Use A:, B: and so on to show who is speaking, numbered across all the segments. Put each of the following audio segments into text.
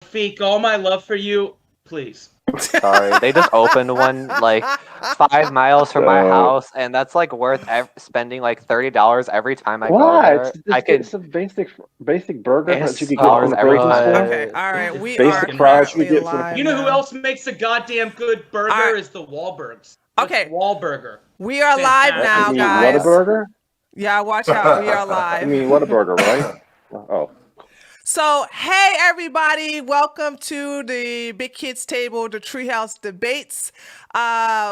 A: Rafik, all my love for you, please.
B: Sorry, they just opened one like 5 miles from my house, and that's like worth spending like $30 every time I go there. I could
C: It's a basic burger that you
B: It's
C: could get from the
B: so
C: grocery
B: good.
C: store.
D: Okay, all right. We
C: Basic
D: are
C: fries you
D: currently
C: get from-
D: live
A: You know who
D: now.
A: else makes a goddamn good burger?
D: Alright.
A: Is the Wahlbergs.
D: Okay.
A: Wahlburger.
D: We are live
A: Fantastic.
D: now,
C: You mean
D: guys.
C: Whataburger?
D: Yeah, watch out. We are
C: I
D: live.
C: mean Whataburger, right? Oh.
D: So, hey everybody, welcome to the Big Kids Table, the Treehouse debates.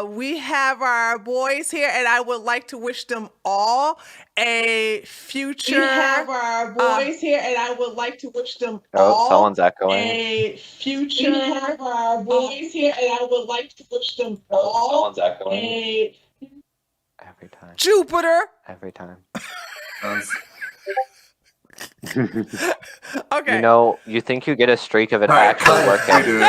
D: We have our boys here, and I would like to wish them all a future.
E: We have our boys here, and I would like to wish them
B: Oh,
E: all
B: someone's echoing.
E: a future. We have our boys here, and I would like to wish them all
B: Someone's echoing.
E: a
B: Every time.
D: Jupiter.
B: Every time.
D: Okay.
B: You know, you think you get a streak of it actually working.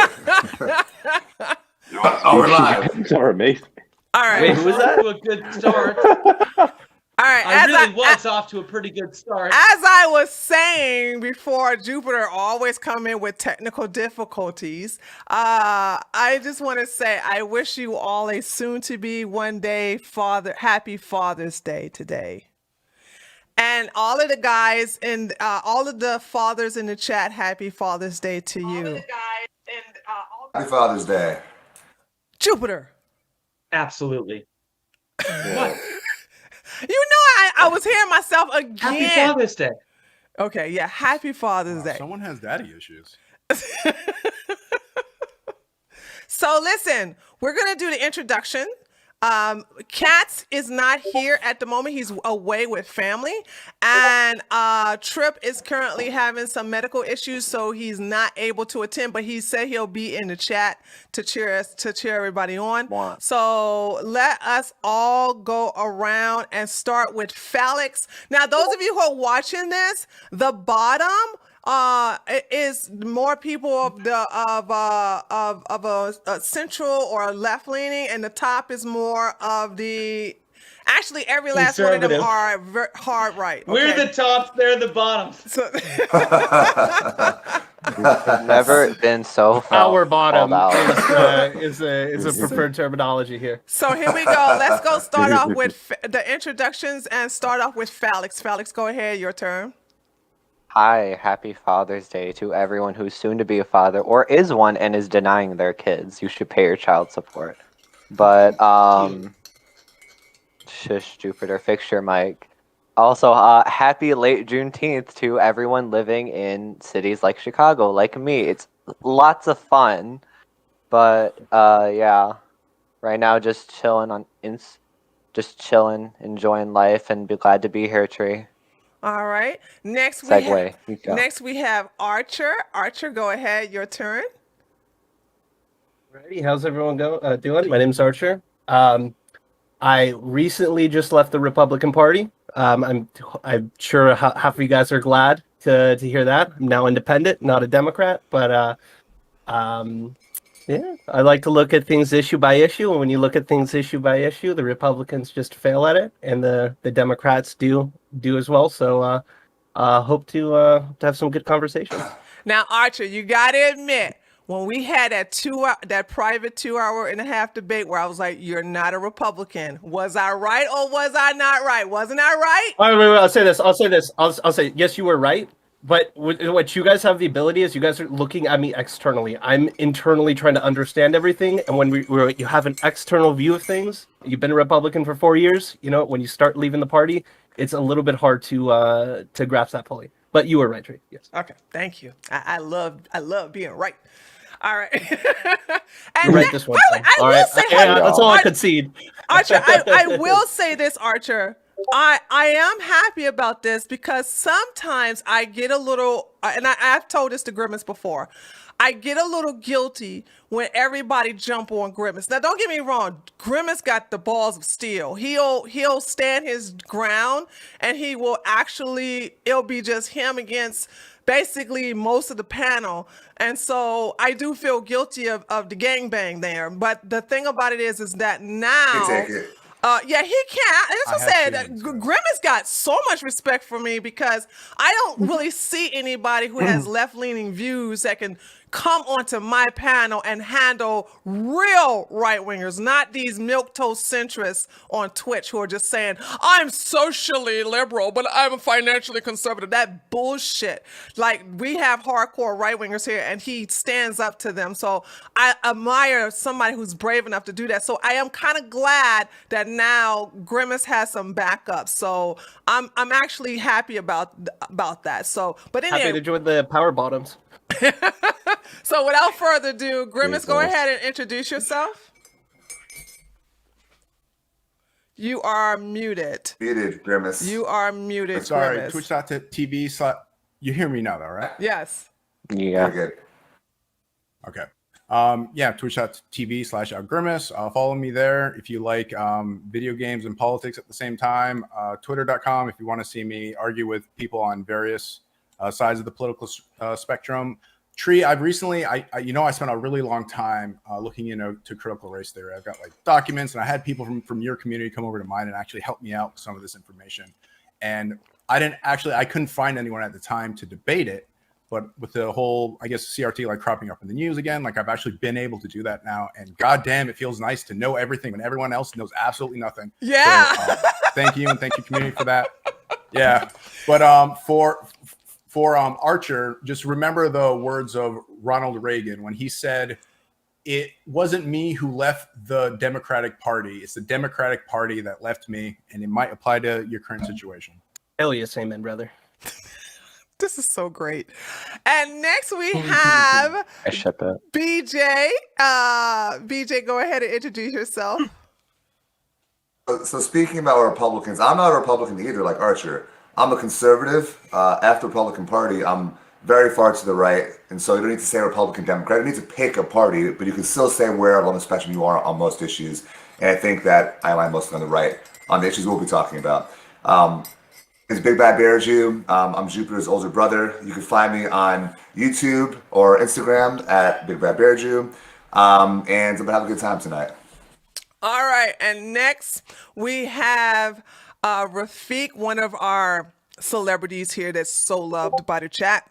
F: Oh, we're live.
C: These are amazing.
D: All right.
A: Wait, who was that? To a good start.
D: All right.
A: I really was off to a pretty good start.
D: As I was saying before, Jupiter always come in with technical difficulties. I just want to say I wish you all a soon-to-be one-day happy Father's Day today. And all of the guys and all of the fathers in the chat, happy Father's Day to you.
E: the guys and
F: Happy Father's Day.
D: Jupiter.
A: Absolutely.
D: What? You know, I was hearing myself again.
A: Happy Father's Day.
D: Okay, yeah, happy Father's Day.
G: Someone has daddy issues.
D: So listen, we're gonna do the introduction. Katz is not here at the moment. He's away with family, and Trip is currently having some medical issues, so he's not able to attend. But he said he'll be in the chat to cheer everybody on.
B: Wow.
D: So let us all go around and start with Felix. Now, those of you who are watching this, the bottom is more people of a central or left leaning, and the top is more of the. Actually, every last one of them are hard right. Okay?
A: We're the tops, they're the bottoms.
D: So,
B: Never been so
H: Our bottom
B: called out.
H: is a preferred terminology here.
D: so here we go. Let's go start off with the introductions and start off with Felix. Felix, go ahead. Your turn.
B: Hi, happy Father's Day to everyone who's soon to be a father or is one and is denying their kids. You should pay your child support. But shush, Jupiter, fix your mic. Also, happy late Juneteenth to everyone living in cities like Chicago, like me. It's lots of fun. But yeah, right now just chilling enjoying life, and be glad to be here, Tree.
D: All right. Next
B: Segue.
D: we have Archer. Archer, go ahead. Your turn.
H: Alrighty, how's everyone doing? My name's Archer. I recently just left the Republican Party. I'm sure half of you guys are glad to hear that. I'm now independent, not a Democrat, but yeah, I like to look at things issue by issue, and when you look at things issue by issue, the Republicans just fail at it, and the Democrats do as well. So hope to have some good conversations.
D: Now, Archer, you got to admit, when we had that private 2.5-hour debate where I was like, "You're not a Republican," was I right or was I not right? Wasn't I right?
H: Wait, I'll say this. I'll say yes, you were right. But what you guys have the ability is you guys are looking at me externally. I'm internally trying to understand everything. And when you have an external view of things, you've been a Republican for 4 years. You know, when you start leaving the party, it's a little bit hard to grasp that fully. But you were right, Trey. Yes.
D: Okay, thank you. I love being right. All right.
H: You're right this one.
D: I will say,
H: that's all I concede.
D: Archer, I will say this, Archer. I am happy about this because sometimes I get a little, and I've told this to Grimace before, I get a little guilty when everybody jump on Grimace. Now, don't get me wrong, Grimace got the balls of steel. He'll stand his ground, and it'll be just him against basically most of the panel. And so I do feel guilty of the gangbang there. But the thing about it is that now...
F: Take it.
D: Yeah, he can't. As I said, Grimace got so much respect for me because I don't really see anybody who has left-leaning views that can come onto my panel and handle real right-wingers, not these milquetoast centrists on Twitch who are just saying, I'm socially liberal, but I'm financially conservative. That bullshit. Like, we have hardcore right-wingers here, and he stands up to them. So I admire somebody who's brave enough to do that. So I am kind of glad that now Grimace has some backup. So I'm actually happy about that. So, but
H: Happy
D: anyway,
H: to join the power bottoms.
D: so without further ado, Grimace, go
C: Jesus.
D: ahead and introduce yourself. You are muted.
F: Muted, Grimace.
D: You are muted,
G: Sorry,
D: Grimace.
G: twitch.tv. You hear me now, though, right?
D: Yes.
B: Yeah.
F: Very good.
G: Okay. Yeah, twitch.tv/Grimace. Follow me there if you like video games and politics at the same time. Twitter.com if you want to see me argue with people on various sides of the political spectrum. Tree, I've recently, I spent a really long time looking into critical race theory. I've got like documents, and I had people from your community come over to mine and actually help me out with some of this information. And I couldn't find anyone at the time to debate it. But with the whole, I guess, CRT like cropping up in the news again, like I've actually been able to do that now. And goddamn, it feels nice to know everything when everyone else knows absolutely nothing.
D: Yeah.
G: So, thank you, and thank you, community, for that. Yeah. But for Archer, just remember the words of Ronald Reagan when he said, "It wasn't me who left the Democratic Party. It's the Democratic Party that left me," and it might apply to your current situation.
H: Hell yes, amen, brother.
D: This is so great. And next we have
B: I ship it.
D: BJ. BJ, go ahead and introduce yourself.
F: So speaking about Republicans, I'm not a Republican either, like Archer. I'm a conservative. After Republican Party, I'm very far to the right, and so you don't need to say Republican, Democrat. You need to pick a party, but you can still say where on the spectrum you are on most issues. And I think that I align mostly on the right on the issues we'll be talking about. It's Big Bad Bear Jew. I'm Jupiter's older brother. You can find me on YouTube or Instagram at Big Bad Bear Jew. And I'm gonna have a good time tonight.
D: All right. And next we have Rafiq, one of our celebrities here that's so loved by the chat.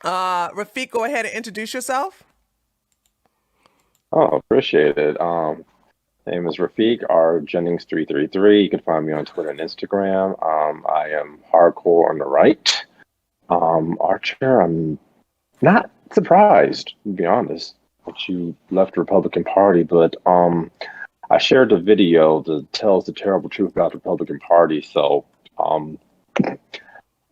D: Rafiq, go ahead and introduce yourself.
C: Oh, appreciate it. Name is Rafiq R Jennings 333. You can find me on Twitter and Instagram. I am hardcore on the right. Archer, I'm not surprised, to be honest, that you left the Republican Party, but I shared a video that tells the terrible truth about the Republican Party, so you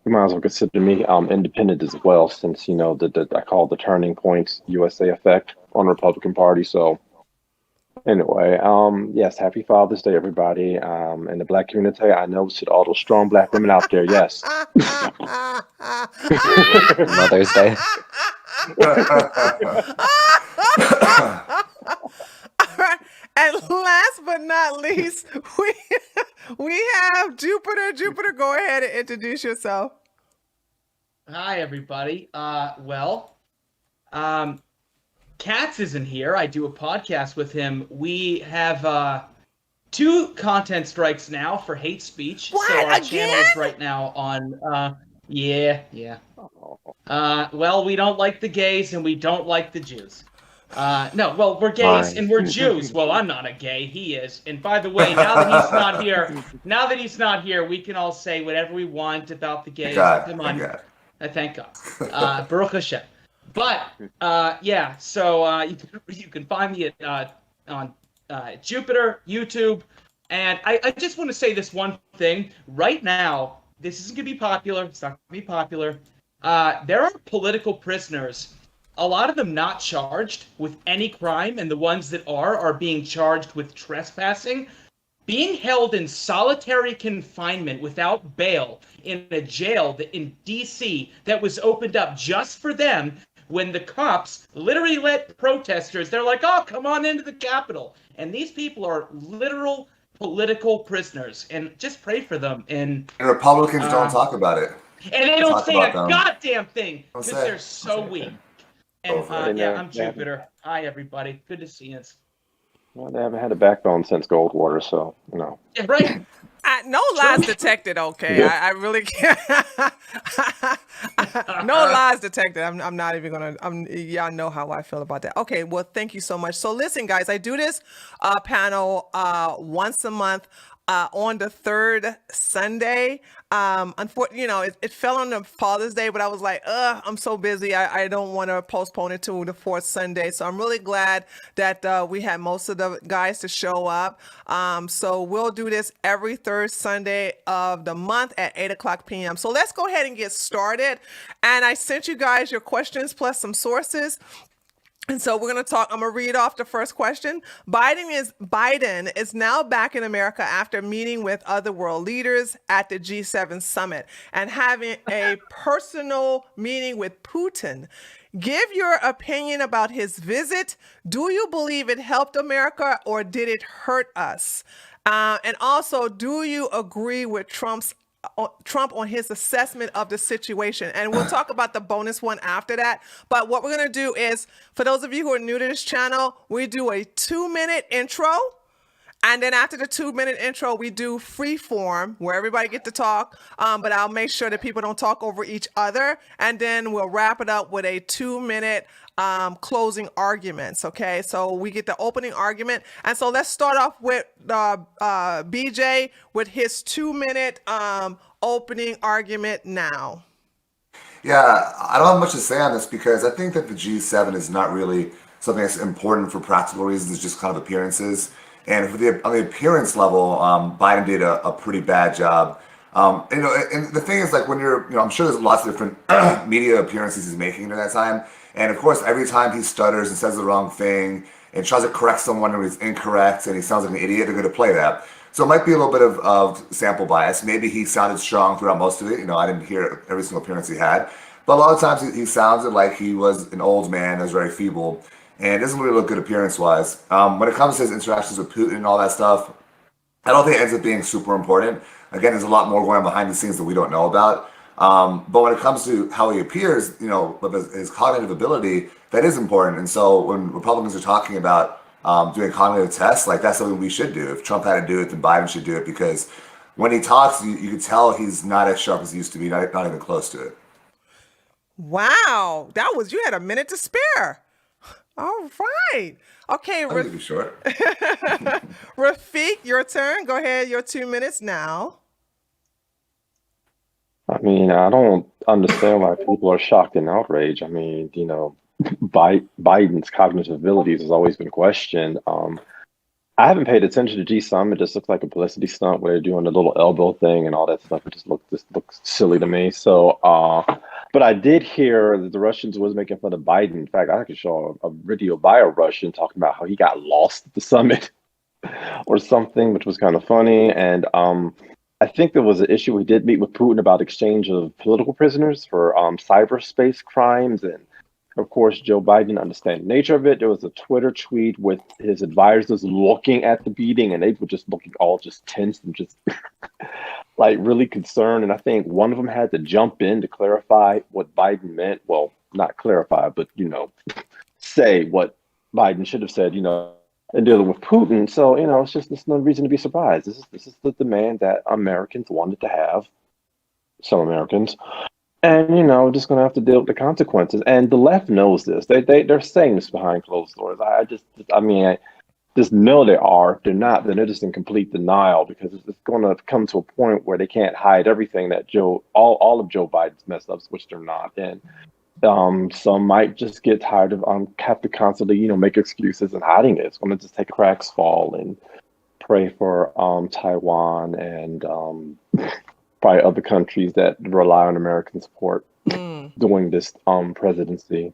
C: might as well consider me independent as well, since that I call the Turning Points USA effect on the Republican Party. So anyway, yes, happy Father's Day, everybody. In the Black community, I know to all those strong Black women out there, yes.
B: Mother's Day.
D: All right. And last but not least, we have Jupiter. Jupiter, go ahead and introduce yourself.
A: Hi, everybody. Katz isn't here. I do a podcast with him. We have 2 content strikes now for hate speech.
D: What?
A: So our
D: Again?
A: channel is right now on. Yeah. We don't like the gays and we don't like the Jews. We're gays
B: Fine.
A: and we're Jews. Well, I'm not a gay. He is. And by the way, now that he's not here, we can all say whatever we want about the gays. Come on. Thank God. Baruch Hashem. But so you can find me on Jupiter, YouTube, and I just want to say this one thing. Right now, this isn't going to be popular. It's not going to be popular. There are political prisoners, a lot of them not charged with any crime, and the ones that are being charged with trespassing, being held in solitary confinement without bail in a jail in D.C. that was opened up just for them. When the cops literally let protesters, they're like, oh, come on into the Capitol. And these people are literal political prisoners. And just pray for them. And
F: Republicans don't talk about it.
A: And they don't
F: Talk
A: say
F: about
A: a
F: them.
A: goddamn thing
F: Don't
A: because
F: say
A: they're
F: it.
A: so
F: Don't say
A: weak.
F: it.
A: And
F: Go for it.
A: I'm Jupiter. Hi, everybody. Good to see you.
C: Well, they haven't had a backbone since Goldwater, so
A: Yeah, right.
D: No lies detected. Okay,
C: Yeah.
D: I really can't. No lies detected. I'm not even gonna. Y'all know how I feel about that. Okay, well, thank you so much. So listen, guys, I do this panel once a month. On the third Sunday. Unfortunately, it fell on the Father's Day, but I was like, I'm so busy. I don't want to postpone it to the fourth Sunday. So I'm really glad that we had most of the guys to show up. So we'll do this every third Sunday of the month at 8:00 p.m. So let's go ahead and get started. And I sent you guys your questions plus some sources. And so we're going to talk. I'm going to read off the first question. Biden is now back in America after meeting with other world leaders at the G7 summit and having a personal meeting with Putin. Give your opinion about his visit. Do you believe it helped America or did it hurt us? And also, do you agree with Trump on his assessment of the situation? And we'll talk about the bonus one after that. But what we're going to do is, for those of you who are new to this channel, we do a 2-minute intro. And then after the 2-minute intro, we do free form where everybody get to talk. But I'll make sure that people don't talk over each other. And then we'll wrap it up with a 2-minute closing arguments. Okay, so we get the opening argument. And so let's start off with BJ with his 2-minute opening argument now.
F: Yeah, I don't have much to say on this because I think that the G7 is not really something that's important for practical reasons. It's just kind of appearances. And on the appearance level, Biden did a pretty bad job. And the thing is, like, when I'm sure there's lots of different media appearances he's making during that time. And of course, every time he stutters and says the wrong thing and tries to correct someone who is incorrect and he sounds like an idiot, they're going to play that. So it might be a little bit of sample bias. Maybe he sounded strong throughout most of it. I didn't hear every single appearance he had. But a lot of times he sounded like he was an old man that was very feeble. And it doesn't really look good appearance-wise. When it comes to his interactions with Putin and all that stuff, I don't think it ends up being super important. Again, there's a lot more going on behind the scenes that we don't know about. But when it comes to how he appears, with his cognitive ability, that is important. And so when Republicans are talking about doing cognitive tests, like, that's something we should do. If Trump had to do it, then Biden should do it, because when he talks, you can tell he's not as sharp as he used to be, not even close to it.
D: Wow, you had a minute to spare. All right. Okay.
F: I'm gonna be short.
D: Rafiq, your turn. Go ahead. Your 2 minutes now.
C: I mean, I don't understand why people are shocked and outraged. I mean, Biden's cognitive abilities has always been questioned. I haven't paid attention to G7. It just looks like a publicity stunt where they're doing the little elbow thing and all that stuff. It just looks silly to me. So, but I did hear that the Russians was making fun of Biden. In fact, I could show a video by a Russian talking about how he got lost at the summit or something, which was kind of funny. And I think there was an issue. We did meet with Putin about exchange of political prisoners for cyberspace crimes. And of course, Joe Biden didn't understand the nature of it. There was a Twitter tweet with his advisors looking at the meeting, and they were just looking all just tense and just like really concerned. And I think one of them had to jump in to clarify what Biden meant. Well, not clarify, but, say what Biden should have said, in dealing with Putin. So, there's no reason to be surprised. This is the demand that Americans wanted to have, some Americans. And, just going to have to deal with the consequences. And the left knows this. They're saying this behind closed doors. I just know they are. If they're not, then they're just in complete denial, because it's going to come to a point where they can't hide everything that all of Joe Biden's mess ups, which they're not. And some might just get tired of have to constantly, make excuses and hiding it. It's going to just take cracks fall and pray for Taiwan and probably other countries that rely on American support during this presidency.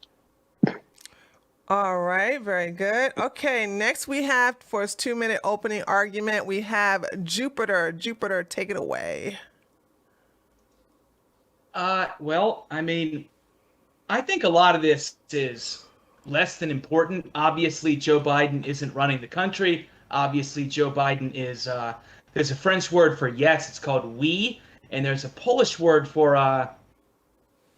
D: All right, very good. Okay, next we have, for his 2-minute opening argument, we have Jupiter. Jupiter, take it away.
A: Well, I mean, I think a lot of this is less than important. Obviously, Joe Biden isn't running the country. Obviously, Joe Biden is, there's a French word for yes, it's called oui. And there's a Polish word for, I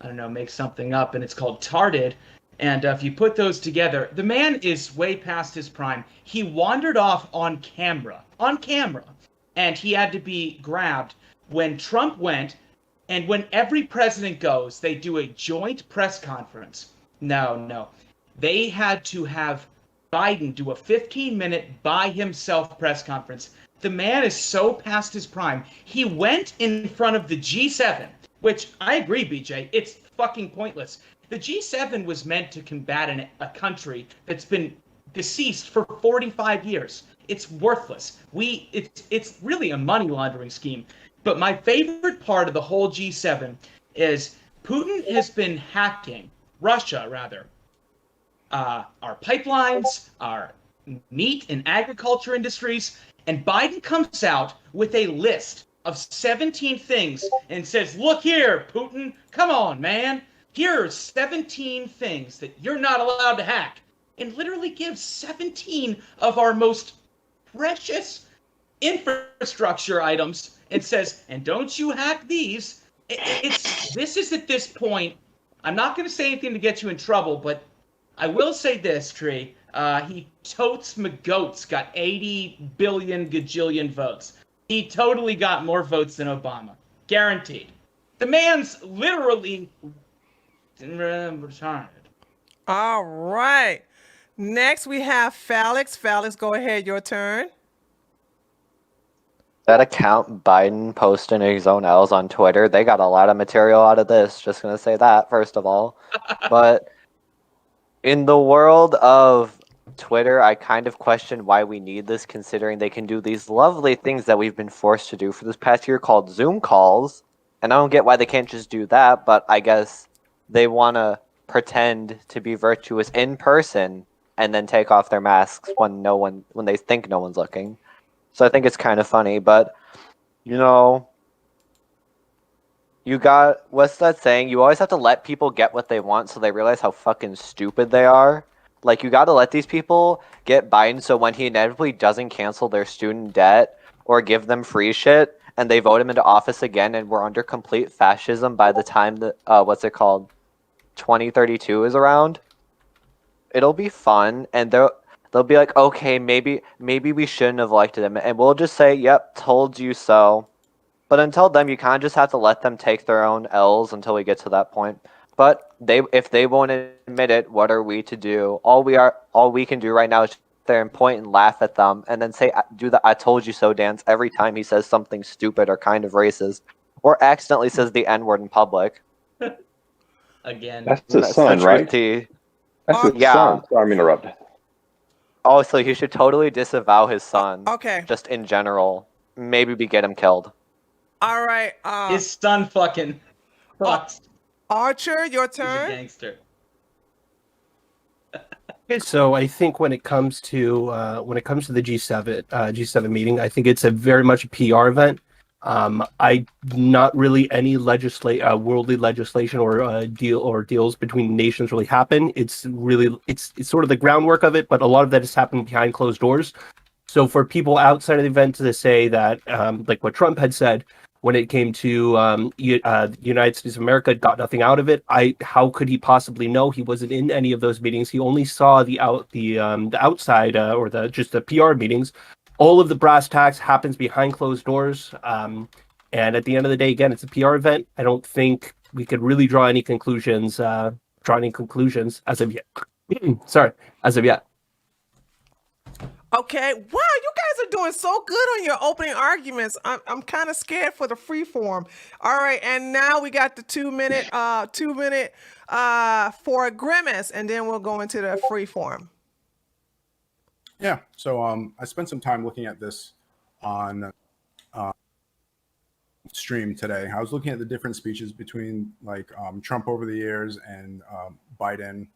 A: don't know, make something up, and it's called tarded. And if you put those together, the man is way past his prime. He wandered off on camera, and he had to be grabbed when Trump went. And when every president goes, they do a joint press conference. No. They had to have Biden do a 15-minute by himself press conference. The man is so past his prime. He went in front of the G7, which I agree, BJ, it's fucking pointless. The G7 was meant to combat a country that's been deceased for 45 years. It's worthless. It's really a money laundering scheme. But my favorite part of the whole G7 is Putin has been hacking, Russia rather, our pipelines, our meat and agriculture industries, and Biden comes out with a list of 17 things and says, look here, Putin, come on, man. Here are 17 things that you're not allowed to hack, and literally gives 17 of our most precious infrastructure items and says, and don't you hack these. This is at this point, I'm not going to say anything to get you in trouble, but I will say this, Tree. He totes McGoats got 80 billion gajillion votes. He totally got more votes than Obama. Guaranteed. The man's literally retarded.
D: All right. Next, we have Felix. Felix, go ahead. Your turn.
B: That account Biden posting his own L's on Twitter, they got a lot of material out of this. Just going to say that, first of all. But in the world of Twitter, I kind of question why we need this, considering they can do these lovely things that we've been forced to do for this past year called Zoom calls. And I don't get why they can't just do that, but I guess they want to pretend to be virtuous in person and then take off their masks when they think no one's looking. So I think it's kind of funny, but, you know, what's that saying? You always have to let people get what they want so they realize how fucking stupid they are. Like, you got to let these people get Biden so when he inevitably doesn't cancel their student debt or give them free shit and they vote him into office again and we're under complete fascism by the time that, 2032 is around, it'll be fun, and they'll be like, okay, maybe we shouldn't have elected him, and we'll just say, yep, told you so. But until then, you kind of just have to let them take their own L's until we get to that point. But if they won't admit it, what are we to do? All we can do right now is sit there and point and laugh at them, and then do the "I told you so" dance every time he says something stupid or kind of racist, or accidentally says the N-word in public.
A: Again,
C: that's his son, right? That's his son. Sorry, I'm interrupted.
B: Oh, so you should totally disavow his son.
D: Okay.
B: Just in general. Maybe we get him killed.
D: All right.
A: His son fucking fucks.
D: Archer, your turn.
A: He's a gangster.
H: Okay, so I think when it comes to the G7 meeting, I think it's a very much a PR event. Not really any worldly legislation or deals between nations really happen. It's sort of the groundwork of it, but a lot of that has happened behind closed doors. So for people outside of the event to say that, like what Trump had said, when it came to the United States of America, got nothing out of it. How could he possibly know? He wasn't in any of those meetings. He only saw the outside or just the PR meetings. All of the brass tacks happens behind closed doors. And at the end of the day, again, it's a PR event. I don't think we could really draw any conclusions as of yet. As of yet.
D: Okay. Wow, you guys are doing so good on your opening arguments. I'm kind of scared for the free form. All right, and now we got the 2 minute for Grimace, and then we'll go into the free form.
G: Yeah. So I spent some time looking at this on stream today. I was looking at the different speeches between Trump over the years and Biden.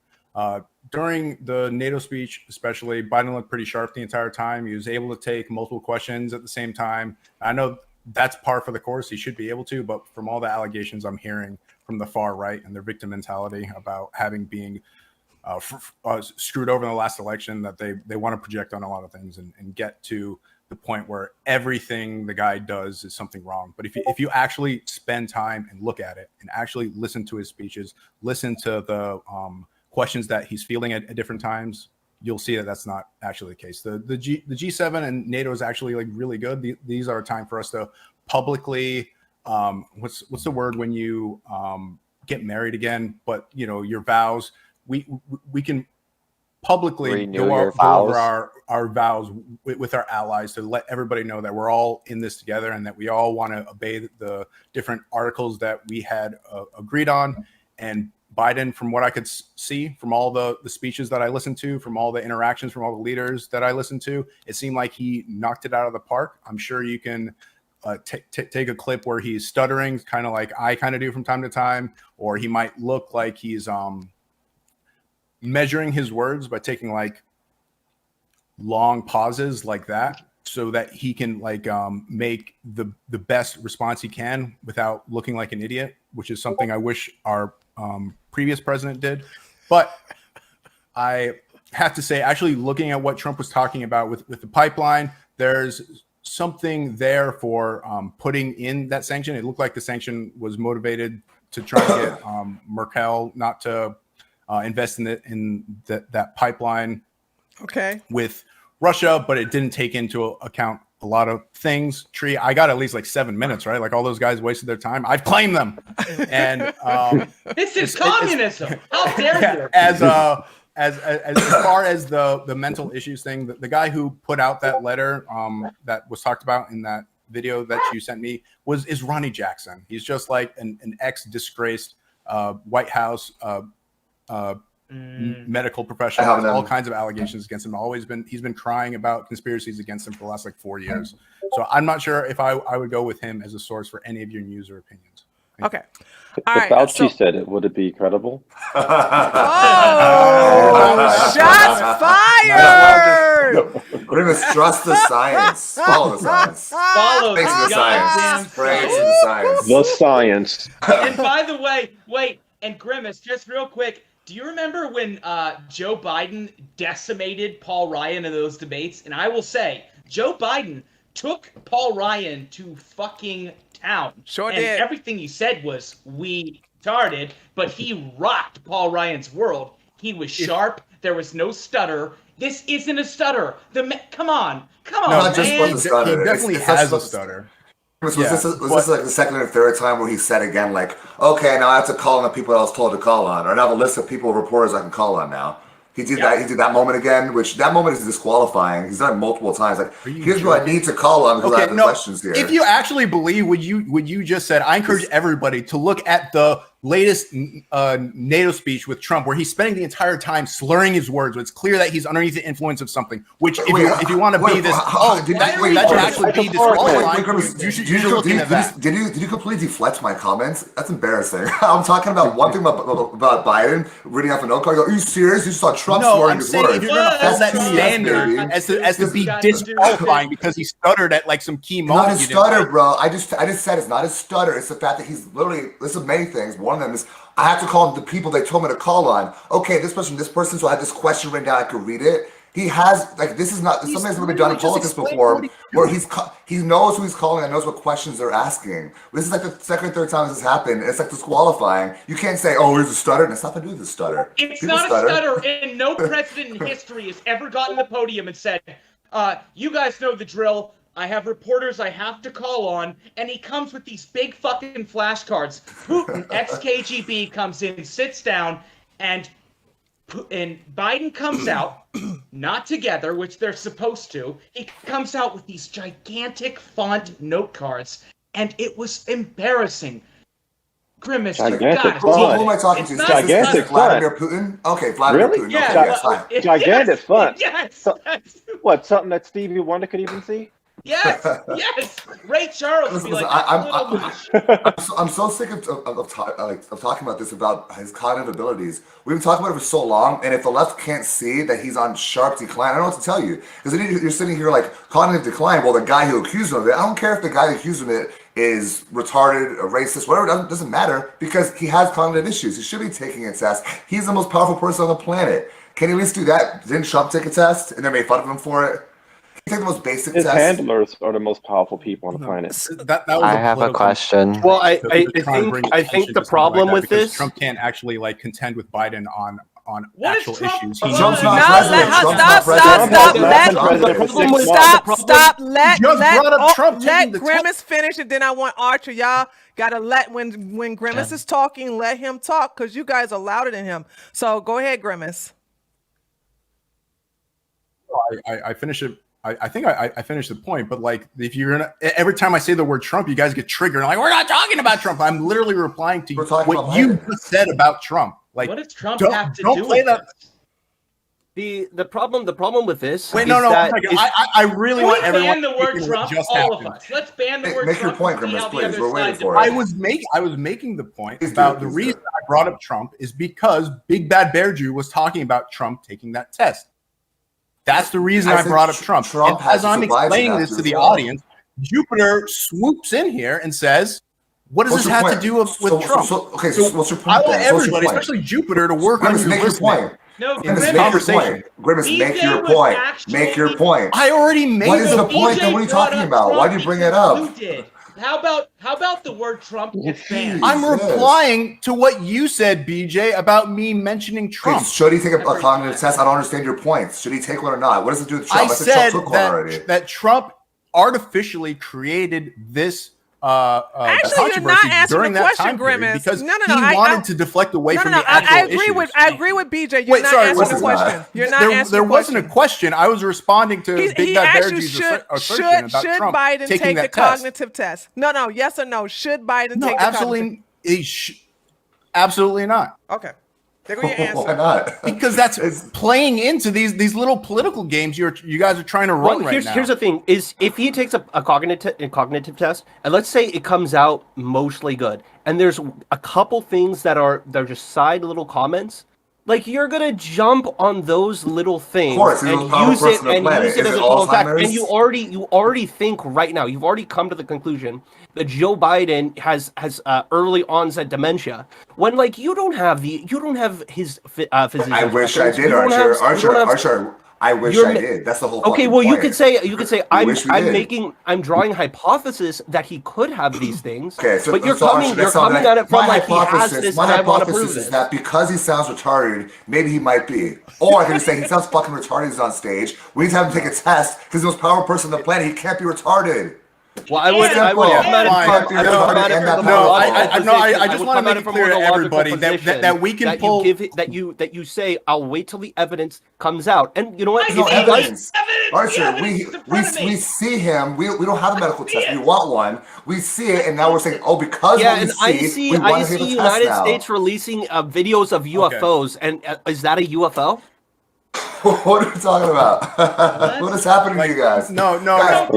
G: During the NATO speech, especially, Biden looked pretty sharp the entire time. He was able to take multiple questions at the same time. I know that's par for the course. He should be able to, but from all the allegations I'm hearing from the far right and their victim mentality about being screwed over in the last election, that they want to project on a lot of things and get to the point where everything the guy does is something wrong. But if you actually spend time and look at it and actually listen to his speeches, listen to the questions that he's fielding at different times, you'll see that that's not actually the case. The G7 and NATO is actually like really good. These are a time for us to publicly, what's the word when you get married again, but you know, your vows, we can publicly go over our vows with our allies to let everybody know that we're all in this together and that we all want to obey the different articles that we had agreed on. And Biden, from what I could see from all the speeches that I listened to, from all the interactions, from all the leaders that I listened to, it seemed like he knocked it out of the park. I'm sure you can take a clip where he's stuttering, kind of like I kind of do from time to time, or he might look like he's measuring his words by taking like long pauses like that, so that he can like make the best response he can without looking like an idiot, which is something I wish our previous president did. But I have to say, actually looking at what Trump was talking about with the pipeline, there's something there for putting in that sanction. It looked like the sanction was motivated to try to get Merkel not to invest in that pipeline with Russia, but it didn't take into account a lot of things. Tree, I got at least like 7 minutes, right? Like all those guys wasted their time. I've claimed them. And
A: this is communism. How dare you?
G: As far as the mental issues thing, the guy who put out that letter that was talked about in that video that you sent me is Ronnie Jackson. He's just like an ex-disgraced White House medical professional with all kinds of allegations against him. He's been crying about conspiracies against him for the last like 4 years. So I'm not sure if I would go with him as a source for any of your news or opinions.
D: Okay.
C: If Fauci said it, would it be credible?
D: Oh, shots fired!
F: We're going to trust the science. Follow the science.
A: Follow
F: the science. Pray to the science.
C: The science.
A: And by the way, wait, and Grimace, just real quick, do you remember when Joe Biden decimated Paul Ryan in those debates? And I will say, Joe Biden took Paul Ryan to fucking town.
D: Sure
A: and
D: did.
A: Everything he said was, we started, but he rocked Paul Ryan's world. He was sharp. There was no stutter. This isn't a stutter. Come on,
F: no,
A: man.
F: Just wasn't a stutter.
G: He definitely has a stutter.
F: Was this like the second or third time where he said again, like, okay, now I have to call on the people I was told to call on, or now I have a list of people, reporters I can call on now. He did that. He did that moment again, which that moment is disqualifying. He's done it multiple times. Like, here's who I need to call on because I have the questions here.
G: If you actually believe what you just said, I encourage everybody to look at the latest NATO speech with Trump, where he's spending the entire time slurring his words. It's clear that he's underneath the influence of something. Which, if you want to be this, that should actually be disqualifying. You should look into that.
F: Did you completely deflect my comments? That's embarrassing. I'm talking about one thing about Biden reading off a note card. Are you serious? You saw Trump slurring his words.
G: If you're going to hold that standard as to be disqualifying because he stuttered at like some key moment.
F: Not a stutter, bro. I just said it's not a stutter. It's the fact that he's literally. This is many things. One of them is I have to call the people they told me to call on. Okay, this person. So I had this question written down. I could read it. He has like this is not something that's been done in politics before, where he knows who he's calling and knows what questions they're asking. This is like the second or third time this has happened. It's like disqualifying. You can't say, "Oh, here's a stutter," and it's nothing to do with the stutter.
A: It's not a stutter, and no president in history has ever gotten the podium and said, "You guys know the drill. I have reporters I have to call on," and he comes with these big fucking flashcards. Putin, ex-KGB, comes in, sits down, and Biden comes out, not together, which they're supposed to. He comes out with these gigantic font note cards, and it was embarrassing. Grimace,
C: gigantic
F: Who am I talking to?
C: Gigantic
F: Vladimir Putin? Okay, Vladimir Putin.
A: Yeah,
F: okay,
C: gigantic font.
A: Yes.
C: What? Something that Stevie Wonder could even see?
A: Yes. Ray Charles would be like,
F: I'm so sick of talking about this, about his cognitive abilities. We've been talking about it for so long, and if the left can't see that he's on sharp decline, I don't know what to tell you. Because you're sitting here like, cognitive decline, well, the guy who accused him of it, I don't care if the guy who accused him of it is retarded, or racist, whatever, it doesn't matter, because he has cognitive issues. He should be taking a test. He's the most powerful person on the planet. Can he at least do that? Didn't Trump take a test, and they made fun of him for it? Take the most basic
C: His
F: test.
C: handlers are the most powerful people on the planet.
B: I have a question.
H: Well, I think the problem with this,
G: Trump can't actually like contend with Biden on
A: What
G: actual
A: is Trump?
G: issues.
A: Trump's
F: not
D: No,
F: president.
D: let
F: Trump's
D: stop,
F: not president.
D: stop,
C: Trump has been president for 6 months.
D: stop. Let
G: You just brought up Trump taking
D: let
G: the
D: Grimace finish, and then I want Archer. Y'all gotta let when Grimace is talking, let him talk because you guys are louder than him. So go ahead, Grimace.
G: I finish it. I think I finished the point, but like if you're gonna every time I say the word Trump, you guys get triggered. I'm like, we're not talking about Trump. I'm literally replying to what you just said about Trump. Like,
A: what does Trump have to do
G: play
A: with
G: that.
A: this?
H: The problem with this.
G: Wait,
H: is
G: no.
H: that
G: I really want everyone
A: ban the word Trump. All of us. Let's ban the word
F: Make
A: Trump.
F: your point,
A: and see
F: Grimace,
A: how the
F: please.
A: other
F: We're waiting
A: side
F: for it.
A: debates.
G: I was making the point
F: Please
G: about
F: do,
G: the
F: please
G: reason
F: do.
G: I brought up Trump is because Big Bad Bear Jew was talking about Trump taking that test. That's the reason I
F: said
G: brought up Trump.
F: Trump
G: And
F: has
G: as
F: to
G: I'm
F: survive to
G: explaining
F: that
G: this to
F: as
G: the
F: well.
G: audience, Jupiter swoops in here and says, "What does
F: What's
G: this
F: your
G: have
F: point?
G: to do with Trump?"
F: Okay,
G: So
F: what's your
G: I
F: point
G: want
F: then? So what's your
G: everybody,
F: point?
G: especially Jupiter, to work
F: Grimace,
G: on your
F: make your
G: listening.
F: point.
A: No,
G: In
F: Grimace,
G: this
F: make your
G: conversation.
F: point. Grimace, make
A: BJ
F: your
A: was
F: point.
A: actually-
F: Make your point.
G: I already made
F: What is the
G: the
F: point? Then what are you talking about? Why do you bring it up?
A: You did. How about the word Trump gets banned?
G: I'm
F: Jesus.
G: replying to what you said, BJ, about me mentioning Trump.
F: Wait, should he take a cognitive test? I don't understand your points. Should he take one or not? What does it do with Trump?
G: I
F: said
G: said
F: Trump took one already.
G: that Trump artificially created this
D: Actually, you're
G: controversy
D: not answering
G: during
D: the
G: that
D: question,
G: time period
D: Grimace.
G: because
D: No,
G: he wanted to deflect away from the actual
D: I agree
G: issues.
D: with BJ. You're
G: Wait,
D: not
G: sorry,
D: answering
F: what's
D: the
F: his
D: question.
F: name?
D: You're not
G: there
D: answering
G: there
D: the
G: wasn't a
D: question.
G: question. I was responding to Big
D: He
G: Bad Bear
D: asked you
G: G's assertion about
D: should
G: Trump
D: Biden
G: taking
D: take the
G: that test.
D: cognitive test? No, yes or no? Should Biden
G: No,
D: take the cognitive?
G: absolutely not.
D: Okay, there go your
F: Why
D: answer.
F: not?
G: Because that's playing into these little political games you guys are trying to run right now.
H: Here's the thing: is if he takes a cognitive test, and let's say it comes out mostly good, and there's a couple things that are just side little comments, like you're gonna jump on those little things and use it as a total fact, and you already think right now, you've already come to the conclusion that Joe Biden has early onset dementia, when like you don't have his physician's
F: I wish I
H: records.
F: did,
H: You don't
F: Archer.
H: have-
F: Archer. I wish
H: You're
F: I
H: ma-
F: did. That's the whole.
H: Okay,
F: fucking
H: well, you
F: point.
H: could say
F: wish we did.
H: I'm drawing hypothesis that he could have these things.
F: Okay, so
H: but you're
F: so
H: coming at it from
F: my
H: like he has
F: hypothesis.
H: this,
F: My
H: and I want to prove
F: hypothesis
H: this.
F: is that because he sounds retarded, maybe he might be. Or I could say he sounds fucking retarded. He's on stage. We need to have him take a test because he's the most powerful person on the planet. He can't be retarded.
H: Well, I would come at it from the more
G: I just want to make it clear to everybody that we can pull
H: that you say I'll wait till the evidence comes out, and you know what?
F: No evidence. Archer, we see him. We don't have a medical test. We want one. We see it, and now we're saying, oh, because
H: yeah,
F: we
H: and
F: see, we
H: I
F: want to
H: see
F: take a
H: United
F: test now.
H: States releasing videos of UFOs, and is that a UFO?
F: What are we talking about? What is happening to you guys?
G: No.
F: Guys,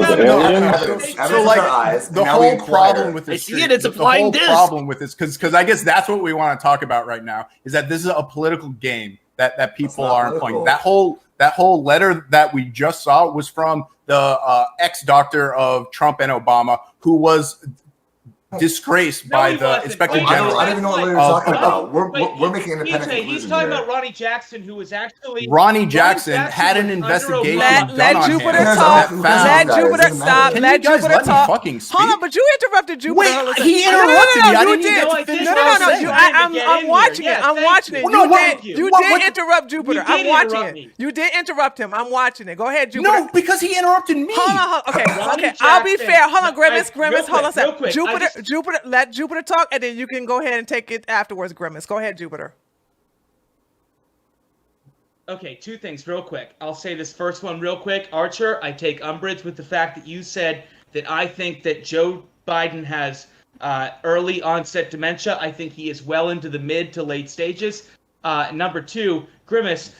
G: So like the whole problem with this,
H: I see it. It's applying this.
G: The whole problem with this, because I guess that's what we want to talk about right now, is that this is a political game that people aren't playing. That whole letter that we just saw was from the ex-doctor of Trump and Obama, who was disgraced by the Inspector General.
F: I don't even know what you're talking about. We're making independent conclusions.
A: He's talking about Ronnie Jackson, who was actually
G: Ronnie Jackson had an investigation done
D: let
G: on
D: Jupiter
G: him.
D: talk. Let Jupiter stop.
G: Can
D: Let
G: you guys
D: Jupiter
G: let me
D: talk.
G: fucking speak?
D: Hold on, but you interrupted Jupiter.
G: Wait, he interrupted me. I didn't even get to finish
D: No.
G: what I was saying.
D: I'm watching it. I'm watching it.
G: No,
D: You did interrupt Jupiter. I'm watching it. You did interrupt him. I'm watching it. Go ahead, Jupiter.
G: No, because he interrupted me.
D: Hold on. Okay. I'll be fair. Hold on, Grimace. Hold on a second. Jupiter, let Jupiter talk, and then you can go ahead and take it afterwards, Grimace. Go ahead, Jupiter.
A: Okay, two things real quick. I'll say this first one real quick. Archer, I take umbrage with the fact that you said that I think that Joe Biden has early onset dementia. I think he is well into the mid to late stages. Number two, Grimace,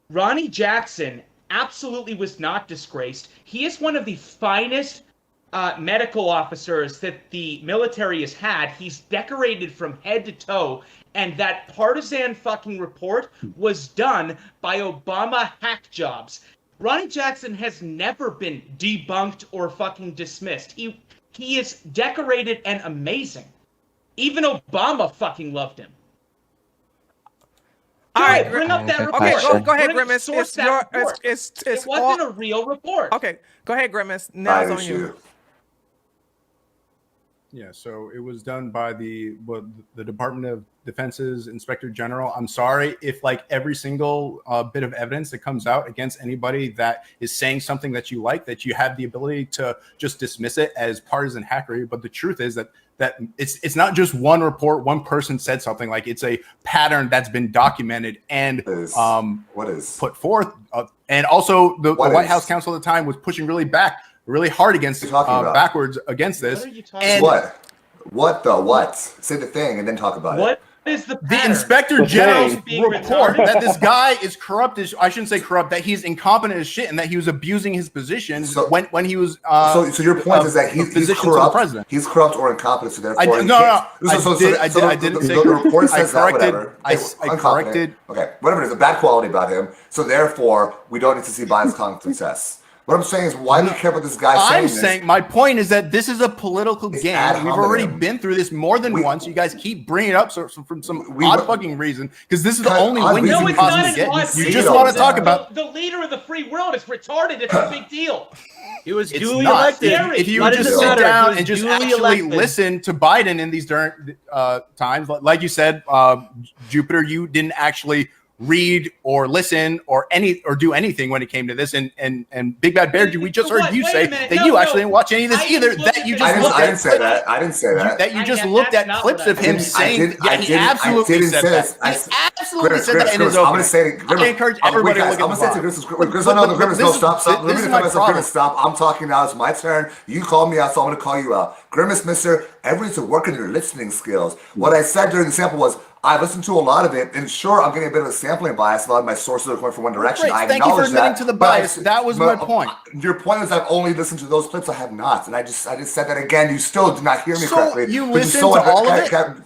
A: Ronnie Jackson absolutely was not disgraced. He is one of the finest medical officers that the military has had. He's decorated from head to toe, and that partisan fucking report was done by Obama hack jobs. Ronnie Jackson has never been debunked or fucking dismissed. He is decorated and amazing. Even Obama fucking loved him.
D: All right,
A: bring up that report.
D: Okay, go ahead, Grimace.
A: It wasn't a real report.
D: Okay, go ahead, Grimace. Now it's on you.
G: Yeah, so it was done by the Department of Defense's Inspector General. I'm sorry if like every single bit of evidence that comes out against anybody that is saying something that you like, that you have the ability to just dismiss it as partisan hackery. But the truth is that it's not just one report, one person said something. Like, it's a pattern that's been documented and put forth. And also the White House counsel at the time was pushing really hard against backwards against this.
F: And what? Say the thing and then talk about it.
A: What is the
G: Inspector General's report that this guy is corrupt? I shouldn't say corrupt. That he's incompetent as shit, and that he was abusing his position when he was.
F: So your point is that he's corrupt.
G: President.
F: He's corrupt or incompetent. So therefore,
G: I didn't say
F: the report says
G: I corrected.
F: Whatever.
G: I corrected.
F: Okay, whatever it is, a bad quality about him. So therefore, we don't need to see Biden's cognitive tests. What I'm saying is, why do you care about this guy saying this?
G: I'm saying my point is that this is a political game. We've already been through this more than once. You guys keep bringing it up from some odd fucking reason, because this is the only win you can possibly get. You just want to talk about
A: the leader of the free world is retarded. It's a big deal.
H: He was duly elected.
G: If you would just sit down and just actually listen to Biden in these times, like you said, Jupiter, you didn't actually read or listen or do anything when it came to this, and Big Bad Bear, we just heard you say that you actually didn't watch any of this either. That you just
F: I didn't say that. I didn't say that.
G: That you just looked at clips of him saying. Yeah, he absolutely said that. He absolutely said that in his opening. I'm going to say it. I encourage everybody to look at the
F: Grimace. I know the Grimace. No, stop. Let me defend myself. Grimace, stop. I'm talking now. It's my turn. You called me out, so I'm going to call you out. Grimace, mister, everybody's working their listening skills. What I said during the sample was, I listened to a lot of it, and sure, I'm getting a bit of a sampling bias. A lot of my sources are going from one direction. I
G: Thank you for admitting to the bias. That was my point.
F: Your point is I've only listened to those clips. I have not, and I just said that again. You still did not hear me correctly.
G: You listened to all of it?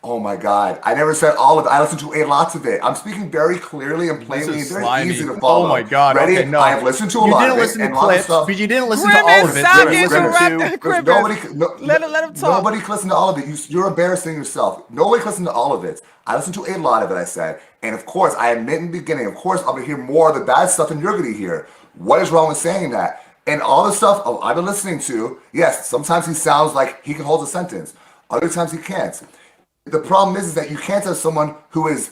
F: Oh my God! I never said all of it. I listened to lots of it. I'm speaking very clearly and plainly. It's very easy to follow.
G: Oh my God!
F: Ready?
G: Okay, no.
F: I have listened to a lot of it.
G: You didn't listen to clips, but you didn't listen to all of it.
D: Stop interrupting. Let him talk.
F: Nobody listened to all of it. You're embarrassing yourself. Nobody listened to all of it. I listened to a lot of it. I said, and of course, I admit in the beginning. Of course, I'm gonna hear more of the bad stuff than you're gonna hear. What is wrong with saying that? And all the stuff I've been listening to. Yes, sometimes he sounds like he can hold a sentence. Other times he can't. The problem is that you can't have someone who is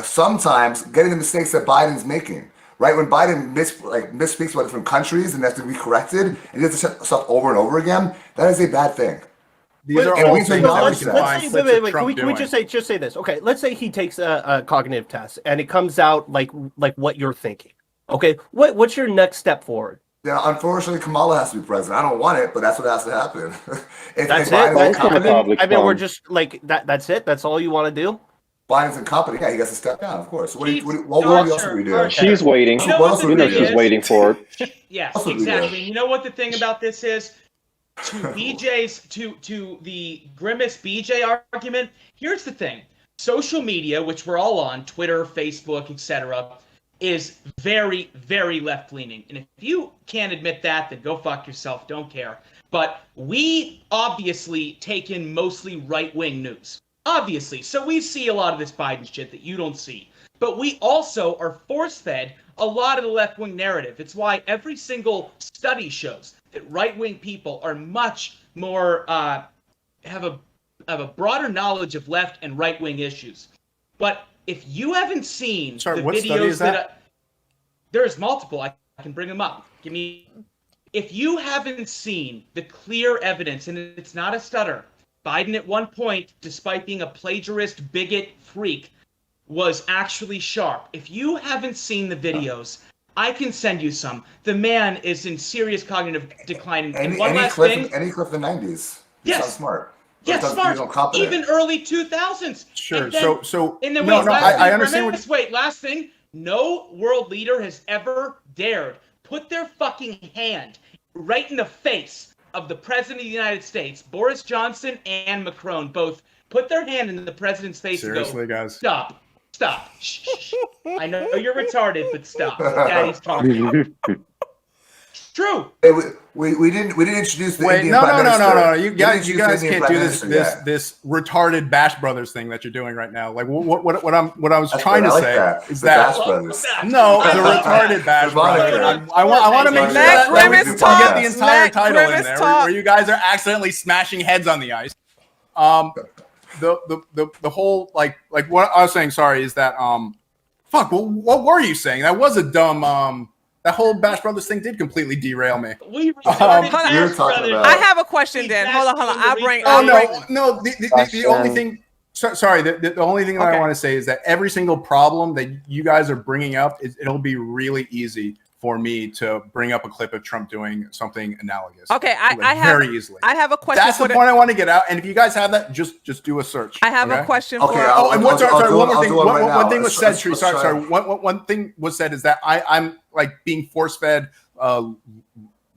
F: sometimes getting the mistakes that Biden's making, right? When Biden misspeaks about different countries and that's to be corrected, and he does stuff over and over again, that is a bad thing.
G: These are all things
H: wait. Can we just say this? Okay, let's say he takes a cognitive test and it comes out like what you're thinking. Okay, what's your next step forward?
F: Yeah, unfortunately, Kamala has to be president. I don't want it, but that's what has to happen.
H: That's it. I mean, we're just like that. That's it. That's all you want to do.
F: Biden's incompetent. Yeah, he has to step down, of course. What else are we doing?
C: She's waiting. She's waiting for it.
A: Yes, exactly. You know what the thing about this is? To BJ's to the Grimace BJ argument. Here's the thing: social media, which we're all on, Twitter, Facebook, etc., is very, very left-leaning. And if you can't admit that, then go fuck yourself. Don't care. But we obviously take in mostly right-wing news. Obviously. So we see a lot of this Biden shit that you don't see. But we also are force-fed a lot of the left-wing narrative. It's why every single study shows that right-wing people are much more, have a broader knowledge of left and right-wing issues. But if you haven't seen the videos there's multiple, I can bring them up. If you haven't seen the clear evidence, and it's not a stutter, Biden at one point, despite being a plagiarist, bigot, freak, was actually sharp. If you haven't seen the videos, I can send you some. The man is in serious cognitive decline. And one last thing.
F: Any clip in the 90s.
A: Yes.
F: Sounds smart.
A: Yes, smart. Even early 2000s.
G: Sure.
A: I understand. Wait, last thing. No world leader has ever dared put their fucking hand right in the face of the President of the United States. Boris Johnson and Macron both put their hand in the president's face.
G: Seriously,
A: and go,
G: guys.
A: Stop. Shh. I know you're retarded, but stop. Daddy's talking. true.
F: We didn't introduce the Indian
G: No.
F: Prime Minister.
G: You guys can't do this retarded Bash Brothers thing that you're doing right now. Like what I was trying to say is that
F: Bash Brothers.
G: No, the retarded Bash Brothers. I want to make sure that we get the entire title in there, where you guys are accidentally smashing heads on the ice. The whole like what I was saying. Sorry, is that fuck. Well, what were you saying? That was a dumb That whole Bash Brothers thing did completely derail me.
A: We resorted Bash Brothers.
D: I have a question, Dan. Hold on. I'll bring.
G: No. The only thing. Sorry. The only thing that I want to say is that every single problem that you guys are bringing up, it'll be really easy for me to bring up a clip of Trump doing something analogous.
D: Okay, I have
G: very easily.
D: I have a question.
G: That's the point I want to get out. And if you guys have that, just do a search.
D: I have a question for.
G: And one thing was said. Sorry. One thing was said is that I'm like being force fed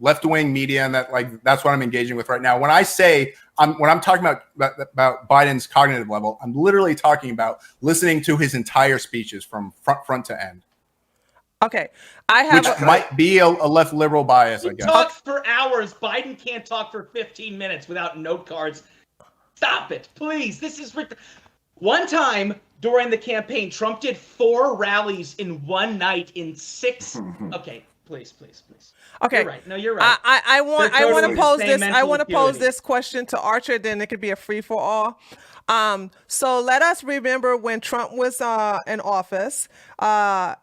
G: left-wing media, and that like that's what I'm engaging with right now. When I say when I'm talking about Biden's cognitive level, I'm literally talking about listening to his entire speeches from front to end.
D: Okay, I have
G: which might be a left liberal bias, I guess.
A: He talks for hours. Biden can't talk for 15 minutes without note cards. Stop it, please. This is one time during the campaign, Trump did 4 rallies in one night in 6. Okay, please.
D: Okay,
A: you're right. No, you're right.
D: I want to pose this. I want to pose this question to Archer. Then it could be a free for all. So let us remember when Trump was in office,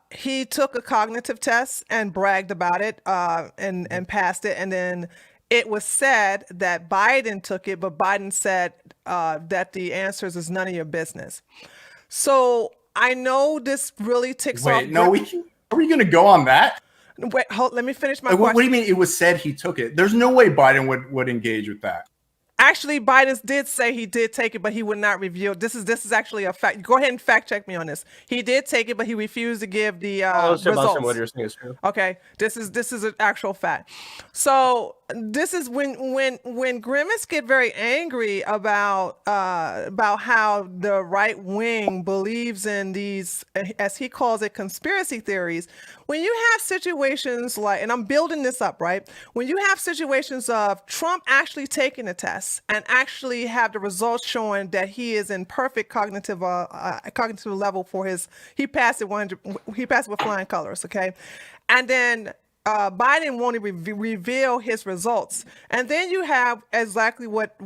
D: he took a cognitive test and bragged about it and passed it. And then it was said that Biden took it, but Biden said that the answers is none of your business. So I know this really ticks off.
G: Wait, no, are we going to go on that?
D: Wait, let me finish my
G: question.
D: What
G: do you mean it was said he took it? There's no way Biden would engage with that.
D: Actually, Biden did say he did take it, but he would not reveal. This is actually a fact. Go ahead and fact check me on this. He did take it, but he refused to give the results.
H: What you're saying is true.
D: Okay, this is an actual fact. So this is when Grimace get very angry about how the right wing believes in these, as he calls it, conspiracy theories. When you have situations like, and I'm building this up, right? When you have situations of Trump actually taking a test and actually have the results showing that he is in perfect cognitive level for he passed it with flying colors, okay? And then Biden won't even reveal his results. And then you have exactly what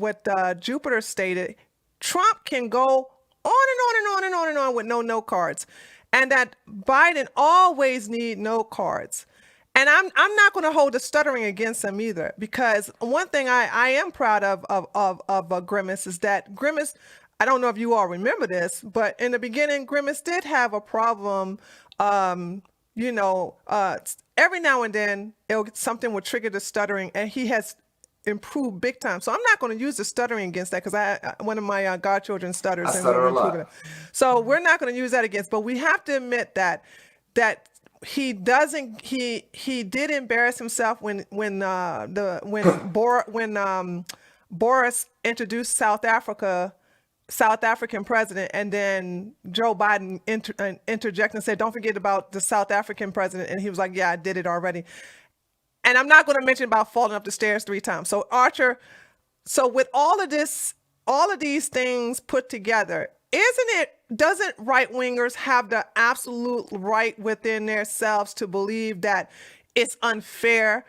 D: Jupiter stated. Trump can go on and on and on and on and on with no note cards. And that Biden always need note cards. And I'm not going to hold the stuttering against him either, because one thing I am proud of Grimace is that Grimace, I don't know if you all remember this, but in the beginning, Grimace did have a problem. Every now and then something would trigger the stuttering, and he has improved big time. So I'm not going to use the stuttering against that, because one of my godchildren stutters.
F: I stutter a lot.
D: So we're not going to use that against, but we have to admit that he doesn't. He did embarrass himself when Boris introduced South African president, and then Joe Biden interjected and said, "Don't forget about the South African president," and he was like, "Yeah, I did it already." And I'm not going to mention about falling up the stairs 3 times. So Archer, with all of these things put together, doesn't right wingers have the absolute right within themselves to believe that it's unfair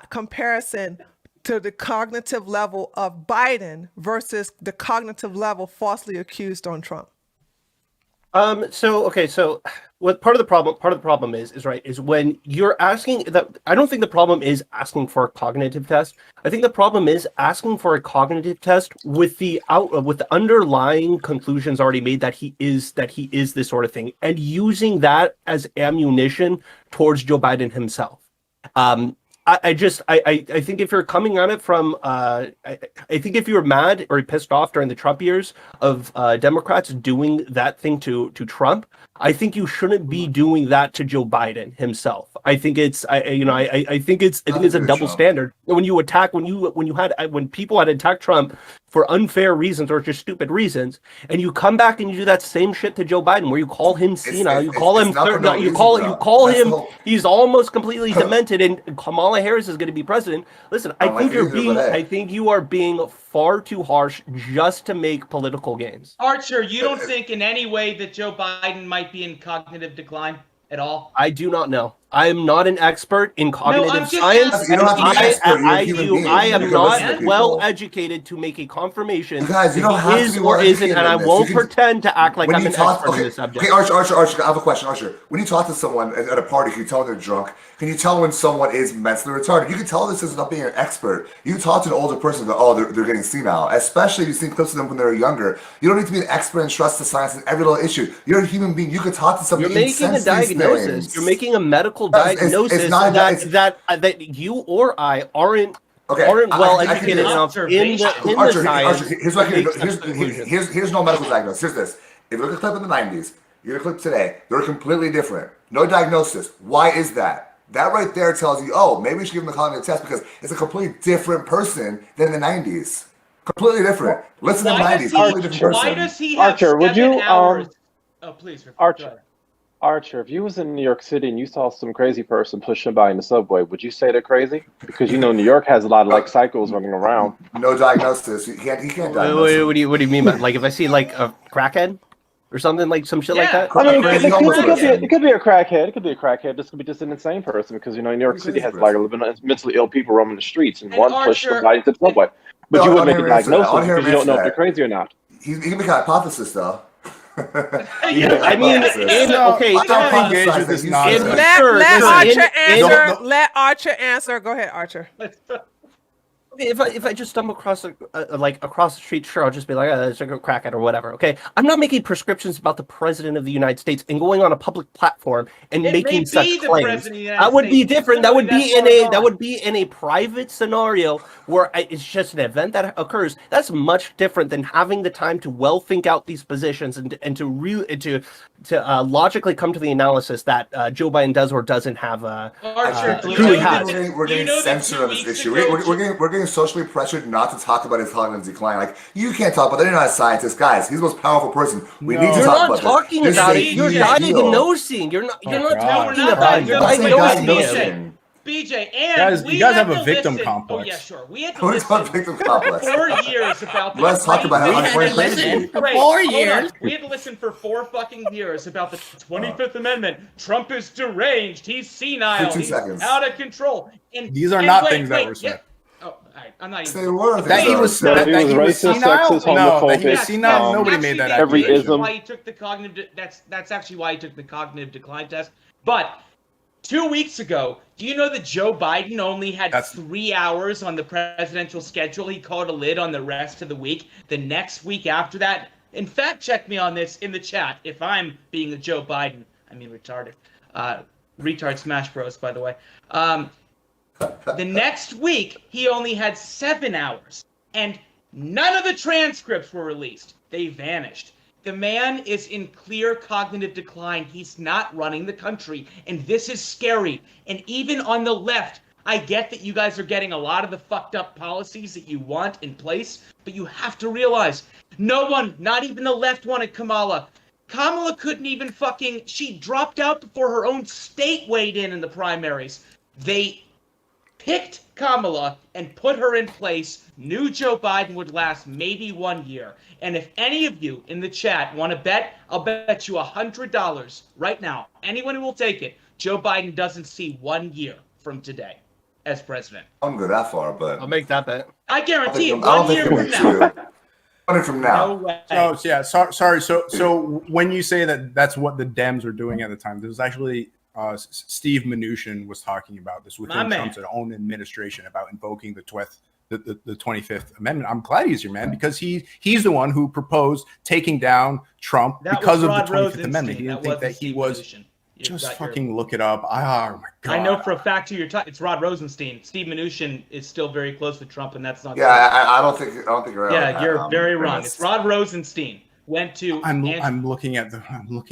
D: comparison to the cognitive level of Biden versus the cognitive level falsely accused on Trump?
H: So what part of the problem is when you're asking that. I don't think the problem is asking for a cognitive test. I think the problem is asking for a cognitive test with the underlying conclusions already made that he is this sort of thing, and using that as ammunition towards Joe Biden himself. I think if you're coming at it from, I think if you're mad or pissed off during the Trump years of Democrats doing that thing to Trump, I think you shouldn't be doing that to Joe Biden himself. I think it's a double standard. When people had attacked Trump for unfair reasons or just stupid reasons, and you come back and you do that same shit to Joe Biden, where you call him senile, you call him, he's almost completely demented, and Kamala Harris is going to be president. Listen, I think you are being far too harsh just to make political gains.
A: Archer, you don't think in any way that Joe Biden might be in cognitive decline at all?
H: I do not know. I am not an expert in cognitive science. I am not well educated to make a confirmation
F: guys, you don't have
H: is
F: to be
H: or isn't, and I won't
F: can,
H: pretend to act like I'm an expert in this subject.
F: Okay, Archer, I have a question, Archer. When you talk to someone at a party, can you tell when they're drunk? Can you tell when someone is mentally retarded? You can tell this is not being an expert. You can talk to an older person and go, oh, they're getting senile. Especially if you've seen clips of them when they're younger. You don't need to be an expert and trust the science in every little issue. You're a human being. You can talk to somebody.
H: You're making a diagnosis. You're making a medical diagnosis that you or I aren't well educated enough in the science.
F: Here's no medical diagnosis. Here's this. If you look at a clip in the 90s, you look at a clip today, they're completely different. No diagnosis. Why is that? That right there tells you, oh, maybe we should give them a cognitive test because it's a completely different person than the 90s. Completely different. Listen to the 90s. Completely different person.
A: Why does he have
C: Archer, would you
A: hours? Oh, please.
C: Archer, if you was in New York City and you saw some crazy person pushing by in the subway, would you say they're crazy? Because you know New York has a lot of like psychos running around.
F: No diagnosis. He can't diagnose.
H: What do you mean by like if I see like a crackhead or something like some shit like that?
C: I mean, it could be a crackhead. It could be a crackhead. This could be just an insane person because you know New York City has like a little bit of mentally ill people roaming the streets and one pushed somebody into the subway. But you wouldn't make a diagnosis because you don't know if they're crazy or not.
F: He can make a hypothesis though.
H: I mean,
D: let Archer answer. Go ahead, Archer.
H: If I just stumble across across the street, sure, I'll just be like, let's go crack it or whatever. Okay, I'm not making prescriptions about the president of the United States and going on a public platform and making such claims. That would be different. That would be in a private scenario where it's just an event that occurs. That's much different than having the time to well think out these positions and to logically come to the analysis that Joe Biden does or doesn't have. Truly has.
F: We're getting censored on this issue. We're getting socially pressured not to talk about his cognitive decline. Like, you can't talk about that. You're not a scientist. Guys, he's the most powerful person. We need to talk about this.
H: You're not talking about it. You're diagnosing. You're not talking about it. You're diagnosing.
A: BJ, and
G: you guys have a victim complex.
A: Oh yeah, sure. We had to listen
F: victim complex.
A: 4 years about the
F: Let's talk about how unfair crazy.
A: For 4 years. We had to listen for 4 fucking years about the 25th Amendment. Trump is deranged. He's senile. He's out of control. And
G: these are not things that were said.
A: Oh, I'm not even.
F: They were.
G: That he was
C: racist, sexist, homophobic.
G: Nobody made that.
C: Every ism.
A: Why he took the cognitive. That's actually why he took the cognitive decline test. But 2 weeks ago, do you know that Joe Biden only had 3 hours on the presidential schedule? He called a lid on the rest of the week. The next week after that, in fact, check me on this in the chat. If I'm being a Joe Biden, I mean retarded. Retard Smash Bros, by the way. The next week, he only had 7 hours, and none of the transcripts were released. They vanished. The man is in clear cognitive decline. He's not running the country, and this is scary. And even on the left, I get that you guys are getting a lot of the fucked up policies that you want in place, but you have to realize no one, not even the left, wanted Kamala. Kamala couldn't even she dropped out before her own state weighed in the primaries. They picked Kamala and put her in place, knew Joe Biden would last maybe 1 year. And if any of you in the chat want to bet, I'll bet you $100 right now. Anyone who will take it, Joe Biden doesn't see 1 year from today as president.
F: I don't go that far, but
H: I'll make that bet.
A: I guarantee it. 1 year from now.
F: 1 year from now.
A: No way.
G: So yeah, sorry. So when you say that that's what the Dems were doing at the time, there was actually Steve Mnuchin was talking about this within Trump's own administration about invoking the 25th Amendment. I'm glad he's here, man, because he's the one who proposed taking down Trump because of the 25th Amendment. He didn't think that he was. Just fucking look it up. Oh my god!
A: I know for a fact who you're talking. It's Rod Rosenstein. Steve Mnuchin is still very close with Trump, and that's not.
F: Yeah, I don't think you're right.
A: Yeah, you're very wrong. It's Rod Rosenstein went to.
G: I'm looking at the.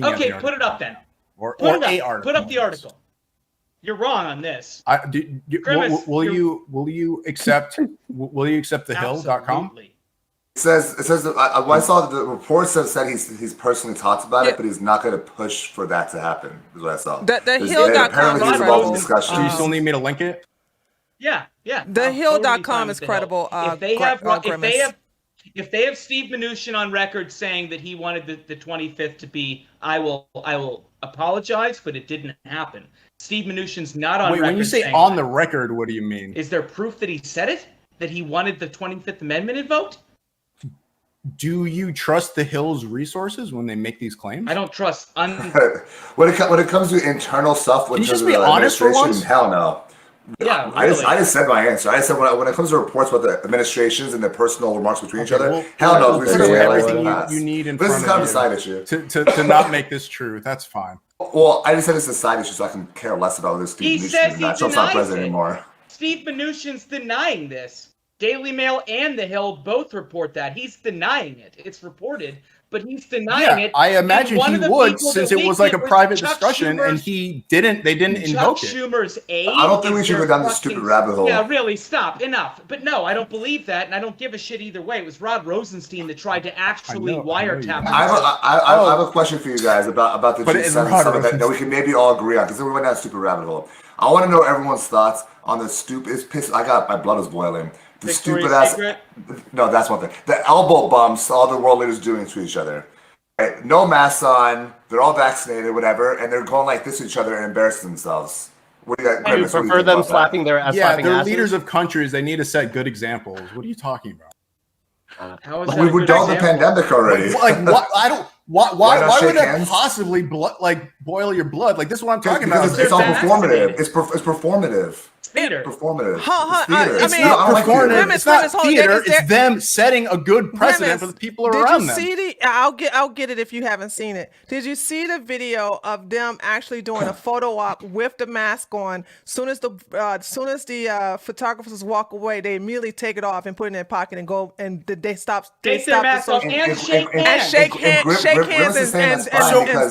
A: Okay, put it up then.
G: Or a article.
A: Put up the article. You're wrong on this.
G: Will you accept the Hill.com?
F: It says when I saw the report said he's personally talked about it, but he's not going to push for that to happen. Is what I saw.
D: The Hill.com
F: apparently he's involved in discussion.
G: Do you still need me to link it?
A: Yeah.
D: The Hill.com is credible.
A: If they have Steve Mnuchin on record saying that he wanted the 25th to be, I will apologize, but it didn't happen. Steve Mnuchin's not on record.
G: When you say on the record, what do you mean?
A: Is there proof that he said it? That he wanted the 25th Amendment invoked?
G: Do you trust the Hill's resources when they make these claims?
A: I don't trust.
F: When it comes to internal stuff,
G: can you just be honest for once?
F: Hell no.
A: Yeah,
F: I just said my answer. I said when it comes to reports about the administrations and their personal remarks between each other, hell no.
G: You need in
F: this is kind of a side
G: issue
F: issue
G: to not make this true. That's fine.
F: Well, I just said it's a side issue, so I can care less about this.
A: He says
F: Trump's not president anymore.
A: Steve Mnuchin's denying this. Daily Mail and The Hill both report that. He's denying it. It's reported, but he's denying it.
G: I imagine he would, since it was like a private discussion, and they didn't invoke it.
A: Schumer's aide.
F: I don't think we should go down this stupid rabbit hole.
A: Yeah, really, stop. Enough. But no, I don't believe that, and I don't give a shit either way. It was Rod Rosenstein that tried to actually wiretap.
F: I have a question for you guys about the G7, something that we can maybe all agree on, because we went down a stupid rabbit hole. I want to know everyone's thoughts on the stupid. My blood is boiling. The stupid ass. No, that's one thing. The elbow bumps all the world leaders doing to each other. Right? No masks on. They're all vaccinated, whatever, and they're going like this to each other and embarrassing themselves. What do you guys?
H: You prefer them slapping their ass?
G: Yeah, they're leaders of countries. They need to set good examples. What are you talking about?
A: How is that
F: we done the pandemic already.
G: Like what? I don't. Why would that possibly boil your blood? Like this is what I'm talking about.
F: It's all performative. It's performative.
A: Theater.
F: Performative.
G: It's not theater. It's them setting a good precedent for the people around them.
D: I'll get it if you haven't seen it. Did you see the video of them actually doing a photo op with the mask on? Soon as the photographers walk away, they immediately take it off and put it in their pocket and go, and they stop. They stop the social
A: and shake hands
D: and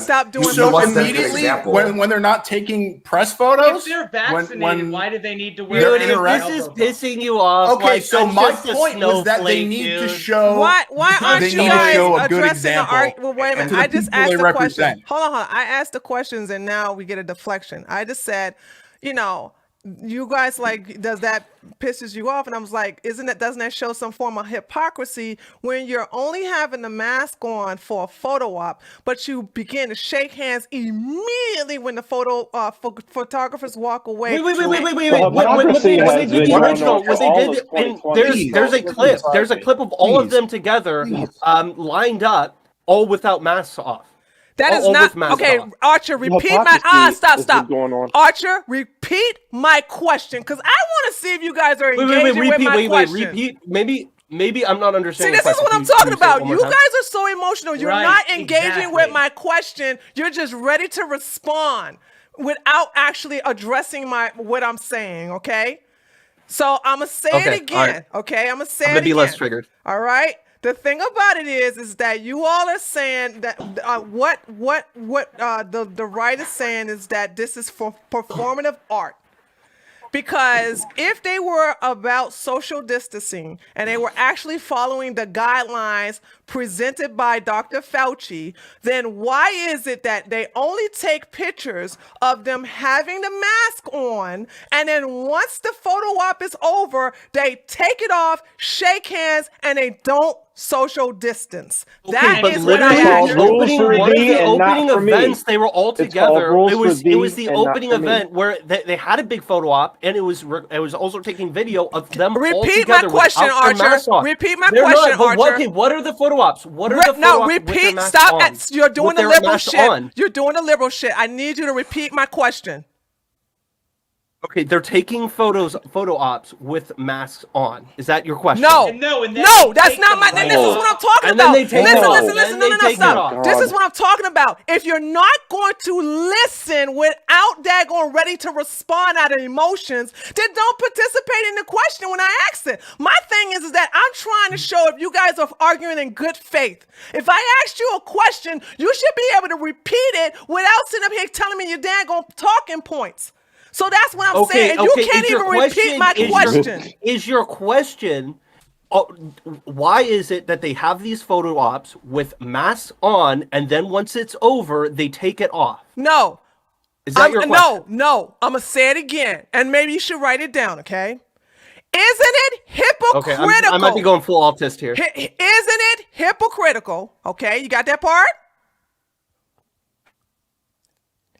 D: stop doing.
G: So immediately when they're not taking press photos,
A: if they're vaccinated, why do they need to wear?
H: Dude, if this is pissing you off,
G: okay. So my point was that they need to show.
D: Why aren't you guys addressing the argument?
G: Well,
D: wait a minute. I just asked the question. Hold on. I asked the questions, and now we get a deflection. I just said, you guys does that pisses you off? And I was like, doesn't that show some form of hypocrisy when you're only having the mask on for a photo op, but you begin to shake hands immediately when the photographers walk away?
H: Wait. When they did the original, there's a clip. There's a clip of all of them together, lined up, all without masks off.
D: That is not okay. Archer, repeat stop. Archer, repeat my question, because I want to see if you guys are engaging with my question.
H: Repeat. Maybe I'm not understanding.
D: See, this is what I'm talking about. You guys are so emotional. You're not engaging with my question. You're just ready to respond without actually addressing what I'm saying. Okay, so I'm gonna say it again. Right. Okay, I'm gonna be
H: less triggered.
D: All right. The thing about it is that you all are saying that what the right is saying is that this is for performative art. Because if they were about social distancing and they were actually following the guidelines presented by Dr. Fauci, then why is it that they only take pictures of them having the mask on, and then once the photo op is over, they take it off, shake hands, and they don't social distance? That is what I asked.
H: Opening events, they were all together. It was the opening event where they had a big photo op, and it was also taking video of them all together.
D: Repeat my question, Archer. Repeat my question, Archer.
H: Okay, what are the photo ops? What are the photo ops?
D: Repeat. Stop. You're doing the liberal shit. You're doing the liberal shit. I need you to repeat my question.
H: Okay, they're taking photo ops with masks on. Is that your question?
D: No, that's not my. This is what I'm talking about. Listen. No, stop. This is what I'm talking about. If you're not going to listen without daggone ready to respond out of emotions, then don't participate in the question when I ask it. My thing is that I'm trying to show if you guys are arguing in good faith. If I asked you a question, you should be able to repeat it without sitting up here telling me your daggone talking points. So that's what I'm saying. And you can't even repeat my question.
H: Is your question why is it that they have these photo ops with masks on, and then once it's over, they take it off?
D: No.
H: Is that your question?
D: No. I'm going to say it again, and maybe you should write it down, okay? Isn't it hypocritical?
H: Okay, I might be going full autist here.
D: Isn't it hypocritical? Okay, you got that part?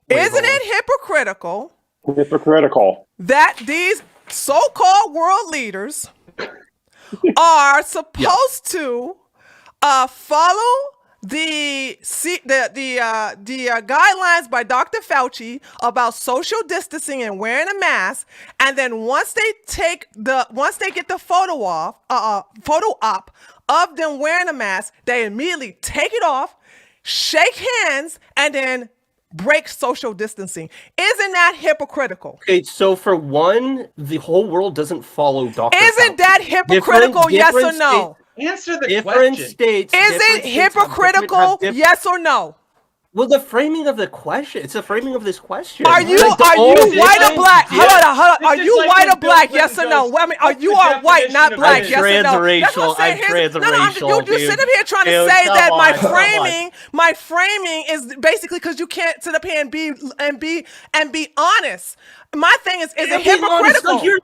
D: Isn't it hypocritical?
C: Hypocritical.
D: That these so-called world leaders are supposed to follow the guidelines by Dr. Fauci about social distancing and wearing a mask, and then once they get the photo op of them wearing a mask, they immediately take it off, shake hands, and then break social distancing. Isn't that hypocritical?
H: Okay, so for one, the whole world doesn't follow Dr.
D: Isn't that hypocritical? Yes or no?
A: Answer the
H: different
A: question.
H: States.
D: Is it hypocritical? Yes or no?
H: Well, the framing of the question. It's the framing of this question.
D: Are you white or black? Hold on. Are you white or black? Yes or no? I mean, you are white, not black. Yes or no?
H: I'm transracial.
D: You sit up here trying to say that my framing is basically because you can't sit up here and be honest. My thing is it hypocritical?
H: You're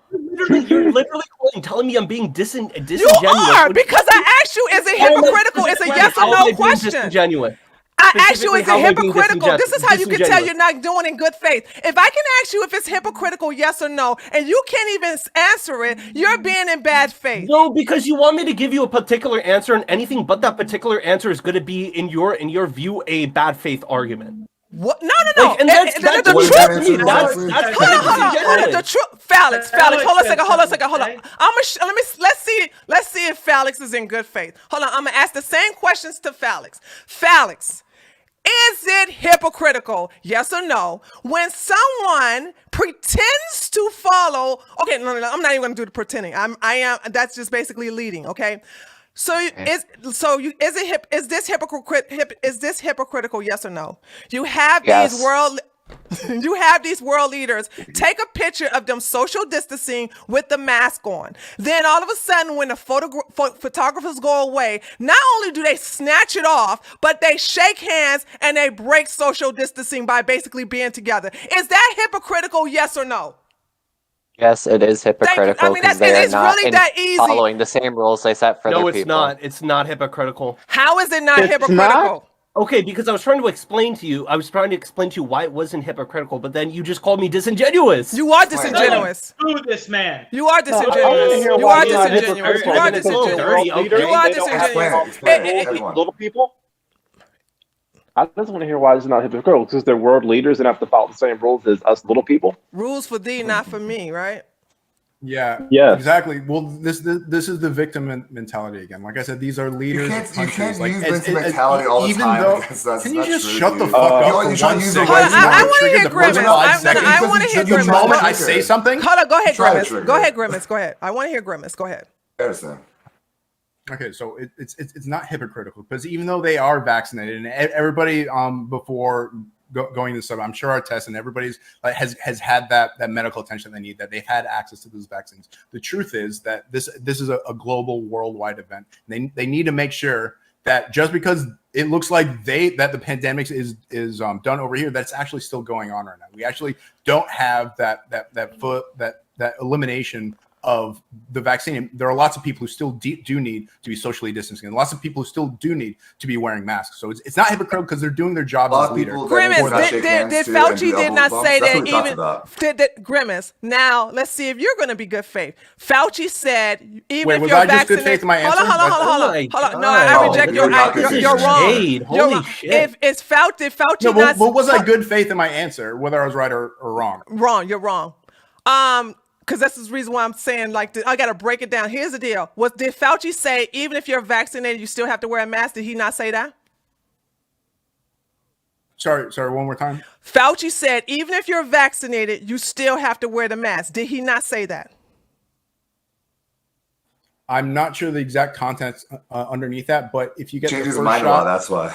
H: literally telling me I'm being disingenuous.
D: You are, because I asked you, is it hypocritical? It's a yes or no question.
H: Disingenuous?
D: I asked you, is it hypocritical? This is how you can tell you're not doing in good faith. If I can ask you if it's hypocritical, yes or no, and you can't even answer it, you're being in bad faith.
H: No, because you want me to give you a particular answer, and anything but that particular answer is going to be, in your view, a bad faith argument.
D: What? No.
H: Like, and that's the truth.
D: The truth. Phalix. Hold on a second. Let's see if Phalix is in good faith. Hold on. I'm gonna ask the same questions to Phalix. Phalix, is it hypocritical? Yes or no? When someone pretends to follow. Okay, no. I'm not even gonna do the pretending. I am. That's just basically leading. Okay. So is this hypocritical? Yes or no? You have these world leaders take a picture of them social distancing with the mask on. Then all of a sudden, when the photographers go away, not only do they snatch it off, but they shake hands and they break social distancing by basically being together. Is that hypocritical? Yes or no?
B: Yes, it is hypocritical because they are not following the same rules they set for their people.
H: No, it's not. It's not hypocritical.
D: How is it not hypocritical?
C: Not?
H: Okay, because I was trying to explain to you why it wasn't hypocritical, but then you just called me disingenuous.
D: You are disingenuous.
A: Screw this man.
D: You are disingenuous. You are disingenuous. You are disingenuous.
C: Little people? I just want to hear why it's not hypocritical, because they're world leaders and have to follow the same rules as us little people.
D: Rules for thee, not for me, right?
G: Yeah, exactly. Well, this is the victim mentality again. Like I said, these are leaders of countries.
F: You can't use victim mentality all the time.
G: Can you just shut the fuck up for 1 second?
D: I want to hear Grimace. I want to hear Grimace.
G: The moment I say something.
D: Hold on, go ahead, Grimace. Go ahead, Grimace. Go ahead. I want to hear Grimace. Go ahead.
G: Okay, so it's not hypocritical because even though they are vaccinated and everybody before going to sub, I'm sure our tests and everybody's has had that medical attention they need, that they've had access to those vaccines. The truth is that this is a global worldwide event. They need to make sure that just because it looks like that the pandemic is done over here, that's actually still going on right now. We actually don't have that elimination of the vaccine. There are lots of people who still do need to be socially distancing, and lots of people who still do need to be wearing masks. So it's not hypocritical because they're doing their job as leaders.
D: Grimace, did Fauci did not say that even Grimace. Now let's see if you're going to be good faith. Fauci said even if you're vaccinated. Good faith in my answer? Hold on. No, I reject your. You're wrong.
H: Holy shit.
D: If it's Fauci,
G: what was I good faith in my answer, whether I was right or wrong?
D: Wrong. You're wrong. Because that's the reason why I'm saying, I got to break it down. Here's the deal. Did Fauci say, even if you're vaccinated, you still have to wear a mask? Did he not say that?
G: Sorry, one more time.
D: Fauci said, even if you're vaccinated, you still have to wear the mask. Did he not say that?
G: I'm not sure the exact contents underneath that, but if you get
F: changes the mind law, that's why.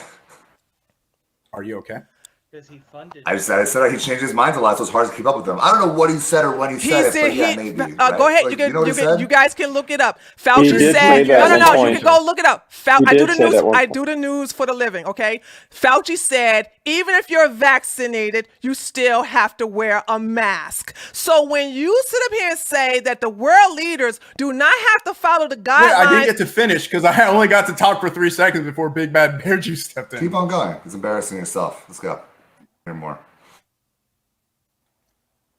G: Are you okay?
A: Because he funded.
F: I said he changed his mind a lot, so it's hard to keep up with him. I don't know what he said or when he said it, but yeah, maybe. Right?
D: Go ahead.
F: Like,
D: You guys can look it up. Fauci
C: did
D: said,
C: say that
D: no.
C: at one
D: You can go look it up. I do the
C: say
D: news.
C: that one
D: I
C: point.
D: do the news for the living. Okay. Fauci said, even if you're vaccinated, you still have to wear a mask. So when you sit up here and say that the world leaders do not have to follow the guidelines,
G: I didn't get to finish because I only got to talk for 3 seconds before Big Bad Bear Juice stepped in.
F: Keep on going. It's embarrassing yourself. Let's go. Hear more.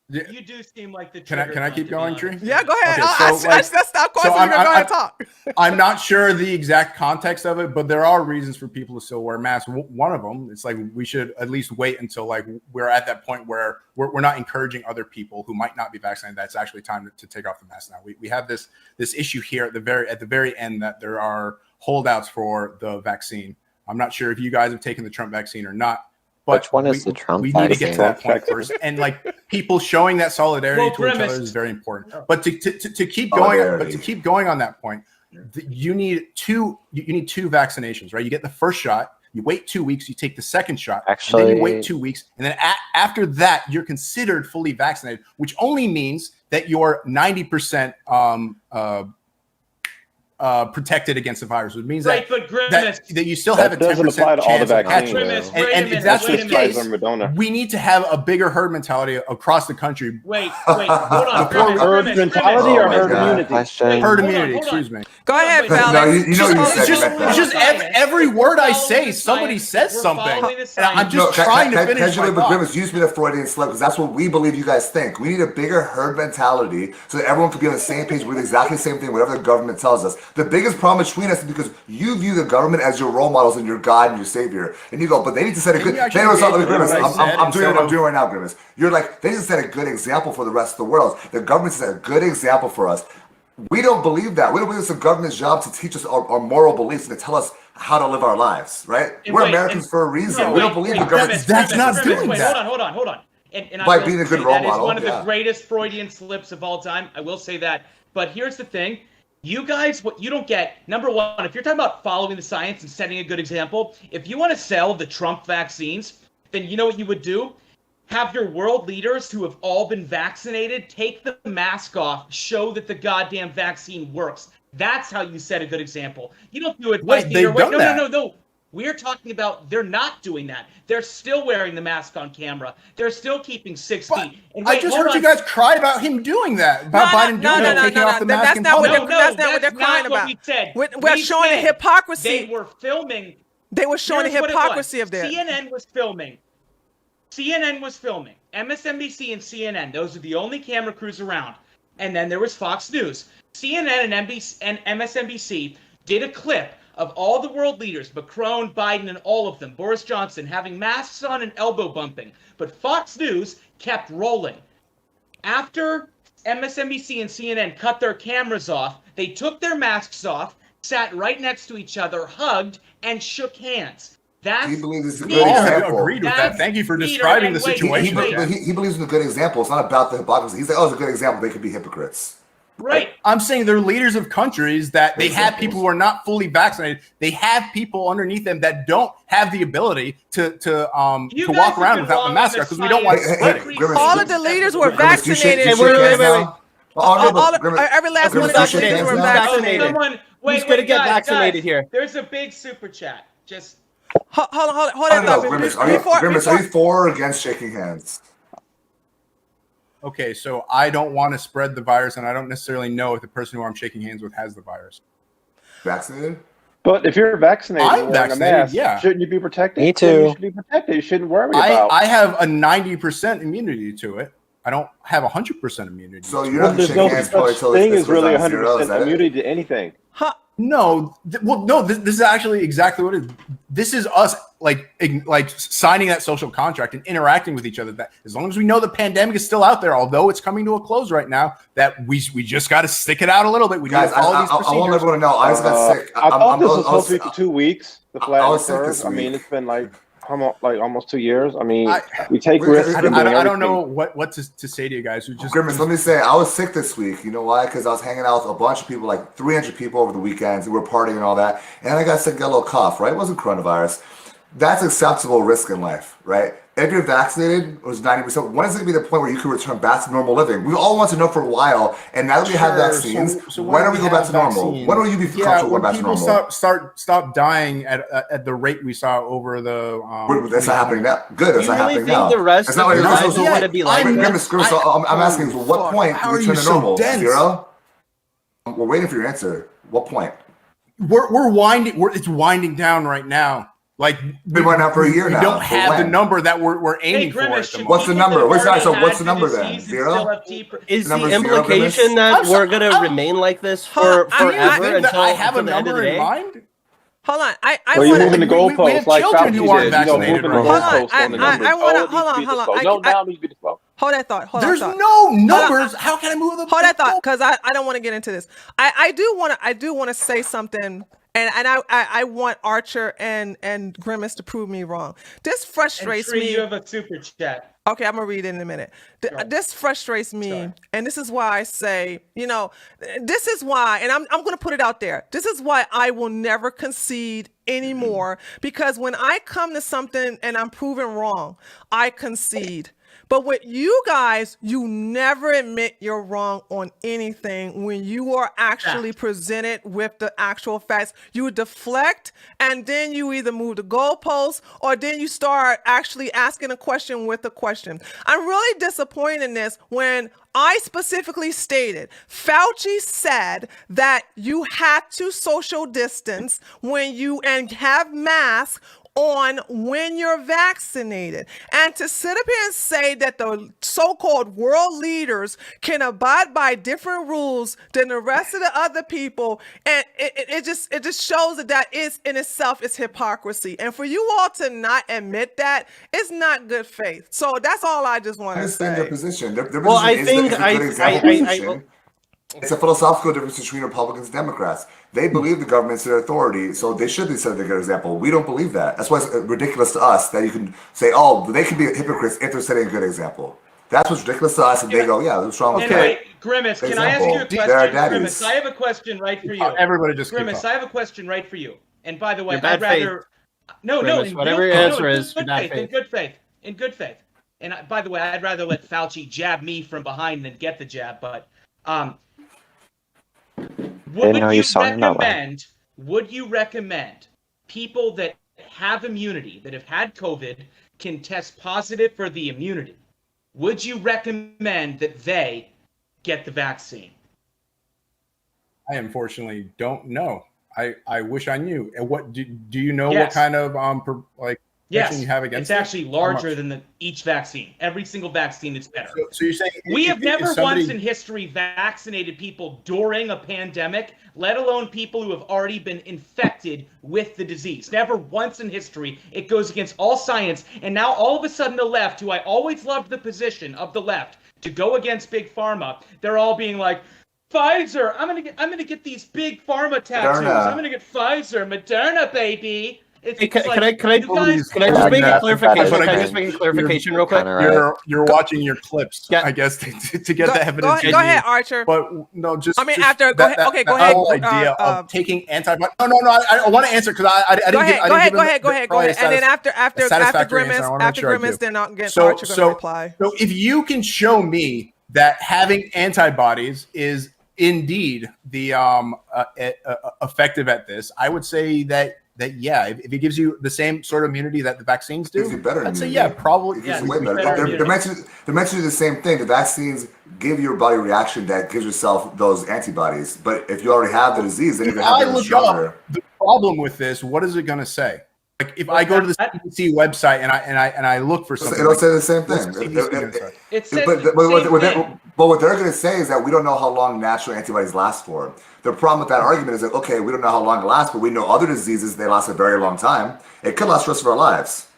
A: You do seem like the.
G: Can I keep going, Tree?
D: yeah, go ahead.
G: Okay,
D: I stop calling you. Go ahead and talk.
G: I'm not sure the exact context of it, but there are reasons for people to still wear masks. One of them, it's like we should at least wait until like we're at that point where we're not encouraging other people who might not be vaccinated. That's actually time to take off the mask now. We have this issue here at the very end that there are holdouts for the vaccine. I'm not sure if you guys have taken the Trump vaccine or not. But
B: which one is the Trump
G: we
B: vaccine?
G: need to get to that point first, and like people showing that solidarity to each other is very important. But to keep going on that point, you need two vaccinations, right? You get the first shot, you wait 2 weeks, you take the second shot, and then you wait 2 weeks, and then after that, you're considered fully vaccinated, which only means that you're 90% protected against the virus. It means that you still have a 10%
C: apply to all the
G: chance
C: vaccines.
G: And if that's the case, we need to have a bigger herd mentality across the country.
A: Wait, hold on.
C: Herd mentality or herd immunity?
G: Herd immunity, excuse me.
D: Go ahead,
F: No,
D: Val.
G: It's just every word I say, somebody says something. And I'm just trying to finish my thought.
F: Grimace, use me the Freudian slip because that's what we believe you guys think. We need a bigger herd mentality so that everyone can be on the same page with exactly the same thing, whatever the government tells us. The biggest problem between us is because you view the government as your role models and your God and your savior. And you go, but they need to set a good... I'm doing right now, Grimace. You're like, they need to set a good example for the rest of the world. The government set a good example for us. We don't believe that. We don't believe it's the government's job to teach us our moral beliefs and to tell us how to live our lives, right? We're Americans for a reason. We don't believe the government...
G: That's not doing that.
A: Hold on. And
F: by being a good role model.
A: That is one of the greatest Freudian slips of all time. I will say that. But here's the thing. You guys, what you don't get, number one, if you're talking about following the science and setting a good example, if you want to sell the Trump vaccines, then you know what you would do? Have your world leaders who have all been vaccinated take the mask off, show that the goddamn vaccine works. That's how you set a good example. You don't do it by No. We're talking about they're not doing that. They're still wearing the mask on camera. They're still keeping 6 feet. And
G: I just heard you guys cry about him doing that. About Biden doing that, taking off the mask in public.
D: That's not what they're crying about. We're showing the hypocrisy.
A: They were filming.
D: They were showing the hypocrisy of that.
A: CNN was filming. MSNBC and CNN. Those are the only camera crews around. And then there was Fox News. CNN and MSNBC did a clip of all the world leaders, Macron, Biden, and all of them, Boris Johnson, having masks on and elbow bumping. But Fox News kept rolling. After MSNBC and CNN cut their cameras off, they took their masks off, sat right next to each other, hugged, and shook hands.
F: He believes it's a good example.
G: Agreed with that. Thank you for describing the situation.
F: He believes in a good example. It's not about the hypocrisy. He's like, it's a good example. They could be hypocrites.
A: Right.
G: I'm saying they're leaders of countries that they have people who are not fully vaccinated. They have people underneath them that don't have the ability to walk around without the mask because we don't want to spread it.
D: All of the leaders were vaccinated.
A: Every
D: last one of the leaders were vaccinated.
H: Who's going to get vaccinated here?
A: There's a big super chat. Just
D: hold on.
F: Grimace, are you for or against shaking hands?
G: Okay, so I don't want to spread the virus, and I don't necessarily know if the person who I'm shaking hands with has the virus.
F: Vaccinated?
C: But if you're vaccinated,
G: I'm vaccinated,
C: mask, shouldn't you be protected?
B: Me too.
C: You should be protected. You shouldn't worry about.
G: I have a 90% immunity to it. I don't have 100% immunity.
F: So you're not shaking hands probably until
C: thing is really 100% immunity to anything.
G: No, this is actually exactly what it is. This is us like signing that social contract and interacting with each other. That as long as we know the pandemic is still out there, although it's coming to a close right now, that we just got to stick it out a little bit. We
F: guys,
G: need to follow these procedures.
F: I want everyone to know. I just got sick.
C: I thought this was supposed to be for 2 weeks. The flattening curve. I mean, it's been like almost 2 years. I mean, we take risks.
G: I don't know what to say to you guys.
F: Grimace, let me say, I was sick this week. You know why? Because I was hanging out with a bunch of people, like 300 people over the weekends, and we were partying and all that. And I got sick, got a little cough, right? It wasn't coronavirus. That's acceptable risk in life, right? if you're vaccinated, it was 90%. When is it going to be the point where you can return back to normal living? We all want to know for a while, and now that we have vaccines,
G: So
F: when are we going back to normal? When will you be comfortable going back to normal?
G: People stop dying at the rate we saw over the.
F: That's not happening now. Good, that's not happening now.
H: The rest
F: it's not like
H: lives are going to be like this?
F: I'm asking, so what point do we return to normal? Zero? We're waiting for your answer. What point?
G: We're winding. It's winding down right now. Like
F: been right now for a year now.
G: We don't have the number that we're aiming for.
F: What's the number? What's the number then? Zero?
H: Is the implication that we're gonna remain like this for forever until
G: I have a
H: the end of
G: number
H: the
G: in
H: day?
G: mind?
D: Hold on.
C: Well, you're moving the goalposts
G: we have
C: like
G: children who aren't vaccinated.
C: Moving the goalposts on the numbers.
D: Hold that thought.
G: There's no numbers. How can I move the?
D: Hold that thought, because I don't want to get into this. I do want to say something. And I want Archer and Grimace to prove me wrong. This frustrates me.
A: You have a super chat.
D: Okay, I'm gonna read it in a minute. This frustrates me, and this is why I say, this is why, and I'm gonna put it out there. This is why I will never concede anymore, because when I come to something and I'm proven wrong, I concede. But with you guys, you never admit you're wrong on anything when you are actually presented with the actual facts. You deflect, and then you either move the goalposts, or then you start actually asking a question with a question. I'm really disappointed in this when I specifically stated, Fauci said that you had to social distance and have masks on when you're vaccinated. And to sit up here and say that the so-called world leaders can abide by different rules than the rest of the other people, and it just shows that is in itself is hypocrisy. And for you all to not admit that, it's not good faith. So that's all I just want to say.
F: I understand their position. Their position
H: Well, I
F: is
H: think
F: a good example. It's a philosophical difference between Republicans and Democrats. They believe the government's their authority, so they should be set a good example. We don't believe that. That's why it's ridiculous to us that you can say, oh, they can be hypocrites if they're setting a good example. That's what's ridiculous to us, and they go, yeah, what's wrong with that?
A: Anyway, Grimace, can I ask you a question? Grimace, I have a question right for you.
G: Everybody just
A: Grimace, I have a question right for you. And by the way,
H: I'd rather...
A: Grimace,
H: whatever your answer is,
A: in good faith. And by the way, I'd rather let Fauci jab me from behind than get the jab, but... Would you recommend people that have immunity, that have had COVID, can test positive for the immunity? Would you recommend that they get the vaccine?
G: I unfortunately don't know. I wish I knew. And what do you know? What kind of
A: Yes,
G: you have against
A: it's actually larger than each vaccine. Every single vaccine is better.
G: So you're saying
A: we have never once in history vaccinated people during a pandemic, let alone people who have already been infected with the disease. Never once in history. It goes against all science. And now all of a sudden the left, who I always loved the position of the left to go against big pharma, they're all being like, Pfizer, I'm gonna get these big pharma tattoos. I'm gonna get Pfizer, Moderna, baby. Can I just
H: make a clarification? Can I just make a clarification real quick?
G: You're watching your clips, I guess, to get the evidence.
D: Go ahead, Archer.
G: But no, just.
D: I mean, after go ahead. Okay, go ahead.
G: The whole idea of taking antibiotics. No. I want to answer because I didn't
D: Go ahead. And then after Grimace, then Archer going to reply.
G: So if you can show me that having antibodies is indeed the effective at this, I would say that yeah, if it gives you the same sort of immunity that the vaccines do, I'd say yeah, probably.
F: Yeah, way better. They're meant to do the same thing. The vaccines give your body a reaction that gives yourself those antibodies. But if you already have the disease, then you're going to have it stronger.
G: The problem with this, what is it going to say? Like if I go to the CDC website and I look for something,
F: it'll say the same thing. But what they're going to say is that we don't know how long natural antibodies last for. The problem with that argument is that, okay, we don't know how long it lasts, but we know other diseases, they last a very long time. It could last the rest of our lives,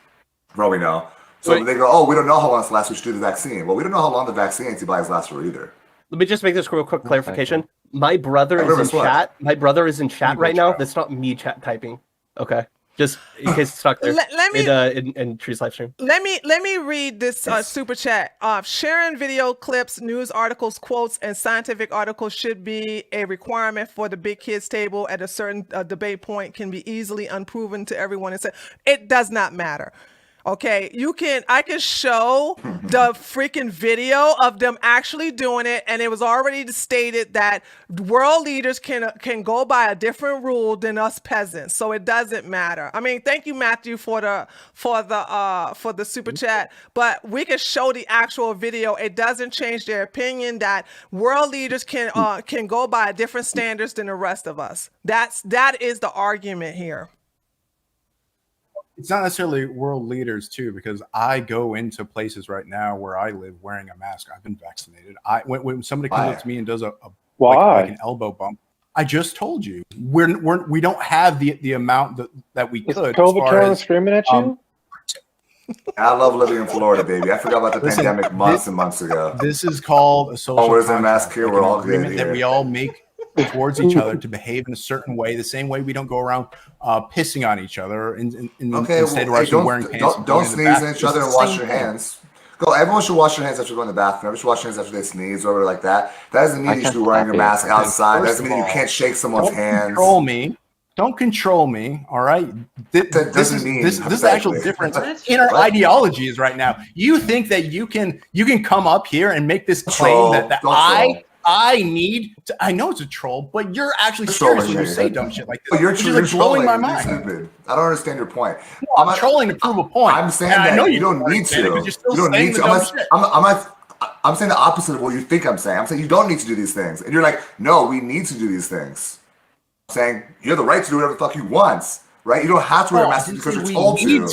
F: for all we know. So they go, oh, we don't know how long it lasts, we should do the vaccine. Well, we don't know how long the vaccine antibodies last for either.
H: Let me just make this real quick clarification. My brother is in chat. My brother is in chat right now. That's not me chat typing. Okay. Just in case it's stuck there in Tree's live stream.
D: Let me read this super chat. Sharing video clips, news articles, quotes, and scientific articles should be a requirement for the big kids table at a certain debate point can be easily unproven to everyone. It does not matter. Okay, I can show the freaking video of them actually doing it, and it was already stated that world leaders can go by a different rule than us peasants, so it doesn't matter. I mean, thank you, Matthew, for the super chat, but we can show the actual video. It doesn't change their opinion that world leaders can go by different standards than the rest of us. That is the argument here.
G: It's not necessarily world leaders too, because I go into places right now where I live wearing a mask. I've been vaccinated. When somebody comes up to me and does like an elbow bump, I just told you we don't have the amount that we could.
C: COVID killing screaming at you?
F: I love living in Florida, baby. I forgot about the pandemic months and months ago.
G: This is called a social.
F: Where's the mask here? We're all good here.
G: That we all make towards each other to behave in a certain way, the same way we don't go around pissing on each other instead of actually wearing pants.
F: Don't sneeze at each other and wash your hands. Everyone should wash their hands after going to the bathroom. Everyone should wash their hands after they sneeze or whatever like that. That doesn't mean you should be wearing your mask outside. That doesn't mean you can't shake someone's hands.
G: Don't control me, all right? This is actual difference in our ideologies right now. You think that you can come up here and make this claim that I need to, I know it's a troll, but you're actually serious when you say dumb shit like this.
F: You're
G: just blowing my mind.
F: Stupid. I don't understand your point.
G: No, I'm trolling to prove a point.
F: I'm saying that I know you don't need to. You don't need to. I'm saying the opposite of what you think I'm saying. I'm saying you don't need to do these things. And you're like, no, we need to do these things. I'm saying you have the right to do whatever the fuck you want. Right? You don't have to wear a mask because you're told to.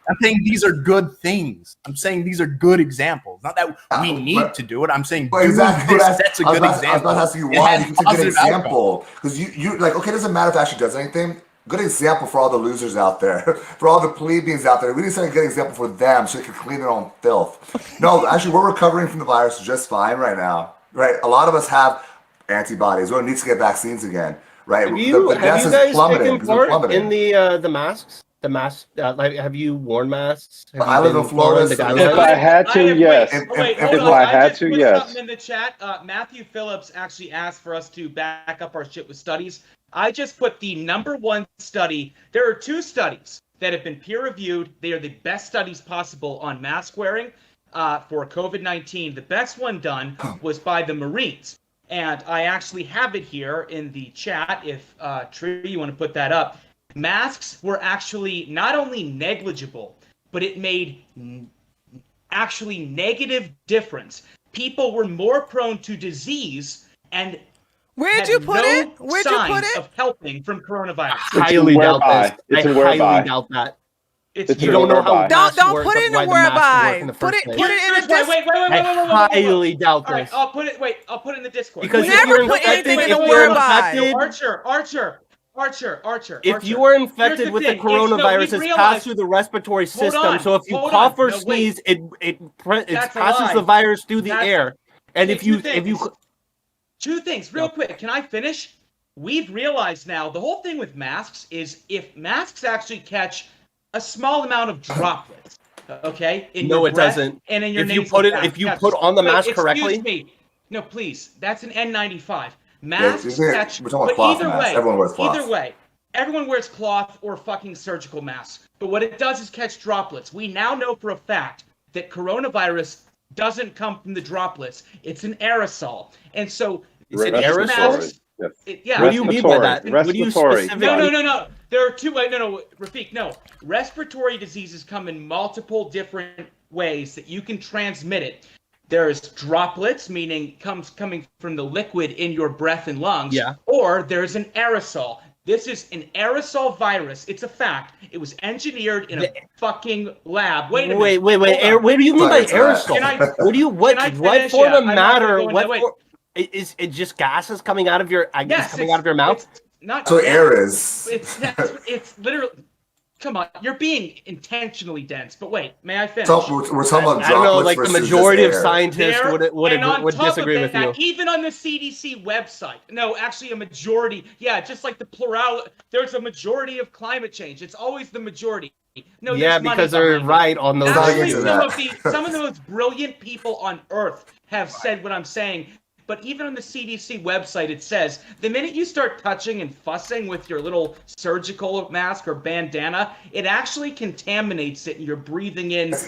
G: I'm saying these are good things. I'm saying these are good examples. Not that we need to do it. I'm saying
F: exactly.
G: That's a good example.
F: I was about to ask you why. You can take a good example. Because you like, okay, it doesn't matter if it actually does anything. Good example for all the losers out there, for all the plebeians out there. We need to set a good example for them so they can clean their own filth. No, actually, we're recovering from the virus just fine right now. Right? A lot of us have antibodies. We don't need to get vaccines again. Right.
H: Have you guys taken part in the masks? The masks. Like, have you worn masks?
F: I live in Florida.
C: If I had to, yes. If I had to, yes.
A: In the chat, Matthew Phillips actually asked for us to back up our shit with studies. I just put the #1 study. There are 2 studies that have been peer-reviewed. They are the best studies possible on mask wearing for COVID-19. The best one done was by the Marines. And I actually have it here in the chat. If Tree, you want to put that up. Masks were actually not only negligible, but it made actually negative difference. People were more prone to disease and
D: Where'd you put it?
A: Of helping from coronavirus.
H: Highly doubt this. I highly doubt that. You don't know how.
D: Don't put it in the whereby. Put it in the Discord.
A: Wait.
H: I highly doubt this.
A: I'll put it in the Discord.
H: Because
D: if you're infected,
A: Archer.
H: If you are infected with the coronavirus, it's passed through the respiratory system. So if you cough or sneeze, it passes the virus through the air. And if you
A: 2 things real quick. Can I finish? We've realized now the whole thing with masks is if masks actually catch a small amount of droplets, okay?
H: No, it doesn't.
A: And in your
H: if you put on the mask correctly.
A: Excuse me. No, please. That's an N95. Masks catch.
F: But everyone wears cloth.
A: Either way, everyone wears cloth or fucking surgical masks. But what it does is catch droplets. We now know for a fact that coronavirus doesn't come from the droplets. It's an aerosol, and so
H: aerosol.
A: Yeah.
H: What do you mean by that?
C: Respiratory.
A: No. There are 2 ways. No, Rafiq, no. Respiratory diseases come in multiple different ways that you can transmit it. There's droplets, meaning coming from the liquid in your breath and lungs.
H: Yeah.
A: Or there's an aerosol. This is an aerosol virus. It's a fact. It was engineered in a fucking lab. Wait a minute.
H: Wait. What do you mean by aerosol? What form of matter? Is it just gases coming out of your? Coming out of your mouth.
A: Not
F: so air is.
A: It's literally. Come on, you're being intentionally dense. But wait, may I finish?
F: So we're talking about droplets.
H: I don't know, like the majority of scientists would disagree with you.
A: Even on the CDC website, no, actually a majority. Yeah, just like the plural. There's a majority of climate change. It's always the majority. No,
H: yeah, because they're right on those.
A: Actually, some of the most brilliant people on Earth have said what I'm saying. but even on the CDC website, it says the minute you start touching and fussing with your little surgical mask or bandana, it actually contaminates it, and you're breathing in all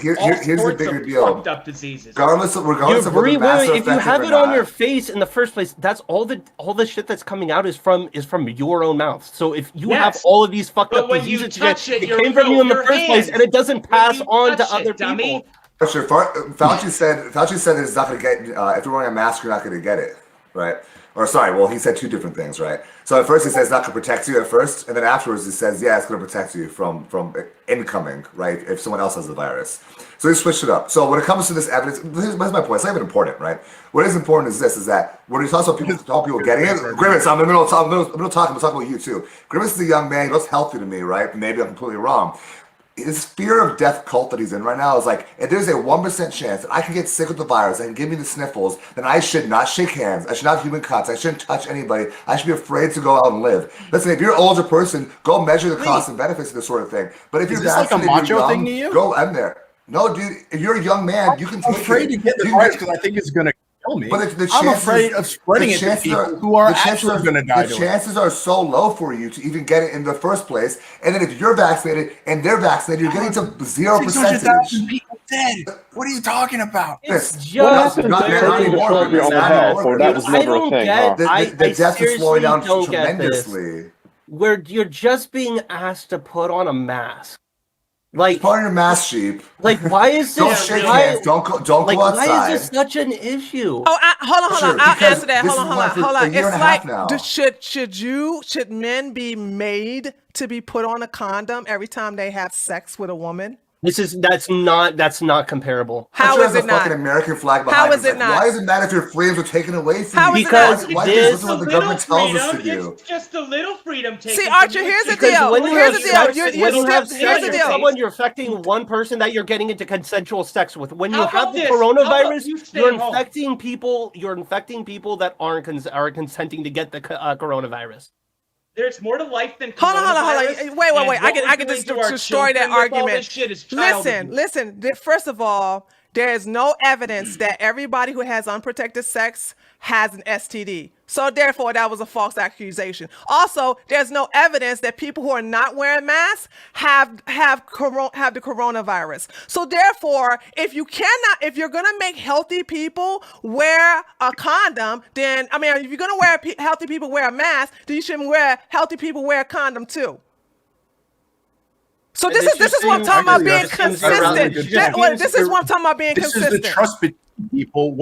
A: sorts of fucked up diseases.
F: Regardless of whether the masks are
H: if you have
F: effective
H: it
F: or
H: on
F: not.
H: your face in the first place, that's all the shit that's coming out is from your own mouth. So if you have all of these fucked up diseases, it came from you in the first place, and it doesn't pass on to other people.
F: Sure, Fauci said that it's not going to get, if you're wearing a mask, you're not going to get it, right? Or sorry, well, he said two different things, right? So at first he says it's not going to protect you at first, and then afterwards he says, yeah, it's going to protect you from incoming, right? If someone else has the virus. So he switched it up. So when it comes to this evidence, here's my point. It's not even important, right? What is important is this, is that when he talks about people getting it, Grimace, I'm in the middle of talking about you too. Grimace is a young man, he looks healthy to me, right? Maybe I'm completely wrong. His fear of death cult that he's in right now is like, if there's a 1% chance that I can get sick with the virus and give me the sniffles, then I should not shake hands. I should not have human contact. I shouldn't touch anybody. I should be afraid to go out and live. Listen, if you're an older person, go measure the costs and benefits of this sort of thing. But if you're vaccinated,
G: like a macho
F: young,
G: thing to you?
F: go in there. No, dude, if you're a young man, you can take it.
G: I'm afraid to get the virus because I think it's going to kill me.
F: But
G: I'm afraid of spreading it to people who are actually going to die.
F: The chances are so low for you to even get it in the first place. And then if you're vaccinated and they're vaccinated, you're getting to 0%.
G: 600,000 people dead. What are you talking about?
H: It's
C: just that was never a thing.
F: The deaths are slowing down tremendously.
H: Where you're just being asked to put on a mask. Like,
F: put on your mask, sheep.
H: Like, why is this?
F: Don't shake hands. Don't go outside.
H: Why is this such an issue?
D: Oh, hold on. I'll answer that. Hold on. Should men be made to be put on a condom every time they have sex with a woman?
H: That's not comparable.
F: How is it not? Fucking American flag behind
D: How is it not?
F: Why is it not if your freedoms are taken away from you?
H: Because
F: why is this what the government tells us to do?
A: It's just a little freedom taken.
D: See, Archer, here's the deal.
H: When you have sex
D: Here's the deal.
H: Someone, you're affecting one person that you're getting into consensual sex with. When you have the coronavirus, you're infecting people. You're infecting people that are consenting to get the coronavirus.
A: There's more to life than
D: hold on. Wait. I can just destroy that argument. Listen. First of all, there is no evidence that everybody who has unprotected sex has an STD. So therefore, that was a false accusation. Also, there's no evidence that people who are not wearing masks have the coronavirus. So therefore, if you're gonna make healthy people wear a condom, then if you're gonna wear healthy people wear a mask, then you should healthy people wear a condom too. So this is what I'm talking about being consistent. This is what I'm talking about being consistent.
G: This is the trust between people.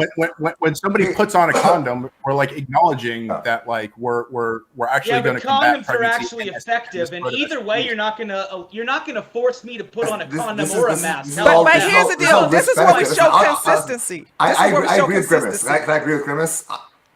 G: When somebody puts on a condom, we're like acknowledging that like we're actually going to combat pregnancy.
A: Condoms are actually effective, and either way, you're not gonna force me to put on a condom or a mask.
D: But here's the deal. This is where we show consistency.
F: I agree with Grimace. Can I agree with Grimace?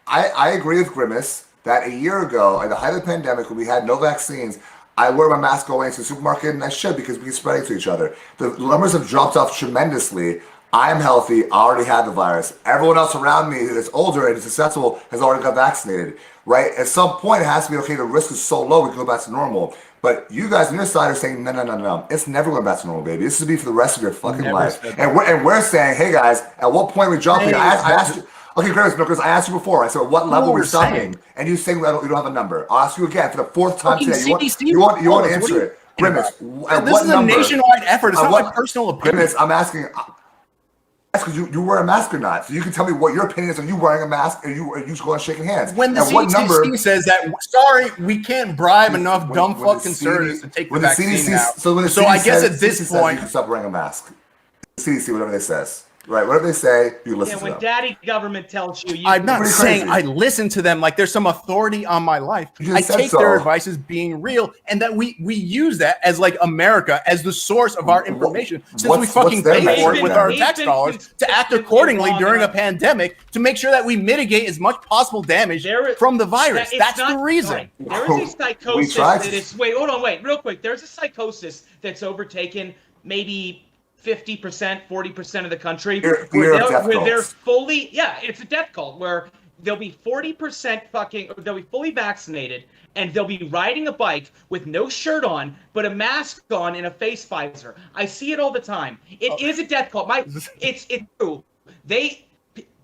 F: I agree with Grimace that a year ago, at the height of the pandemic, when we had no vaccines, I wear my mask going into the supermarket, and I should because we can spread it to each other. The numbers have dropped off tremendously. I am healthy. I already had the virus. Everyone else around me that's older and successful has already got vaccinated, right? At some point, it has to be, okay, the risk is so low, we can go back to normal. But you guys on your side are saying, no. It's never going back to normal, baby. This is be for the rest of your fucking life. And we're saying, hey, guys, at what point we drop it? I asked you. Okay, Grimace, I asked you before. I said, what level we're stopping? And you saying you don't have a number. I'll ask you again for the fourth time today. You want to answer it. Grimace,
G: this is a nationwide effort. It's not my personal opinion.
F: Grimace, I'm asking, because you wear a mask or not. So you can tell me what your opinion is on you wearing a mask and you just going shaking hands.
G: When the CDC says that, sorry, we can't bribe enough dumb fuck conservatives to take the vaccine now. So I guess at this point,
F: you can stop wearing a mask. The CDC, whatever they says. Right, whatever they say, you listen to them.
A: When daddy government tells you,
G: I'm not saying I listen to them like there's some authority on my life. I take their advice as being real, and that we use that as like America as the source of our information, since we fucking pay for it with our tax dollars to act accordingly during a pandemic to make sure that we mitigate as much possible damage from the virus. That's the reason.
A: There is a psychosis that is. Wait, real quick. There's a psychosis that's overtaken maybe 50%, 40% of the country, where they're fully, it's a death cult where they'll be 40% they'll be fully vaccinated and they'll be riding a bike with no shirt on, but a mask on and a face visor. I see it all the time. It is a death cult. It's true.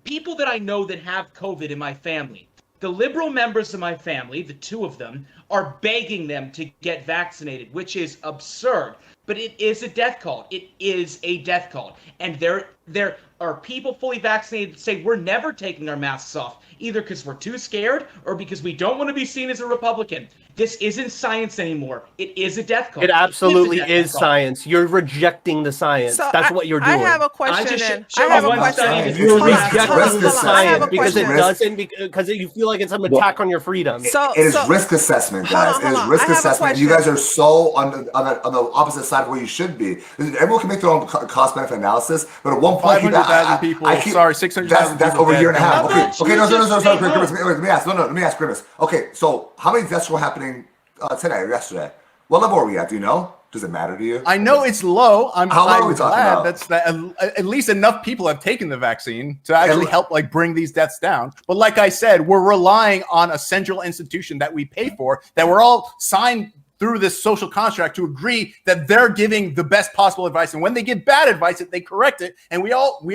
A: people that I know that have COVID in my family, the liberal members of my family, the two of them, are begging them to get vaccinated, which is absurd. But it is a death cult. It is a death cult. And there are people fully vaccinated that say we're never taking our masks off, either because we're too scared or because we don't want to be seen as a Republican. This isn't science anymore. It is a death cult.
H: It absolutely is science. You're rejecting the science.
D: So
H: That's what you're doing.
D: I have a question.
H: You're rejecting the science because it
F: Risk.
H: doesn't, because you feel like it's an attack on your freedom.
F: It is risk assessment, guys. It is risk assessment. You guys are so on the opposite side of where you should be. Everyone can make their own cost benefit analysis, but at one point,
G: 500,000 people. Sorry, 600,000.
F: That's over a year and a half. Okay, no. Let me ask Grimace. Okay, so how many deaths were happening today or yesterday? What level are we at? Do you know? Does it matter to you?
G: I know it's low. I'm
F: How low are we talking
G: glad
F: about?
G: that at least enough people have taken the vaccine to actually help like bring these deaths down. But like I said, we're relying on a central institution that we pay for, that we're all signed through this social contract to agree that they're giving the best possible advice. And when they give bad advice, that they correct it. And we all make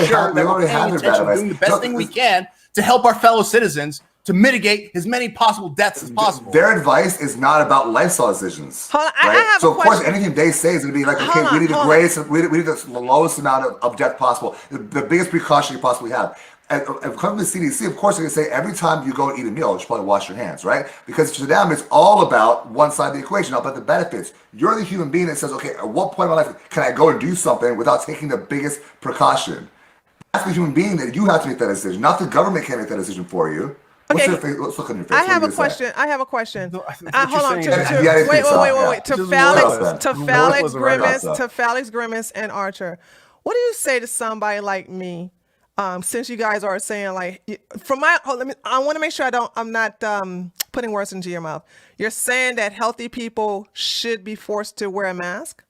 G: sure that we're paying attention, doing the best thing we can to help our fellow citizens to mitigate as many possible deaths as possible.
F: Their advice is not about lifestyle decisions.
D: Hold on, I have
F: so
D: a
F: of course,
D: question.
F: anything they say is going to be like, okay, we need the greatest, we need the lowest amount of death possible, the biggest precaution you possibly have. And coming to the CDC, of course, they're going to say every time you go and eat a meal, you should probably wash your hands, right? Because to them, it's all about one side of the equation, not about the benefits. You're the human being that says, okay, at what point in my life can I go and do something without taking the biggest precaution? That's the human being that you have to make that decision. Not the government can't make that decision for you.
D: Okay.
F: Let's look on your face.
D: I have a question. Hold on. Wait. To Felix, Grimace, and Archer, what do you say to somebody like me? Since you guys are saying like, I want to make sure I'm not putting words into your mouth. You're saying that healthy people should be forced to wear a mask?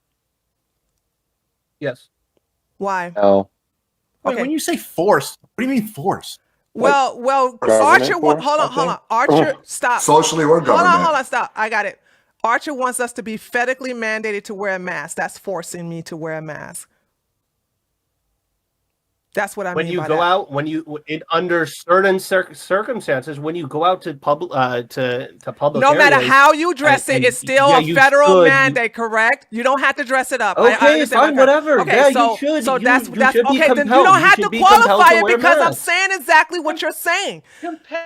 H: Yes.
D: Why?
B: No.
D: Okay.
G: When you say forced, what do you mean forced?
D: Well, Archer. Hold on. Archer, stop.
F: Socially or government?
D: Hold on. Stop. I got it. Archer wants us to be federally mandated to wear a mask. That's forcing me to wear a mask. That's what I mean.
H: When you go out, under certain circumstances, when you go out to public,
D: no matter how you dress it, it's still a federal mandate. Correct? You don't have to dress it up.
H: Okay, fine, whatever. Okay, you should.
D: So that's okay.
H: Then
D: you don't have to qualify it because I'm saying exactly what you're saying.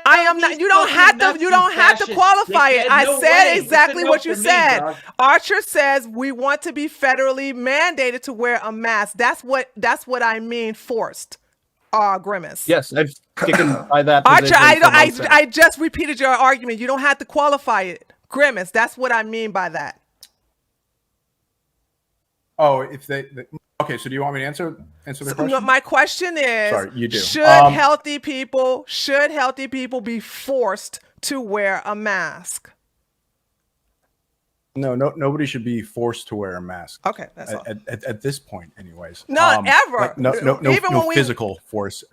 D: I am not. You don't have to. You don't have to qualify it. I said exactly what you said. Archer says we want to be federally mandated to wear a mask. That's what I mean. Forced. Grimace.
H: Yes, I've taken by that.
D: Archer, I just repeated your argument. You don't have to qualify it. Grimace, that's what I mean by that.
G: Oh, okay, so do you want me to answer the question?
D: My question is,
G: sorry, you do.
D: Should healthy people be forced to wear a mask?
G: No, nobody should be forced to wear a mask.
D: Okay, that's all.
G: At this point, anyways.
D: Not ever.
G: Like, no physical force.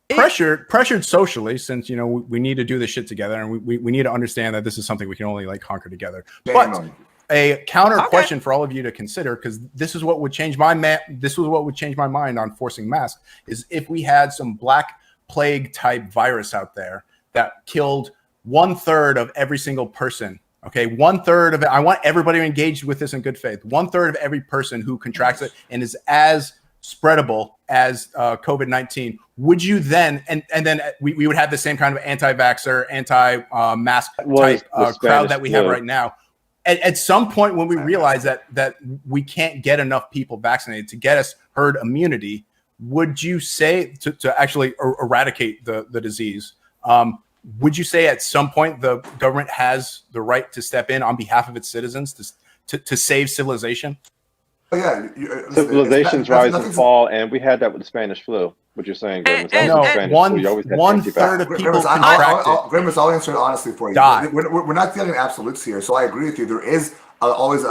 G: Pressured socially, since we need to do this shit together, and we need to understand that this is something we can only like conquer together. But a counter question for all of you to consider, because this is what would change my mind on forcing masks, is if we had some Black Plague type virus out there that killed 1/3 of every single person. Okay, 1/3 of it. I want everybody engaged with this in good faith. 1/3 of every person who contracts it and is as spreadable as COVID-19. Would you then, and then we would have the same kind of anti-vaxxer, anti-mask type crowd that we have right now. At some point when we realize that we can't get enough people vaccinated to get us herd immunity, would you say to actually eradicate the disease? Would you say at some point the government has the right to step in on behalf of its citizens to save civilization?
F: Yeah,
C: civilizations rise and fall, and we had that with the Spanish flu. What you're saying, Grimace?
G: One third of people contract
F: Grimace, I'll answer it honestly for you. We're not dealing in absolutes here, so I agree with you. There is always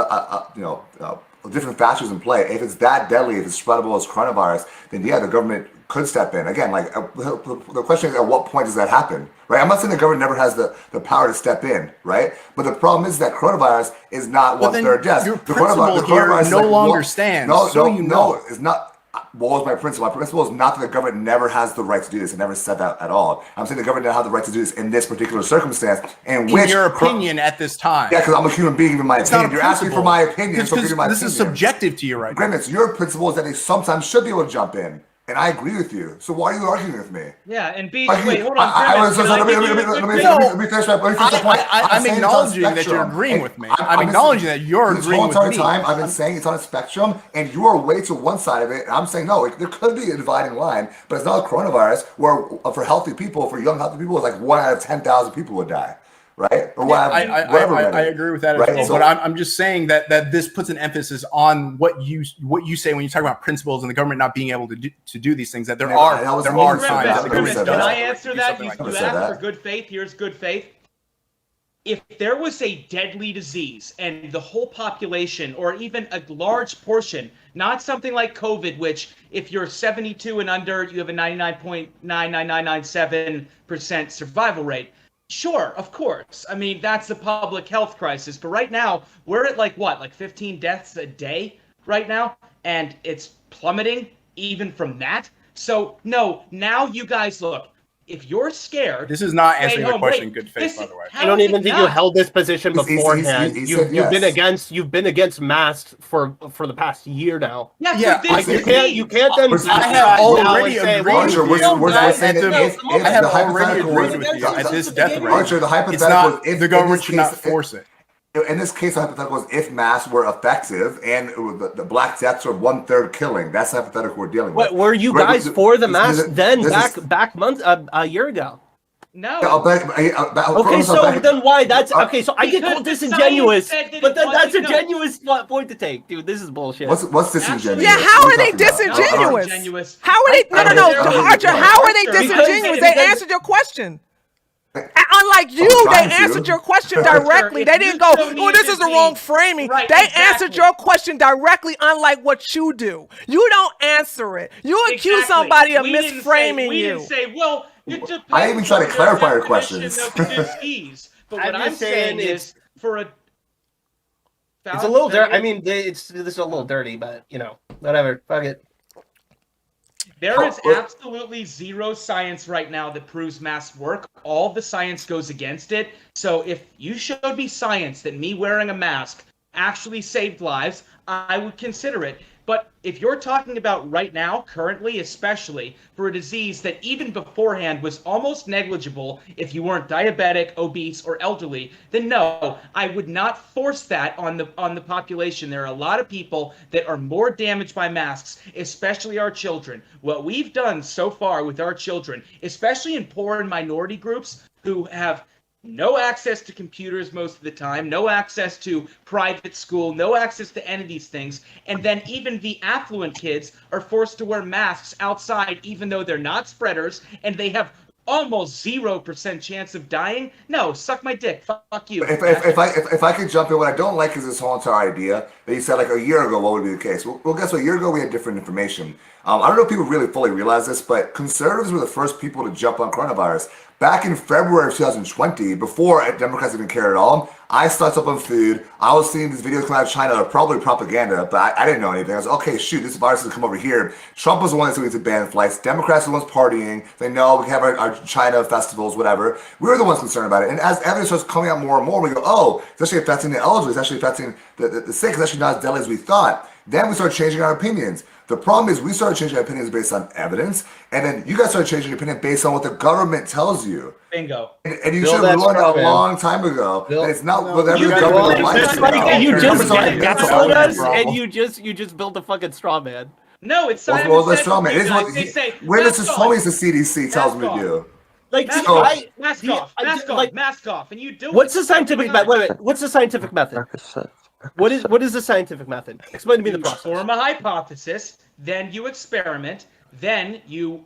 F: different factors in play. If it's that deadly, if it's spreadable as coronavirus, then yeah, the government could step in. Again, like the question is, at what point does that happen, right? I'm not saying the government never has the power to step in, right? But the problem is that coronavirus is not 1/3 death.
G: Your principle here no longer stands.
F: No, it's not. what was my principle? My principle is not that the government never has the right to do this. I never said that at all. I'm saying the government doesn't have the right to do this in this particular circumstance. In
G: your opinion at this time.
F: Yeah, because I'm a human being, even my opinion. You're asking for my opinion.
G: This is subjective to you, right?
F: Grimace, your principle is that they sometimes should be able to jump in. And I agree with you. So why are you arguing with me?
A: Yeah, and B, wait, hold on.
F: Let me finish the point.
G: I'm acknowledging that you're agreeing with me. I'm acknowledging that you're agreeing with me.
F: This whole time, I've been saying it's on a spectrum, and you are way to one side of it. And I'm saying, no, there could be a dividing line, but it's not a coronavirus where for healthy people, for young healthy people, it's like 1 out of 10,000 people would die. Right? Or
G: I agree with that as well. But I'm just saying that this puts an emphasis on what you say when you talk about principles and the government not being able to do these things. That there are times.
A: Can I answer that? You asked for good faith. Here's good faith. If there was a deadly disease and the whole population, or even a large portion, not something like COVID, which if you're 72 and under, you have a 99.99997% survival rate. Sure, of course. I mean, that's a public health crisis. But right now, we're at like 15 deaths a day right now, and it's plummeting even from that. So, no, now you guys look. If you're scared,
G: this is not answering the question. Good faith, by the way.
H: I don't even think you held this position beforehand. You've been against masks for the past year now.
A: Yeah.
H: You can't then.
G: I have already agreed with you. I have already agreed with you at this death rate.
F: Archer, the hypothetical is
G: the government should not force it.
F: In this case, the hypothetical is if masks were effective and the Black Deaths were 1/3 killing. That's the hypothetical we're dealing with.
H: Were you guys for the masks back months a year ago?
A: No.
H: Okay, so then why? That's okay. So I get called disingenuous, but then that's a genuine point to take, dude. This is bullshit.
F: What's disingenuous?
D: Yeah, how are they disingenuous? How are they? No, Archer. How are they disingenuous? They answered your question. Unlike you, they answered your question directly. They didn't go, "Oh, this is the wrong framing." They answered your question directly, unlike what you do. You don't answer it. You accuse somebody of misframing you.
A: We didn't say, well,
F: I even try to clarify your questions.
A: But what I'm saying is, for a
H: it's a little dirty. I mean, this is a little dirty, but whatever. Fuck it.
A: There is absolutely zero science right now that proves masks work. All the science goes against it. So if you showed me science that me wearing a mask actually saved lives, I would consider it. But if you're talking about right now, currently, especially for a disease that even beforehand was almost negligible if you weren't diabetic, obese, or elderly, then no, I would not force that on the population. There are a lot of people that are more damaged by masks, especially our children. What we've done so far with our children, especially in poor and minority groups who have no access to computers most of the time, no access to private school, no access to any of these things. And then even the affluent kids are forced to wear masks outside, even though they're not spreaders, and they have almost 0% chance of dying. No, suck my dick. Fuck you.
F: If I could jump in, what I don't like is this whole entire idea that you said like a year ago, what would be the case? Well, guess what? A year ago, we had different information. I don't know if people really fully realize this, but conservatives were the first people to jump on coronavirus. Back in February of 2020, before Democrats even cared at all, I stocked up on food. I was seeing these videos coming out of China that are probably propaganda, but I didn't know anything. I was like, okay, shoot, this virus is come over here. Trump was the one that's going to ban flights. Democrats are the ones partying. They know we can have our China festivals, whatever. We were the ones concerned about it. And as evidence starts coming out more and more, we go, oh, it's actually affecting the elderly. It's actually affecting the sick. It's actually not as deadly as we thought. Then we started changing our opinions. The problem is we started changing our opinions based on evidence, and then you guys started changing your opinion based on what the government tells you.
A: Bingo.
F: And you should have learned a long time ago that it's not what every government likes.
H: You just gaslit us, and you just built a fucking straw man.
A: No, it's
F: not. Well, the straw man. It's what Witnesses told me the CDC tells me to do.
H: Like,
A: mask off, and you do.
H: What's the scientific method? Wait. What's the scientific method? What is the scientific method? Explain to me the process.
A: You form a hypothesis, then you experiment, then you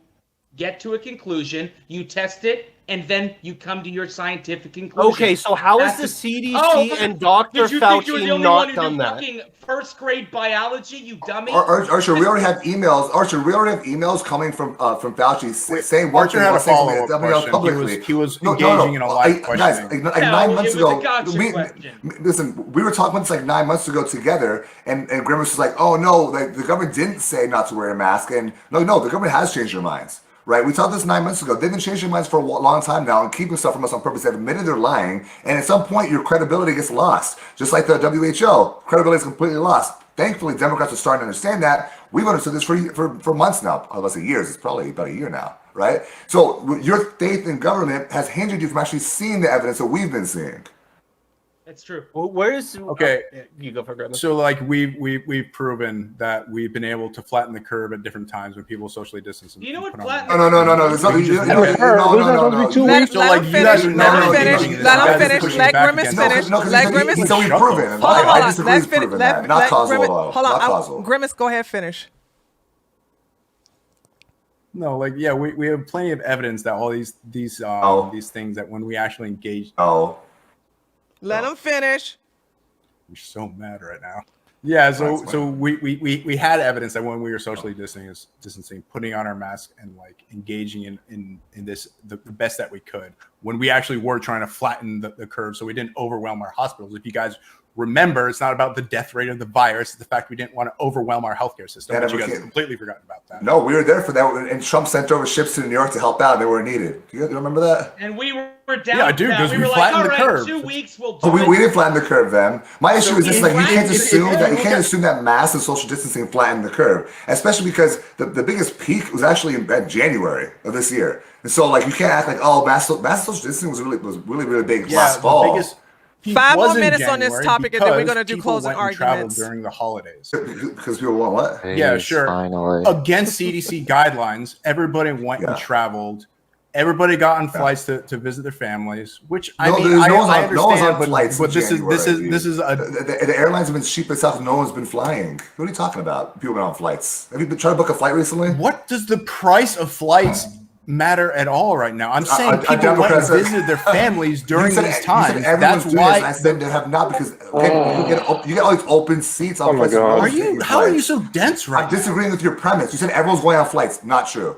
A: get to a conclusion, you test it, and then you come to your scientific conclusion.
H: Okay, so how is the CDC and Dr. Fauci not done that?
A: Fucking first grade biology, you dummy.
F: Archer, we already have emails. Archer, we already have emails coming from Fauci saying one
G: Archer
F: thing
G: had a
F: about saying
G: follow-up
F: something else
G: question.
F: publicly.
G: He was engaging in a live questioning.
F: Guys, like 9 months ago,
A: question.
F: listen, we were talking about this like 9 months ago together, and Grimace was like, "Oh no, like the government didn't say not to wear a mask," and no, the government has changed their minds. Right, we talked this 9 months ago. They've been changing their minds for a long time now and keeping stuff from us on purpose. They've admitted they're lying, and at some point, your credibility gets lost. Just like the WHO, credibility is completely lost. Thankfully, Democrats are starting to understand that. We've understood this for months now. Let's say years. It's probably about a year now, right? So your faith in government has hindered you from actually seeing the evidence that we've been seeing.
A: That's true.
H: Well, where is
G: okay?
H: You go for Grimace.
G: So like we've proven that we've been able to flatten the curve at different times when people socially distance.
A: You know what flatten?
F: No. There's nothing. No.
D: Let him finish. Let Grimace finish. Let Grimace.
F: He's already proven. I disagree with proven that. Not causal.
D: Hold on. Grimace, go ahead, finish.
G: No, like yeah, we have plenty of evidence that all these things that when we actually engage.
D: Let him finish.
G: I'm so mad right now. Yeah, so we had evidence that when we were socially distancing, putting on our mask and like engaging in this the best that we could when we actually were trying to flatten the curve so we didn't overwhelm our hospitals. If you guys remember, it's not about the death rate of the virus, it's the fact we didn't want to overwhelm our healthcare system. But you guys completely forgotten about that.
F: No, we were there for that, and Trump sent over ships to New York to help out. They were needed. Do you remember that?
A: And we were down.
G: Yeah, I do, because we flattened the curve.
A: 2 weeks we'll do
F: we didn't flatten the curve then. My issue is this: like you can't assume that mass and social distancing flattened the curve, especially because the biggest peak was actually in January of this year. And so like you can't act like mass social distancing was really big last fall.
D: 5 more minutes on this topic, and then we're going to do closing arguments.
G: During the holidays.
F: Because people want what?
G: Yeah, sure. Finally. Against CDC guidelines, everybody went and traveled. Everybody got on flights to visit their families, which I understand.
F: No one's on flights
G: but this is
F: the airlines have been cheap as hell. No one's been flying. What are you talking about? People been on flights. Have you been trying to book a flight recently?
G: What does the price of flights matter at all right now? I'm saying people went and visited their families during these times. That's why
F: I said they have not, because you get all these open seats on flights.
G: How are you so dense right now?
F: I'm disagreeing with your premise. You said everyone's going on flights. Not true.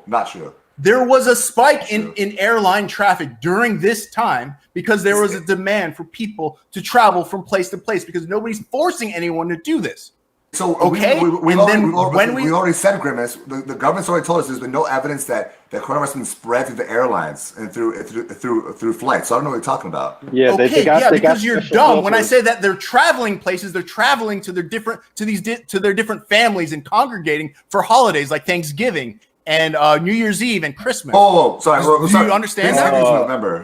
F: Not true.
G: There was a spike in airline traffic during this time because there was a demand for people to travel from place to place because nobody's forcing anyone to do this.
F: So we already said, Grimace, the government's already told us there's been no evidence that coronavirus has been spread through the airlines and through flights. So I don't know what you're talking about.
C: Yeah,
G: because you're dumb. When I say that they're traveling places, they're traveling to their different families and congregating for holidays like Thanksgiving and New Year's Eve and Christmas.
F: Sorry.
G: Do you understand that?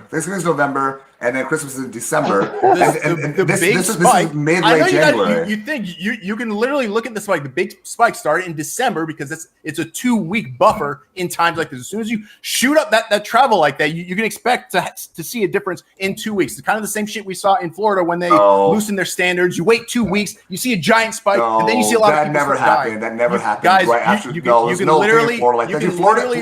F: Thanksgiving is November, and then Christmas is in December.
G: This is
F: mid late January.
G: You think you can literally look at the spike. The big spike started in December because it's a 2-week buffer in times like this. As soon as you shoot up that travel like that, you can expect to see a difference in 2 weeks. It's kind of the same shit we saw in Florida when they loosened their standards. You wait 2 weeks, you see a giant spike, and then you see a lot of people dying.
F: That never happened.
G: Guys,
F: right after,
G: you can literally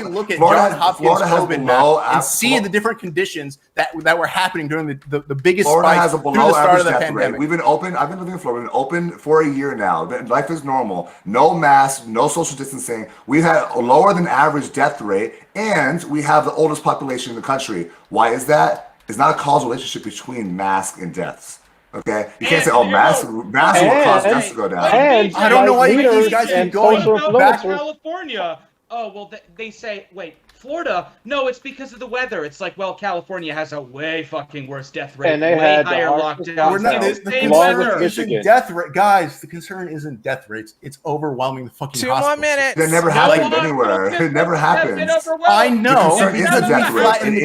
G: look at Johns Hopkins COVID map and see the different conditions that were happening during the biggest spikes through the start of the pandemic.
F: We've been open. I've been living in Florida. We've been open for a year now. Life is normal. No mask, no social distancing. We've had a lower than average death rate, and we have the oldest population in the country. Why is that? It's not a causal relationship between mask and deaths. Okay, you can't say, mask will cause deaths to go down.
G: And I don't know why these guys keep going back
A: to California. Oh, well, they say, wait, Florida? No, it's because of the weather. It's like, well, California has a way fucking worse death rate,
C: and they
A: way
C: had
A: higher lockdowns.
G: The concern isn't death rate, guys. The concern isn't death rates. It's overwhelming the fucking
D: 2 more minutes.
F: That never happened anywhere. It never happens.
G: I know.
F: The concern is the death rate. It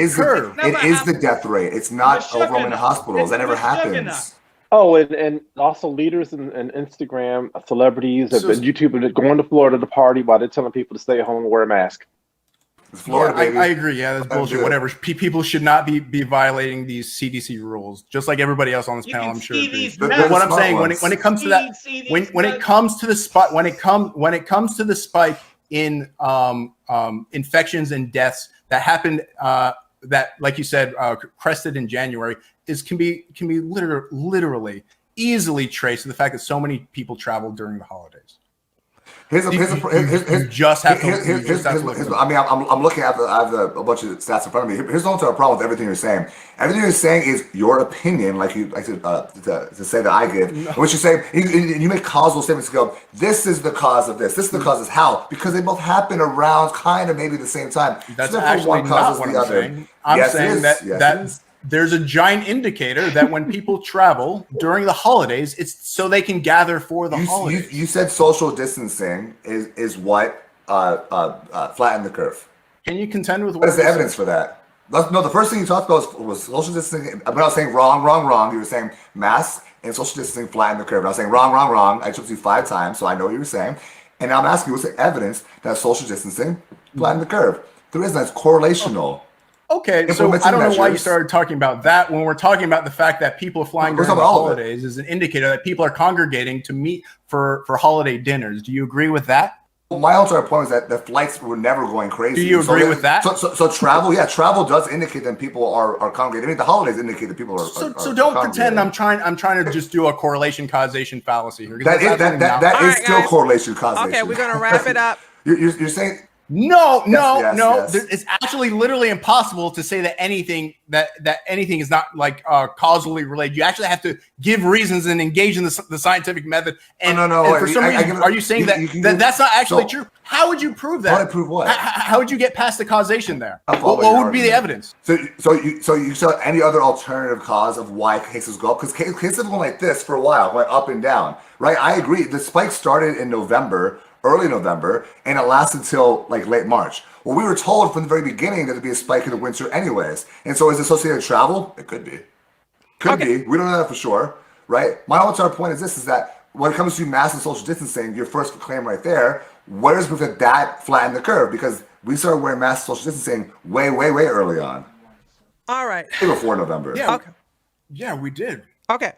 F: is the death rate. It's not overwhelming the hospitals. That never happens.
C: Oh, and also leaders and Instagram celebrities and YouTube are going to Florida to party while they're telling people to stay at home and wear a mask.
F: Florida,
G: I agree. Yeah, that's bullshit. Whatever. People should not be violating these CDC rules, just like everybody else on this panel. I'm sure. But what I'm saying, when it comes to that, when it comes to the spot, when it comes to the spike in infections and deaths that happened that, like you said, crested in January can be literally easily traced to the fact that so many people traveled during the holidays.
F: I'm looking at I have a bunch of stats in front of me. Here's the only problem with everything you're saying. Everything you're saying is your opinion, like you like to say that I give. No. What you're saying, you make causal statements to go, this is the cause of this. This is the cause of how, because they both happen around kind of maybe the same time.
G: That's so actually not what I'm saying. I'm saying that there's a giant indicator that when people travel during the holidays, it's so they can gather for the holidays.
F: You said social distancing is what flattened the curve.
G: Can you contend with
F: what is the evidence for that? No, the first thing you talked about was social distancing. I'm not saying wrong. You were saying masks and social distancing flattened the curve. And I was saying wrong. I took you 5 times, so I know what you were saying. And now I'm asking you, what's the evidence that social distancing flattened the curve? There isn't. It's correlational.
G: Okay, so I don't know why you started talking about that when we're talking about the fact that people are flying during the holidays is an indicator that people are congregating to meet for holiday dinners. Do you agree with that?
F: Well, my entire point is that the flights were never going crazy.
G: Do you agree with that?
F: So travel, travel does indicate that people are congregating. I mean, the holidays indicate that people are.
G: So don't pretend I'm trying to just do a correlation causation fallacy here.
F: That is still correlation causation.
D: Okay, we're gonna wrap it up.
F: You're saying.
G: No. Yes. It's actually literally impossible to say that anything is not like causally related. You actually have to give reasons and engage in the scientific method. And,
F: no.
G: And for some reason, are you saying that's not actually true? How would you prove that?
F: How would I prove what?
G: How would you get past the causation there? What would be the evidence?
F: So you saw any other alternative cause of why cases go up? Because cases have gone like this for a while, went up and down, right? I agree. The spike started in early November, and it lasted until like late March. Well, we were told from the very beginning that there'd be a spike in the winter anyways. And so is it associated with travel? It could be. Could be. We don't know that for sure, right? My entire point is this, is that when it comes to mass and social distancing, your first claim right there, where is proof that flattened the curve? Because we started wearing mass and social distancing way early on.
D: All right.
F: Before November.
G: Yeah,
D: okay.
G: Yeah, we did.
D: Okay.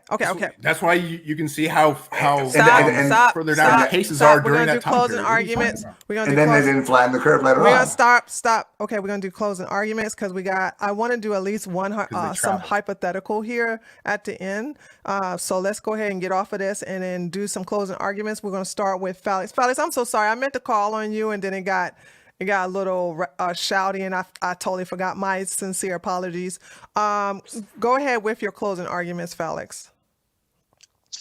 G: That's why you can see how further down the cases are during that time period.
D: We're going to do closing arguments.
F: And then they didn't flatten the curve later on.
D: We're going to stop. Okay, we're going to do closing arguments because I want to do at least some hypothetical here at the end. So let's go ahead and get off of this and then do some closing arguments. We're going to start with Felix. Felix, I'm so sorry. I meant to call on you and then it got a little shouty and I totally forgot. My sincere apologies. Go ahead with your closing arguments, Felix.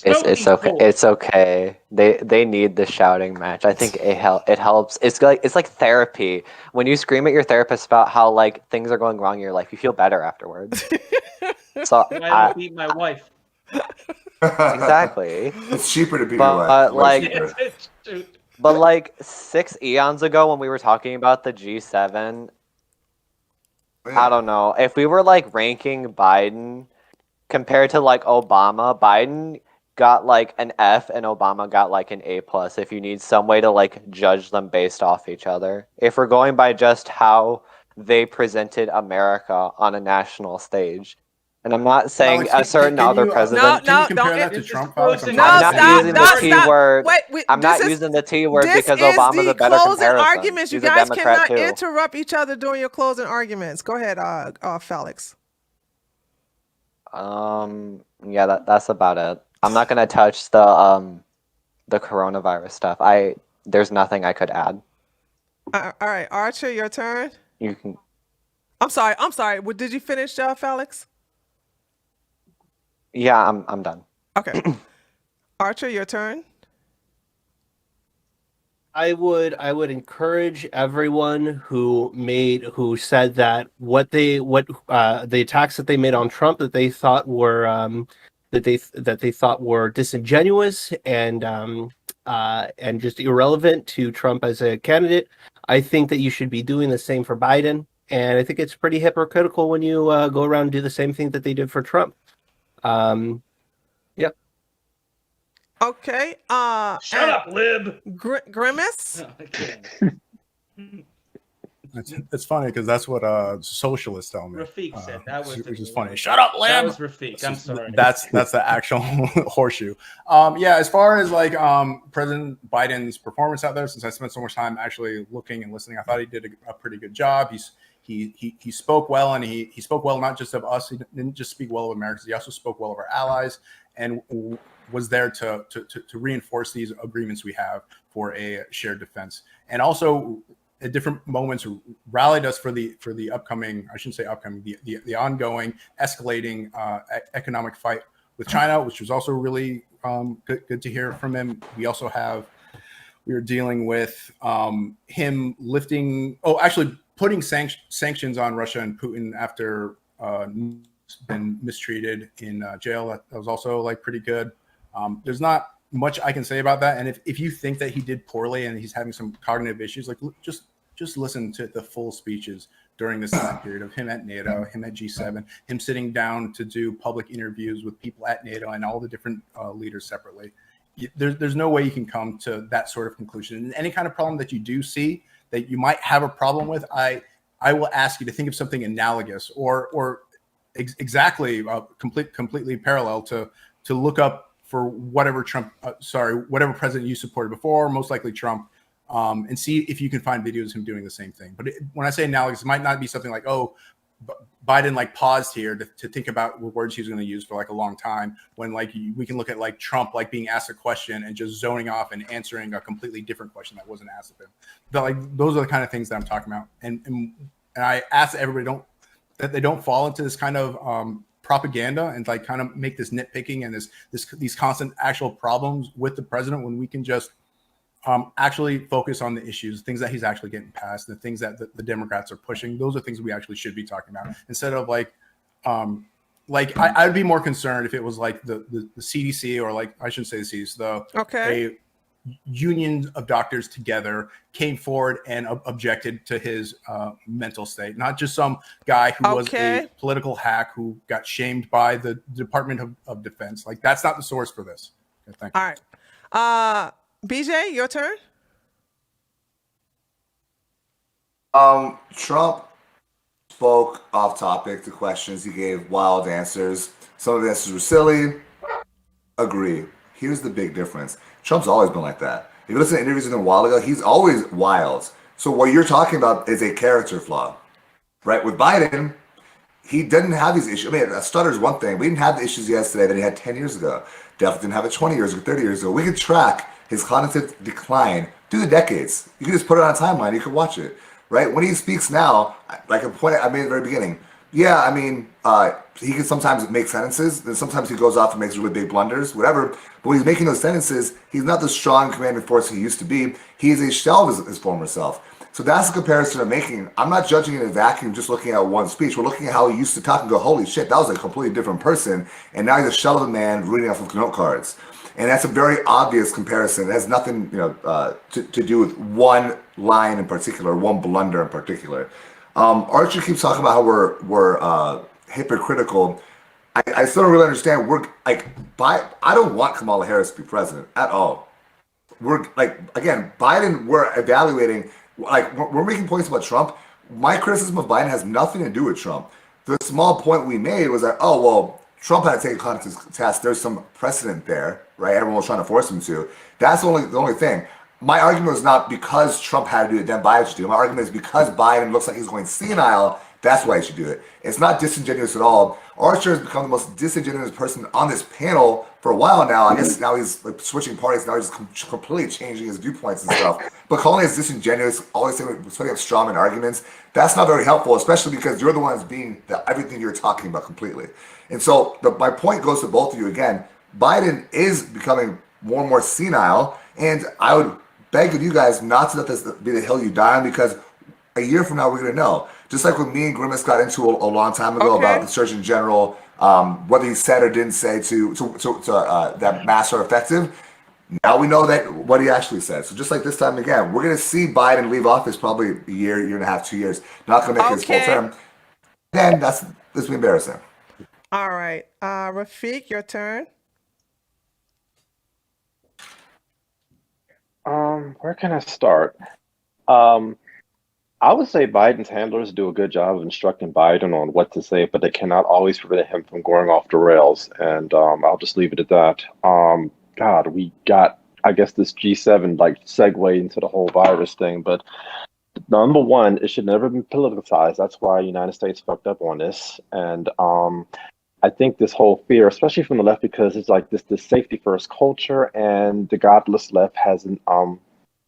B: It's okay. It's okay. They need the shouting match. I think it helps. It's like therapy. When you scream at your therapist about how like things are going wrong in your life, you feel better afterwards. So
A: I beat my wife.
B: Exactly.
F: It's cheaper to beat your wife.
B: But like 6 eons ago when we were talking about the G7, I don't know. If we were like ranking Biden compared to like Obama, Biden got like an F and Obama got like an A+, if you need some way to like judge them based off each other. If we're going by just how they presented America on a national stage. And I'm not saying a certain other president.
G: Can you compare that to Trump?
B: I'm not using the T word. I'm not using the T word because Obama's a better
D: closing
B: comparison.
D: Arguments. You guys cannot interrupt each other during your closing arguments. Go ahead, Felix.
B: Yeah, that's about it. I'm not gonna touch the coronavirus stuff. There's nothing I could add.
D: All right, Archer, your turn.
B: You can.
D: I'm sorry. Did you finish, Felix?
B: Yeah, I'm done.
D: Okay. Archer, your turn.
H: I would encourage everyone who said that the attacks that they made on Trump that they thought were disingenuous and just irrelevant to Trump as a candidate. I think that you should be doing the same for Biden, and I think it's pretty hypocritical when you go around and do the same thing that they did for Trump. Yeah.
D: Okay.
A: Shut up, lib.
D: Grimace.
G: It's funny because that's what socialists tell me.
A: Rafik said that was
G: which is funny. Shut up, lib.
A: That was Rafik. I'm sorry.
G: That's the actual horseshoe. Yeah, as far as like President Biden's performance out there, since I spent so much time actually looking and listening, I thought he did a pretty good job. he spoke well, and he spoke well not just of us. He didn't just speak well of Americans. He also spoke well of our allies, and was there to reinforce these agreements we have for a shared defense, and also at different moments rallied us for the upcoming, I shouldn't say upcoming, the ongoing escalating economic fight with China, which was also really good to hear from him. We were dealing with him putting sanctions on Russia and Putin after been mistreated in jail. That was also like pretty good. There's not much I can say about that. And if you think that he did poorly and he's having some cognitive issues, like just listen to the full speeches during this time period of him at NATO, him at G7, him sitting down to do public interviews with people at NATO and all the different leaders separately. There's no way you can come to that sort of conclusion. And any kind of problem that you do see that you might have a problem with, I will ask you to think of something analogous or exactly completely parallel to look up for whatever whatever president you supported before, most likely Trump, and see if you can find videos of him doing the same thing. But when I say analogous, it might not be something like, oh, Biden like paused here to think about what words he was going to use for like a long time, when like we can look at like Trump like being asked a question and just zoning off and answering a completely different question that wasn't asked of him. But like those are the kind of things that I'm talking about. And I ask everybody that they don't fall into this kind of propaganda and like kind of make this nitpicking and these constant actual problems with the president, when we can just actually focus on the issues, things that he's actually getting passed, the things that the Democrats are pushing. Those are things we actually should be talking about, instead of I'd be more concerned if it was like the CDC, or like, I shouldn't say the CDC, a union of doctors together came forward and objected to his mental state, not just some guy who was a political hack who got shamed by the Department of Defense. Like, that's not the source for this. Okay, thank you.
D: All right. BJ, your turn.
F: Trump spoke off topic to questions. He gave wild answers. Some of the answers were silly. Agree. Here's the big difference. Trump's always been like that. If you listen to interviews with him a while ago, he's always wild. So what you're talking about is a character flaw, right? With Biden, he didn't have these issues. I mean, a stutter is one thing. We didn't have the issues he has today that he had 10 years ago. Definitely didn't have it 20 years or 30 years ago. We could track his cognitive decline through the decades. You can just put it on a timeline. You can watch it, right? When he speaks now, like a point I made at the very beginning, yeah, I mean, he can sometimes make sentences, then sometimes he goes off and makes really big blunders, whatever. But when he's making those sentences, he's not the strong commanding force he used to be. He is a shell of his former self. So that's the comparison I'm making. I'm not judging in a vacuum, just looking at one speech. We're looking at how he used to talk and go, holy shit, that was a completely different person. And now he's a shell of a man reading off of note cards. And that's a very obvious comparison. It has nothing, to do with one line in particular, one blunder in particular. Archer keeps talking about how we're hypocritical. I still don't really understand. I don't want Kamala Harris to be president at all. We're Biden. We're evaluating. We're making points about Trump. My criticism of Biden has nothing to do with Trump. The small point we made was that, oh well, Trump had to take a cognitive test. There's some precedent there, right? Everyone was trying to force him to. That's the only thing. My argument was not because Trump had to do it, then Biden should do it. My argument is because Biden looks like he's going senile, that's why he should do it. It's not disingenuous at all. Archer has become the most disingenuous person on this panel for a while now. I guess now he's switching parties. Now he's completely changing his viewpoints and stuff. But calling us disingenuous, always setting up strawman arguments, that's not very helpful, especially because you're the ones being everything you're talking about completely. And so my point goes to both of you again. Biden is becoming more and more senile, and I would beg of you guys not to let this be the hill you die on, because a year from now we're going to know. Just like when me and Grimace got into a long time ago about the Surgeon General, whether he said or didn't say to that masks are effective. Now we know that what he actually said. So just like this time again, we're going to see Biden leave office probably a year and a half, 2 years. Not going to make his full term. Then this will be embarrassing.
D: All right, Rafiq, your turn.
C: Where can I start? I would say Biden's handlers do a good job of instructing Biden on what to say, but they cannot always prevent him from going off the rails. And I'll just leave it at that. God, we got, I guess, this G7 segue into the whole virus thing, but number one, it should never be politicized. That's why the United States fucked up on this. And I think this whole fear, especially from the left, because it's like this safety first culture, and the godless left hasn't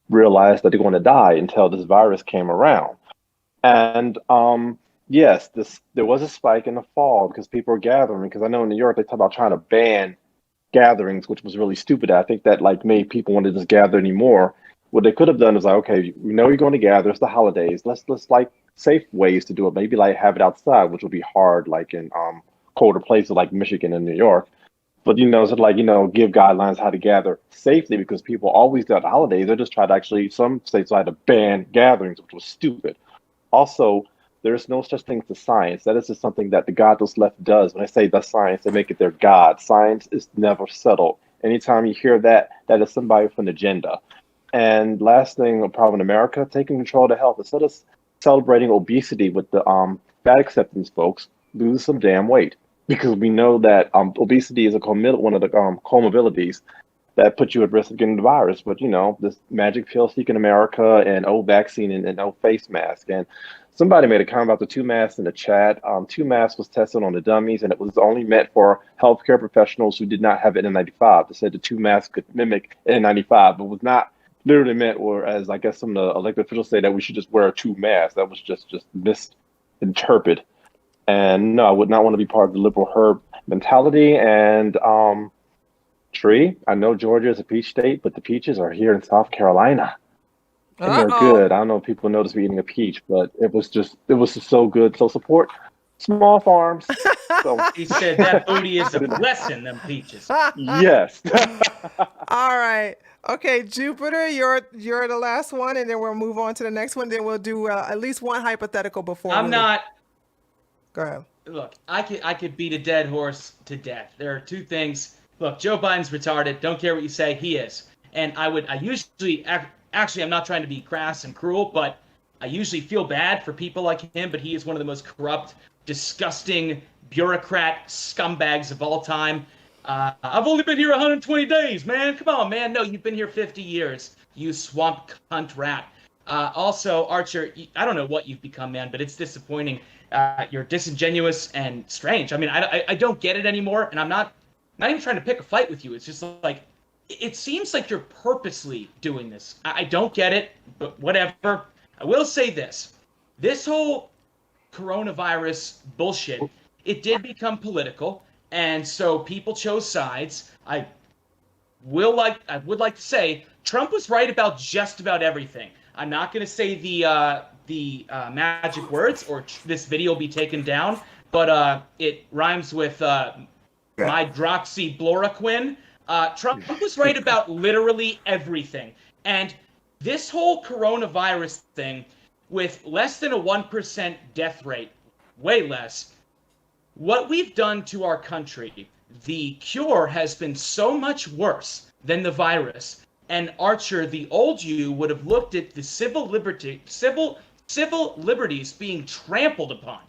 C: realized that they're going to die until this virus came around. And yes, there was a spike in the fall because people were gathering. Because I know in New York they talk about trying to ban gatherings, which was really stupid. I think that like made people want to just gather anymore. What they could have done is like, okay, we know you're going to gather. It's the holidays. Let's like safe ways to do it. Maybe like have it outside, which would be hard, like in colder places like Michigan and New York. But sort of like give guidelines how to gather safely, because people always do at the holidays. They just try to some states tried to ban gatherings, which was stupid. Also, there's no such thing as science. That is just something that the godless left does. When I say the science, they make it their god. Science is never settled. Anytime you hear that, that is somebody with an agenda. And last thing, a problem in America, taking control of the health. Instead of celebrating obesity with the fat acceptance folks, lose some damn weight. Because we know that obesity is one of the comorbidities that put you at risk of getting the virus. But, this magic pill seeking America and vaccine and no face mask. And somebody made a comment about the 2 masks in the chat. 2 masks was tested on the dummies, and it was only meant for healthcare professionals who did not have N95. They said the 2 masks could mimic N95, but was not literally meant, or as I guess some of the elected officials say, that we should just wear 2 masks. That was just misinterpreted. And no, I would not want to be part of the liberal herd mentality. And Tree, I know Georgia is a peach state, but the peaches are here in South Carolina. And they're good. I don't know if people notice me eating a peach, but it was just so good. So support small farms. So.
A: He said that booty is a blessing, them peaches.
C: Yes.
D: All right. Okay, Jupiter, you're the last one, and then we'll move on to the next one. Then we'll do at least one hypothetical before.
A: I'm not.
D: Go ahead.
A: Look, I could beat a dead horse to death. There are 2 things. Look, Joe Biden's retarded. Don't care what you say. He is. And I usually, actually, I'm not trying to be crass and cruel, but I usually feel bad for people like him, but he is one of the most corrupt, disgusting, bureaucrat scumbags of all time. I've only been here 120 days, man. Come on, man. No, you've been here 50 years. You swamp cunt rat. Also, Archer, I don't know what you've become, man, but it's disappointing. You're disingenuous and strange. I mean, I don't get it anymore, and I'm not even trying to pick a fight with you. It's just like, it seems like you're purposely doing this. I don't get it, but whatever. I will say this. This whole coronavirus bullshit, it did become political, and so people chose sides. I would like to say Trump was right about just about everything. I'm not going to say the magic words, or this video will be taken down, but it rhymes with hydroxychloroquine. Trump was right about literally everything. And this whole coronavirus thing, with less than a 1% death rate, way less, what we've done to our country, the cure has been so much worse than the virus. And Archer, the old you, would have looked at the civil liberties being trampled upon.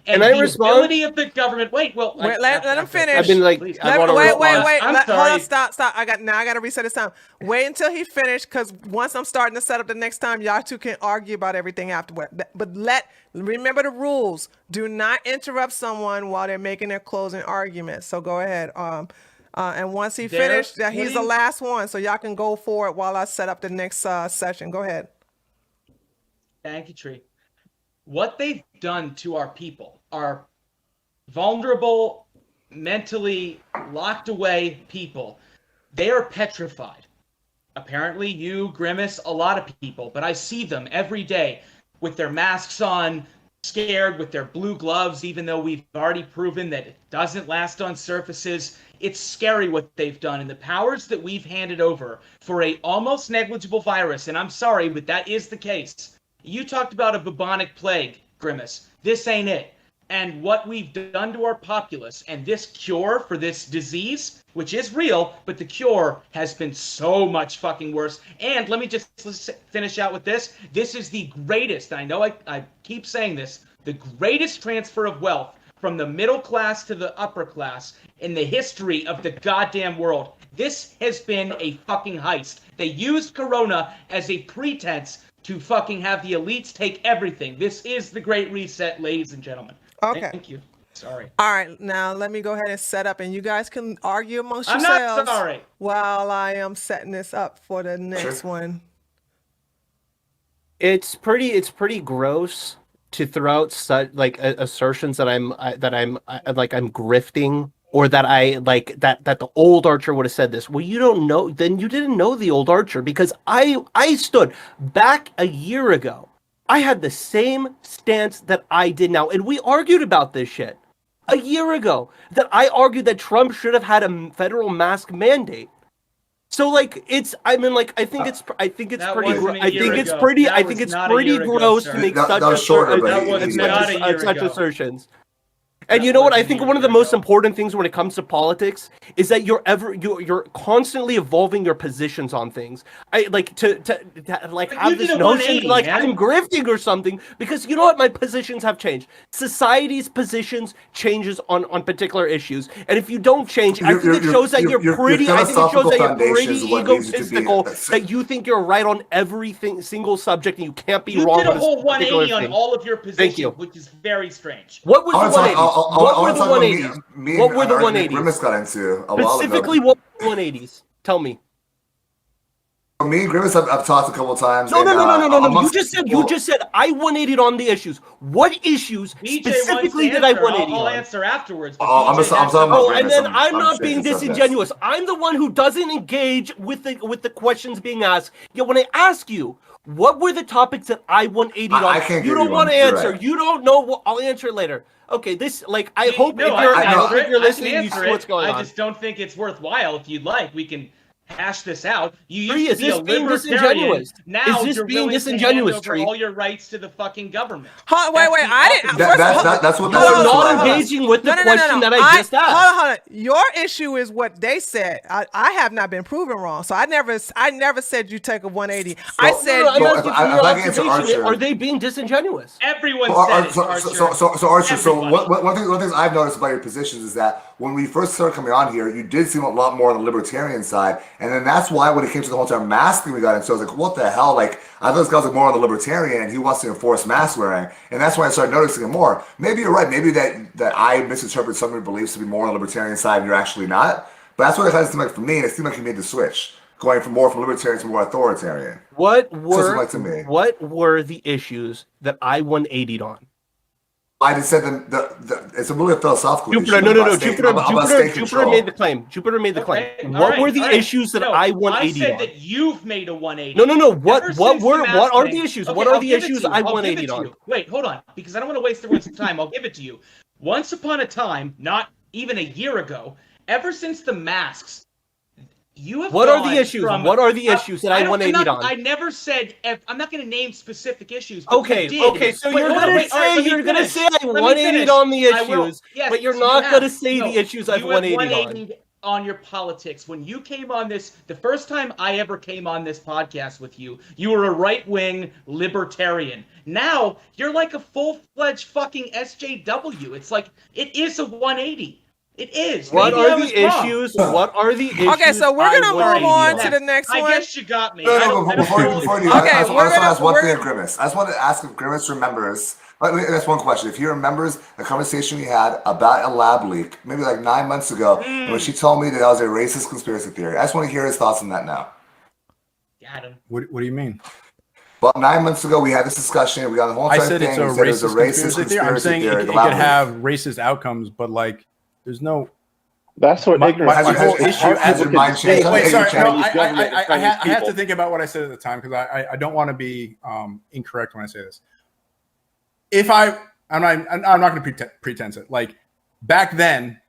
A: And the ability of the government. Wait,
D: let him finish.
H: I've been like,
D: wait.
A: I'm sorry.
D: Hold on, stop. I got to reset his time. Wait until he finished, because once I'm starting to set up the next time, y'all 2 can argue about everything afterward. But remember the rules. Do not interrupt someone while they're making their closing argument. So go ahead. And once he finished, he's the last one, so y'all can go for it while I set up the next session. Go ahead.
A: Thank you, Tree. What they've done to our people, our vulnerable, mentally locked away people, they are petrified. Apparently you, Grimace, a lot of people, but I see them every day with their masks on, scared, with their blue gloves, even though we've already proven that it doesn't last on surfaces. It's scary what they've done, and the powers that we've handed over for a almost negligible virus, and I'm sorry, but that is the case. You talked about a bubonic plague, Grimace. This ain't it. And what we've done to our populace, and this cure for this disease, which is real, but the cure has been so much fucking worse. And let me just finish out with this. This is the greatest, and I know I keep saying this, the greatest transfer of wealth from the middle class to the upper class in the history of the goddamn world. This has been a fucking heist. They used Corona as a pretense to fucking have the elites take everything. This is the Great Reset, ladies and gentlemen.
D: Okay.
A: Thank you. Sorry.
D: All right, now let me go ahead and set up, and you guys can argue amongst
A: I'm
D: yourselves
A: not sorry.
D: while I am setting this up for the next one.
H: It's pretty gross to throw out such like assertions that I'm grifting, or that I like that the old Archer would have said this. Well, you don't know, then you didn't know the old Archer, because I stood back a year ago. I had the same stance that I did now, and we argued about this shit a year ago. That I argued that Trump should have had a federal mask mandate. So like I think it's pretty gross to make such assertions. And you know what? I think one of the most important things when it comes to politics is that you're constantly evolving your positions on things. I like to have this notion like I'm grifting or something, because you know what? My positions have changed. Society's positions changes on particular issues, and if you don't change, I think it shows that you're pretty egotistical. That you think you're right on everything, single subject, and you can't be wrong.
A: You did a whole 180 on all of your positions, which is very strange.
H: What was the 180? What were the 180s? What were the 180s?
F: Grimace got into
H: Specifically, what were the 180s? Tell me.
F: Me and Grimace have talked a couple times.
H: No. You just said I 180'd on the issues. What issues specifically did I 180
A: I'll
H: on?
A: answer afterwards.
F: I'm
H: not being disingenuous. I'm the one who doesn't engage with the questions being asked. Yet when I ask you, what were the topics that I 180'd on? You don't want to answer. Right. You don't know. I'll answer it later. Okay, this I hope if you're listening, you see what's going on.
A: I just don't think it's worthwhile. If you'd like, we can hash this out. You
H: used to be a libertarian.
A: Now
H: is this
A: you're
H: being
A: willing
H: disingenuous,
A: to hand over all your rights to the fucking government.
D: Wait, I didn't.
F: That's what
H: you're not engaging with the question that I just asked.
D: Hold on. Your issue is what they said. I have not been proven wrong, so I never said you take a 180. I said
H: are they being disingenuous?
A: Everyone said it, Archer.
F: So Archer. So one thing I've noticed about your positions is that when we first started coming on here, you did seem a lot more on the libertarian side. And then that's why when it came to the whole entire mask thing we got into, I was like, what the hell? Like, I thought this guy was more on the libertarian and he wants to enforce mask wearing. And that's when I started noticing it more. Maybe you're right. Maybe that I misinterpret some of your beliefs to be more on the libertarian side and you're actually not. But that's what it seemed like for me. And it seemed like you made the switch, going from libertarian to more authoritarian.
H: What were the issues that I 180'd on?
F: I just said it's a really philosophical issue.
H: Jupiter made the claim. Jupiter made the claim. What were the issues that I 180'd on?
A: I said that you've made a 180.
H: No. What are the issues? What are the issues I 180'd on?
A: Wait, hold on, because I don't want to waste everyone's time. I'll give it to you. Once upon a time, not even a year ago, ever since the masks, you have.
H: What are the issues? What are the issues that I 180'd on?
A: I never said. I'm not going to name specific issues.
H: Okay. So you're going to say I 180'd on the issues, but you're not going to say the issues I've 180'd
A: on your politics. When you came on this, the first time I ever came on this podcast with you, you were a right-wing libertarian. Now you're like a full-fledged fucking SJW. It's like it is a 180. It is.
H: What are the issues? What are the issues?
D: Okay, so we're gonna move on to the next one.
A: I guess you got me.
F: Before you, I just want to ask one thing of Grimace. I just want to ask if Grimace remembers. That's one question. If he remembers the conversation we had about a lab leak, maybe like 9 months ago, when she told me that was a racist conspiracy theory. I just want to hear his thoughts on that now.
A: Got him.
G: What do you mean?
F: Well, 9 months ago, we had this discussion. We got the whole entire thing.
G: I said it's a racist conspiracy theory. I'm saying it could have racist outcomes, but like, there's no.
C: That's what ignorance.
G: My whole issue has your mind changed. Wait, sorry. No, I have to think about what I said at the time because I don't want to be incorrect when I say this. I'm not going to pretend it. Like back then,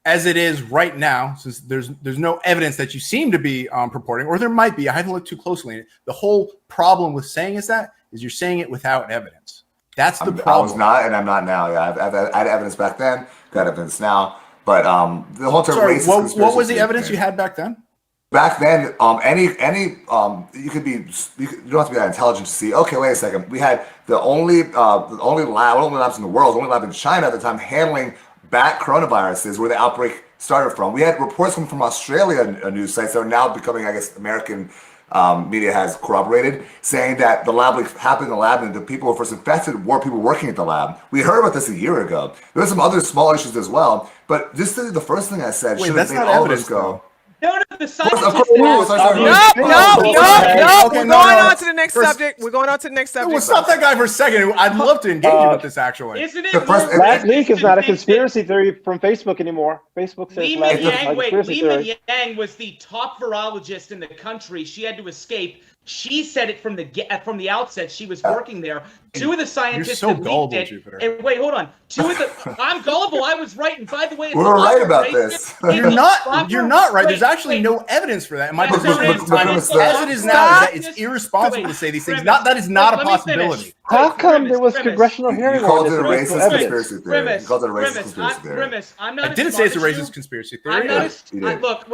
G: as it is right now, since there's no evidence that you seem to be purporting, or there might be. I haven't looked too closely. The whole problem with saying is you're saying it without evidence. That's the problem.
F: I was not, and I'm not now. Yeah, I had evidence back then. Got evidence now. But the whole term racist.
G: What was the evidence you had back then?
F: Back then, you don't have to be that intelligent to see. Okay, wait a second. We had the only labs in the world, the only lab in China at the time handling bat coronaviruses, where the outbreak started from. We had reports coming from Australia news sites that are now becoming, I guess, American media has corroborated, saying that the lab leak happened in the lab and the people who were first infected were people working at the lab. We heard about this a year ago. There were some other small issues as well, but just the first thing I said should have made all of us go.
A: No, the scientists.
F: Of course it is.
D: Nope. We're going on to the next subject. We're going on to the next subject.
G: Well, stop that guy for a second. I'd love to engage with this, actually.
A: Isn't it?
C: Lab leak is not a conspiracy theory from Facebook anymore. Facebook says lab leak is a conspiracy theory.
A: Li Yang was the top virologist in the country. She had to escape. She said it from the outset. She was working there. Two of the scientists
G: You're so
A: that
G: gullible,
A: leaked it.
G: Jupiter.
A: And wait, hold on. I'm gullible. I was right. And by the way,
F: we're right about this.
G: You're not right. There's actually no evidence for that. My position at the time, as it is now, is that it's irresponsible to say these things. That is not a possibility.
C: How come there was congressional hearing
F: You called
C: on
F: it a
C: this?
F: racist conspiracy theory. You called it a racist conspiracy theory.
G: I didn't say it's a racist conspiracy theory.
A: I'm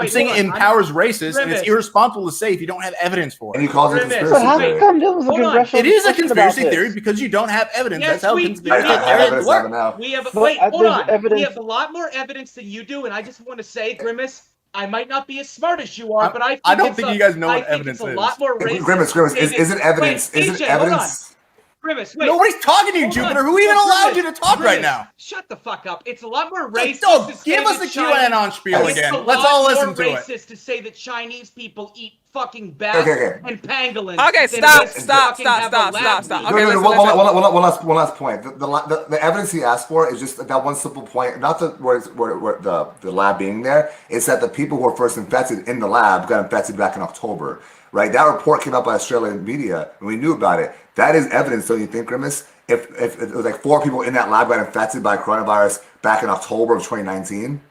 G: saying it empowers racists, and it's irresponsible to say if you don't have evidence for it.
F: And you called it a conspiracy
C: But how
F: theory.
C: come there was a congressional?
G: It is a
C: discussion
G: conspiracy
C: about
G: theory
C: this?
G: because you don't have evidence.
A: Yes,
G: That's how
A: we
G: conspiracy
F: I have evidence
G: work.
F: now.
A: We have
C: But
A: hold on.
C: evidence-
A: We have a lot more evidence than you do, and I just want to say, Grimace, I might not be as smart as you are, but
G: I don't think you guys know what evidence
A: it's a
G: is.
A: lot more racist.
F: Grimace, isn't evidence?
A: Wait,
F: Isn't
A: AJ, hold on.
F: evidence?
A: Grimace, wait.
G: Nobody's talking to you,
A: Hold
G: Jupiter.
A: on.
G: Who even allowed you to talk
A: Grimace,
G: right now?
A: Shut the fuck up. It's a lot more racist.
G: Don't
A: to say
G: give us
A: that
G: the QAnon spiel
A: It's
G: again.
A: a
G: Let's
A: lot
G: all
A: more
G: listen to it.
A: racist to say that Chinese people eat fucking bats and pangolins.
D: Okay,
A: than
D: stop.
A: it is to fucking have a lab leak.
D: Okay, listen.
F: One last point. The evidence he asked for is just that one simple point. Not the where the lab being there. It's that the people who were first infected in the lab got infected back in October. Right? That report came out by Australian media, and we knew about it. That is evidence, don't you think, Grimace? If it was like 4 people in that lab got infected by coronavirus back in October of 2019,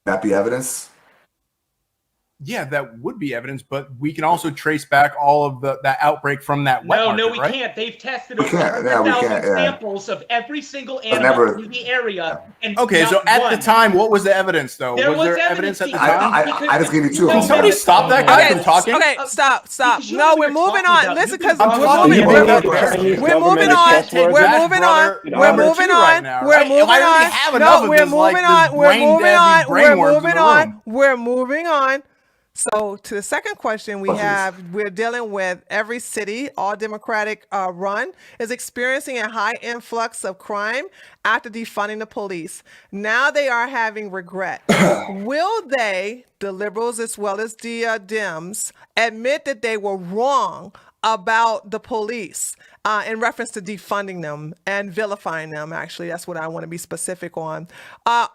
F: that be evidence?
G: Yeah, that would be evidence, but we can also trace back all of that outbreak from that wet market,
A: No, we
G: right?
A: can't. They've tested over 100,000 samples of every single animal in the area. And
G: okay, so at the time, what was the evidence, though?
A: Was
G: there evidence at the
A: because-
G: time?
F: I just gave you 2.
G: Can somebody stop that guy from talking?
D: Okay, stop.
A: Because you
D: No,
A: know
D: we're
A: what you're
D: moving
A: talking
D: on.
A: about.
D: Listen,
A: You
D: because
A: can
G: I'm
A: talk
G: talking
A: about
G: about
A: it.
D: we're moving on. We're moving on. We're moving on. We're moving on. No, we're moving on. We're moving on. We're moving on. We're moving on. So to the second question we're dealing with every city, all Democratic run, is experiencing a high influx of crime after defunding the police. Now they are having regret. Will they, the liberals as well as the Dems, admit that they were wrong about the police in reference to defunding them and vilifying them? Actually, that's what I want to be specific on.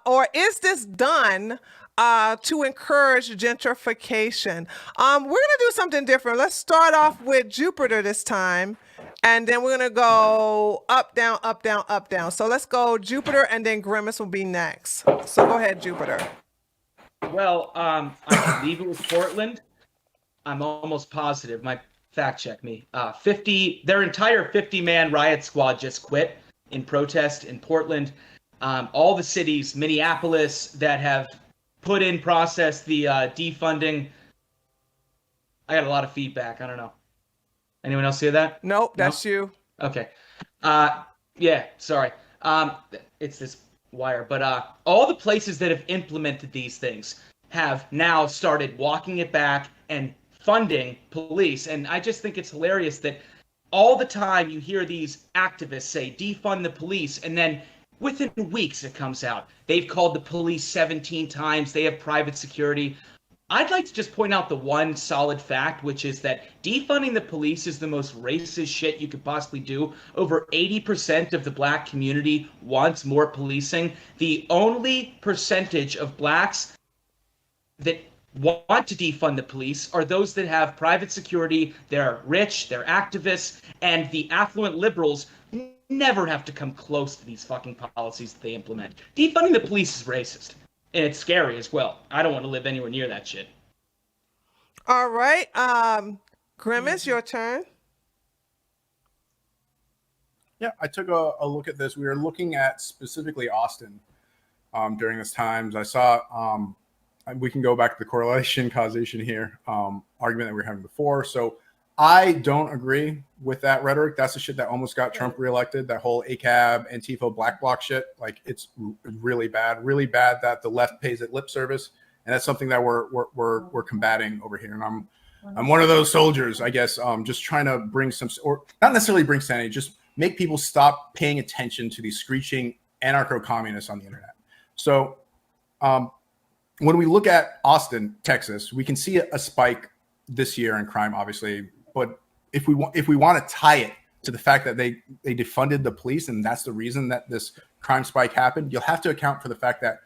D: Or is this done to encourage gentrification? We're going to do something different. Let's start off with Jupiter this time, and then we're going to go up, down, up, down, up, down. So let's go Jupiter, and then Grimace will be next. So go ahead, Jupiter.
A: Well, I believe it was Portland. I'm almost positive. Fact check me. Their entire 50-man riot squad just quit in protest in Portland. All the cities, Minneapolis, that have put in process the defunding. I got a lot of feedback. I don't know. Anyone else hear that?
D: Nope, that's you.
A: Okay. Yeah, sorry. It's this wire. But all the places that have implemented these things have now started walking it back and funding police. And I just think it's hilarious that all the time you hear these activists say defund the police, and then within weeks it comes out they've called the police 17 times, they have private security. I'd like to just point out the one solid fact, which is that defunding the police is the most racist shit you could possibly do. Over 80% of the black community wants more policing. The only percentage of blacks that want to defund the police are those that have private security, they're rich, they're activists, and the affluent liberals never have to come close to these fucking policies that they implement. Defunding the police is racist. And it's scary as well. I don't want to live anywhere near that shit.
D: All right. Grimace, your turn.
G: Yeah, I took a look at this. We were looking at specifically Austin during this time. I saw, we can go back to the correlation causation here argument that we were having before. So I don't agree with that rhetoric. That's the shit that almost got Trump reelected. That whole ACAB, Antifa, Black Bloc shit. Like, it's really bad that the left pays it lip service, and that's something that we're combating over here. And I'm one of those soldiers, I guess, just trying to bring some, or not necessarily bring sanity, just make people stop paying attention to these screeching anarcho-communists on the internet. So when we look at Austin, Texas, we can see a spike this year in crime, obviously. But if we want to tie it to the fact that they defunded the police and that's the reason that this crime spike happened, you'll have to account for the fact that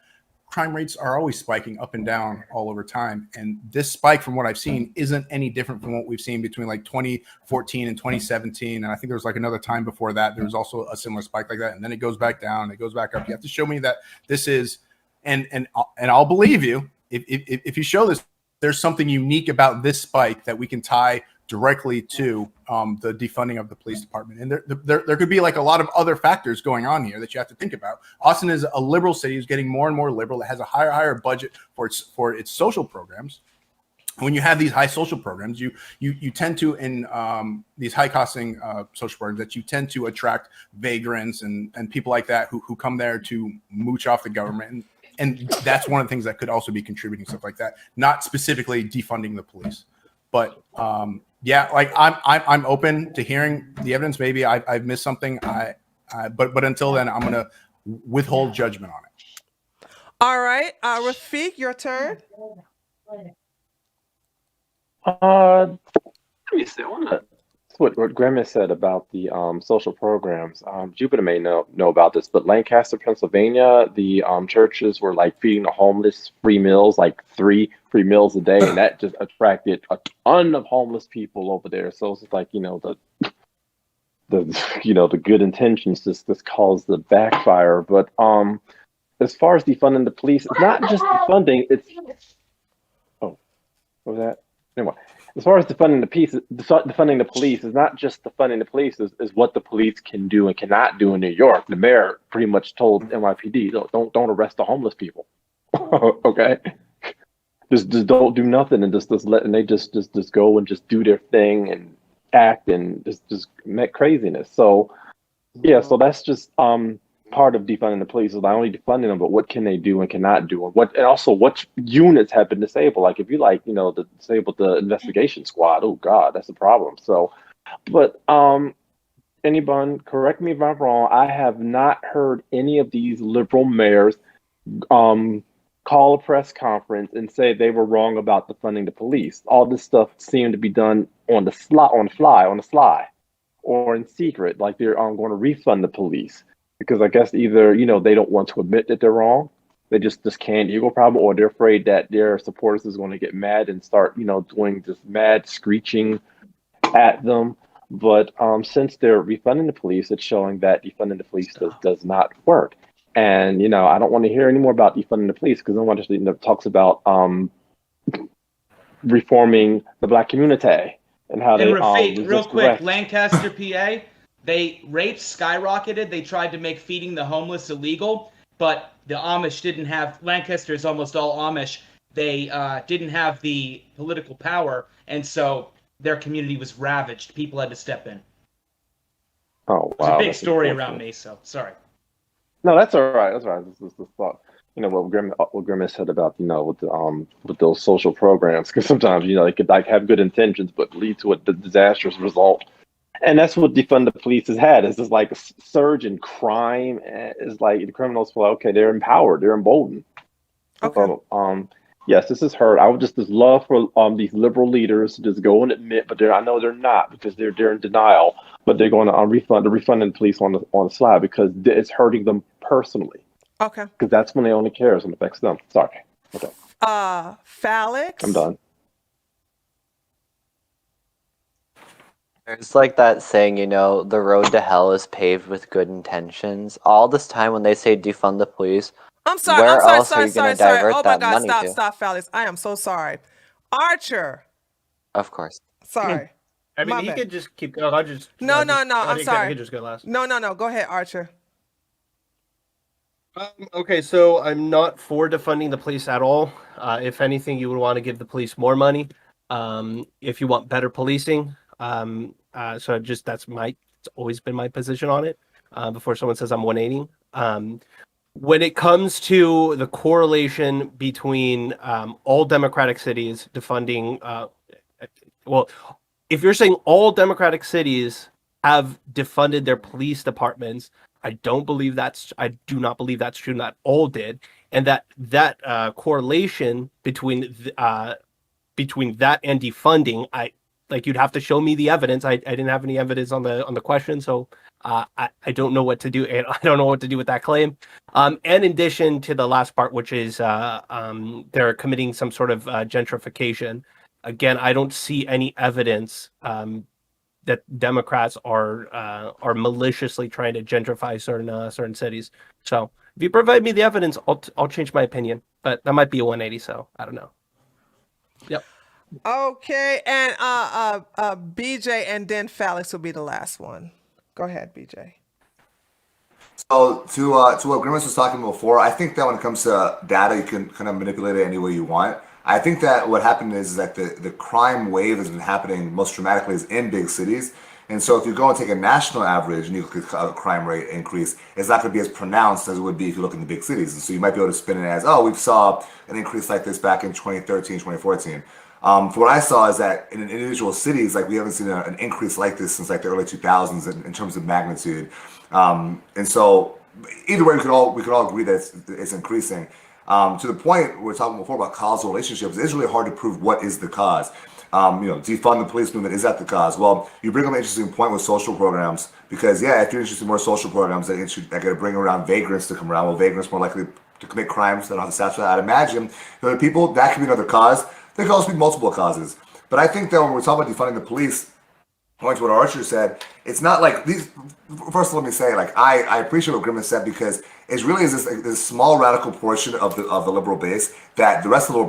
G: crime rates are always spiking up and down all over time. And this spike, from what I've seen, isn't any different from what we've seen between like 2014 and 2017. And I think there was like another time before that, there was also a similar spike like that. And then it goes back down, it goes back up. You have to show me that this is, and I'll believe you if you show this, there's something unique about this spike that we can tie directly to the defunding of the police department. And there could be like a lot of other factors going on here that you have to think about. Austin is a liberal city who's getting more and more liberal. It has a higher budget for its social programs. When you have these high social programs, you tend to, in these high costing social programs, that you tend to attract vagrants and people like that who come there to mooch off the government. And that's one of the things that could also be contributing, stuff like that, not specifically defunding the police. But yeah, like I'm open to hearing the evidence. Maybe I've missed something. But until then, I'm gonna withhold judgment on it.
D: All right, Rafiq, your turn.
C: Let me see. What Grimace said about the social programs. Jupiter may know about this, but Lancaster, Pennsylvania, the churches were like feeding the homeless free meals, like 3 free meals a day, and that just attracted a ton of homeless people over there. So it's like, the good intentions just caused the backfire. But as far as defunding the police, it's not just defunding. It's what was that? Anyway. As far as defunding the police is not just defunding the police, is what the police can do and cannot do in New York. The mayor pretty much told NYPD, don't arrest the homeless people. Okay, just don't do nothing and just go and just do their thing and act and just make craziness. So yeah, so that's just part of defunding the police is not only defunding them, but what can they do and cannot do, and also what units have been disabled. Like if you disable the investigation squad, oh God, that's a problem. So, but anyone, correct me if I'm wrong, I have not heard any of these liberal mayors call a press conference and say they were wrong about defunding the police. All this stuff seemed to be done on the sly, or in secret, like they're going to refund the police. Because I guess either, they don't want to admit that they're wrong. They just can't ego problem, or they're afraid that their supporters is going to get mad and start, doing this mad screeching at them. But since they're refunding the police, it's showing that defunding the police does not work. And, I don't want to hear any more about defunding the police because no one just talks about reforming the Black community and how they
A: real quick, Lancaster, PA. Rates skyrocketed. They tried to make feeding the homeless illegal, but the Amish didn't have, Lancaster is almost all Amish. They didn't have the political power, and so their community was ravaged. People had to step in.
C: Oh, wow.
A: It's a big story around me, so sorry.
C: No, that's all right. That's all right. This thought. What Grimace said about, with those social programs, because sometimes, they could have good intentions, but lead to a disastrous result. And that's what defund the police has had. Is just like a surge in crime. It's like the criminals feel okay, they're empowered, they're emboldened.
D: Okay.
C: So, yes, this is hurt. I would just love for these liberal leaders to just go and admit, but I know they're not because they're in denial. But they're going to refunding the police on the slide because it's hurting them personally.
D: Okay.
C: Because that's when they only cares and affects them. Sorry. Okay.
D: Felix.
C: I'm done.
B: It's like that saying, the road to hell is paved with good intentions. All this time when they say defund the police,
D: I'm sorry.
B: where
D: I'm
B: else are you going to divert
D: Oh my
B: that
D: God!
B: money to?
D: Stop, Felix. I am so sorry. Archer.
B: Of course.
D: Sorry.
H: I mean, he could just keep going.
D: No. I'm sorry.
H: I could just go last.
D: No. Go ahead, Archer.
H: Okay, so I'm not for defunding the police at all. If anything, you would want to give the police more money. If you want better policing. So it's always been my position on it. Before someone says I'm 180. When it comes to the correlation between all democratic cities defunding well, if you're saying all democratic cities have defunded their police departments, I do not believe that's true. Not all did, and that correlation between that and defunding, you'd have to show me the evidence. I didn't have any evidence on the question, so I don't know what to do. And I don't know what to do with that claim. And in addition to the last part, which is they're committing some sort of gentrification. Again, I don't see any evidence that Democrats are maliciously trying to gentrify certain cities. So if you provide me the evidence, I'll change my opinion. But that might be a 180. So I don't know. Yep.
D: Okay, and BJ, and then Felix will be the last one. Go ahead, BJ.
F: So to what Grimace was talking before, I think that when it comes to data, you can kind of manipulate it any way you want. I think that what happened is that the crime wave has been happening most dramatically is in big cities. And so if you go and take a national average and you look at crime rate increase, it's not going to be as pronounced as it would be if you look in the big cities. And so you might be able to spin it as, oh, we saw an increase like this back in 2013, 2014. For what I saw is that in individual cities, like we haven't seen an increase like this since like the early 2000s in terms of magnitude. And so either way, we could all agree that it's increasing. To the point we were talking before about causal relationships, it's really hard to prove what is the cause. Defund the police movement, is that the cause? Well, you bring up an interesting point with social programs because, yeah, if you're interested in more social programs that got to bring around vagrants to come around, well, vagrants more likely to commit crimes than on the statute. I'd imagine the people that could be another cause. There could also be multiple causes. But I think that when we're talking about defunding the police, going to what Archer said, it's not like these. First, let me say, like I appreciate what Grimace said because it really is this small radical portion of the liberal base that the rest of the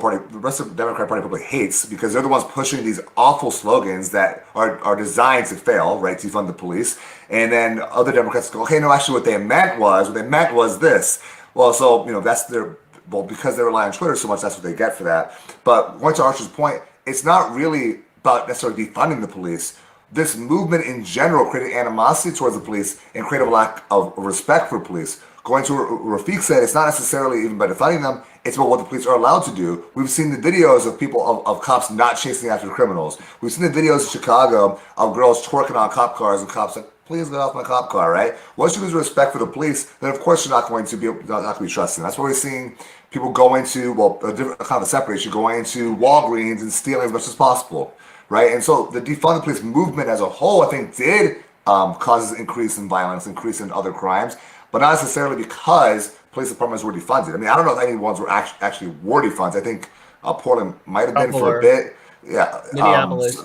F: Democratic Party probably hates because they're the ones pushing these awful slogans that are designed to fail, right? Defund the police, and then other Democrats go, okay, no, actually, what they meant was this. Well, so that's because they rely on Twitter so much, that's what they get for that. But going to Archer's point, it's not really about necessarily defunding the police. This movement in general created animosity towards the police and created a lack of respect for police. Going to what Rafiq said, it's not necessarily even by defunding them, it's about what the police are allowed to do. We've seen the videos of people, of cops not chasing after criminals. We've seen the videos in Chicago of girls twerking on cop cars and cops like, please get off my cop car, right? Once you lose respect for the police, then of course you're not going to be trusting. That's why we're seeing people going to, a different kind of a separation, going into Walgreens and stealing as much as possible, right? And so the defund the police movement as a whole, I think, did cause an increase in violence, increase in other crimes, but not necessarily because police departments were defunded. I mean, I don't know if any ones were actually were defunded. I think Portland might have been for a bit. Yeah,
H: Minneapolis.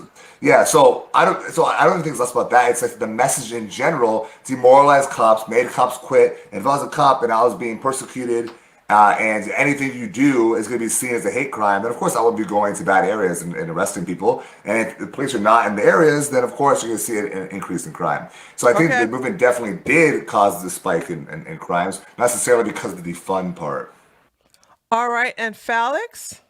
F: So I don't think it's less about that. It's like the message in general demoralized cops, made cops quit. And if I was a cop and I was being persecuted, and anything you do is going to be seen as a hate crime, then of course I would be going to bad areas and arresting people. And if the police are not in the areas, then of course you're going to see an increase in crime. So I think the movement definitely did cause the spike in crimes, not necessarily because of the defund part.
D: All right, and Felix?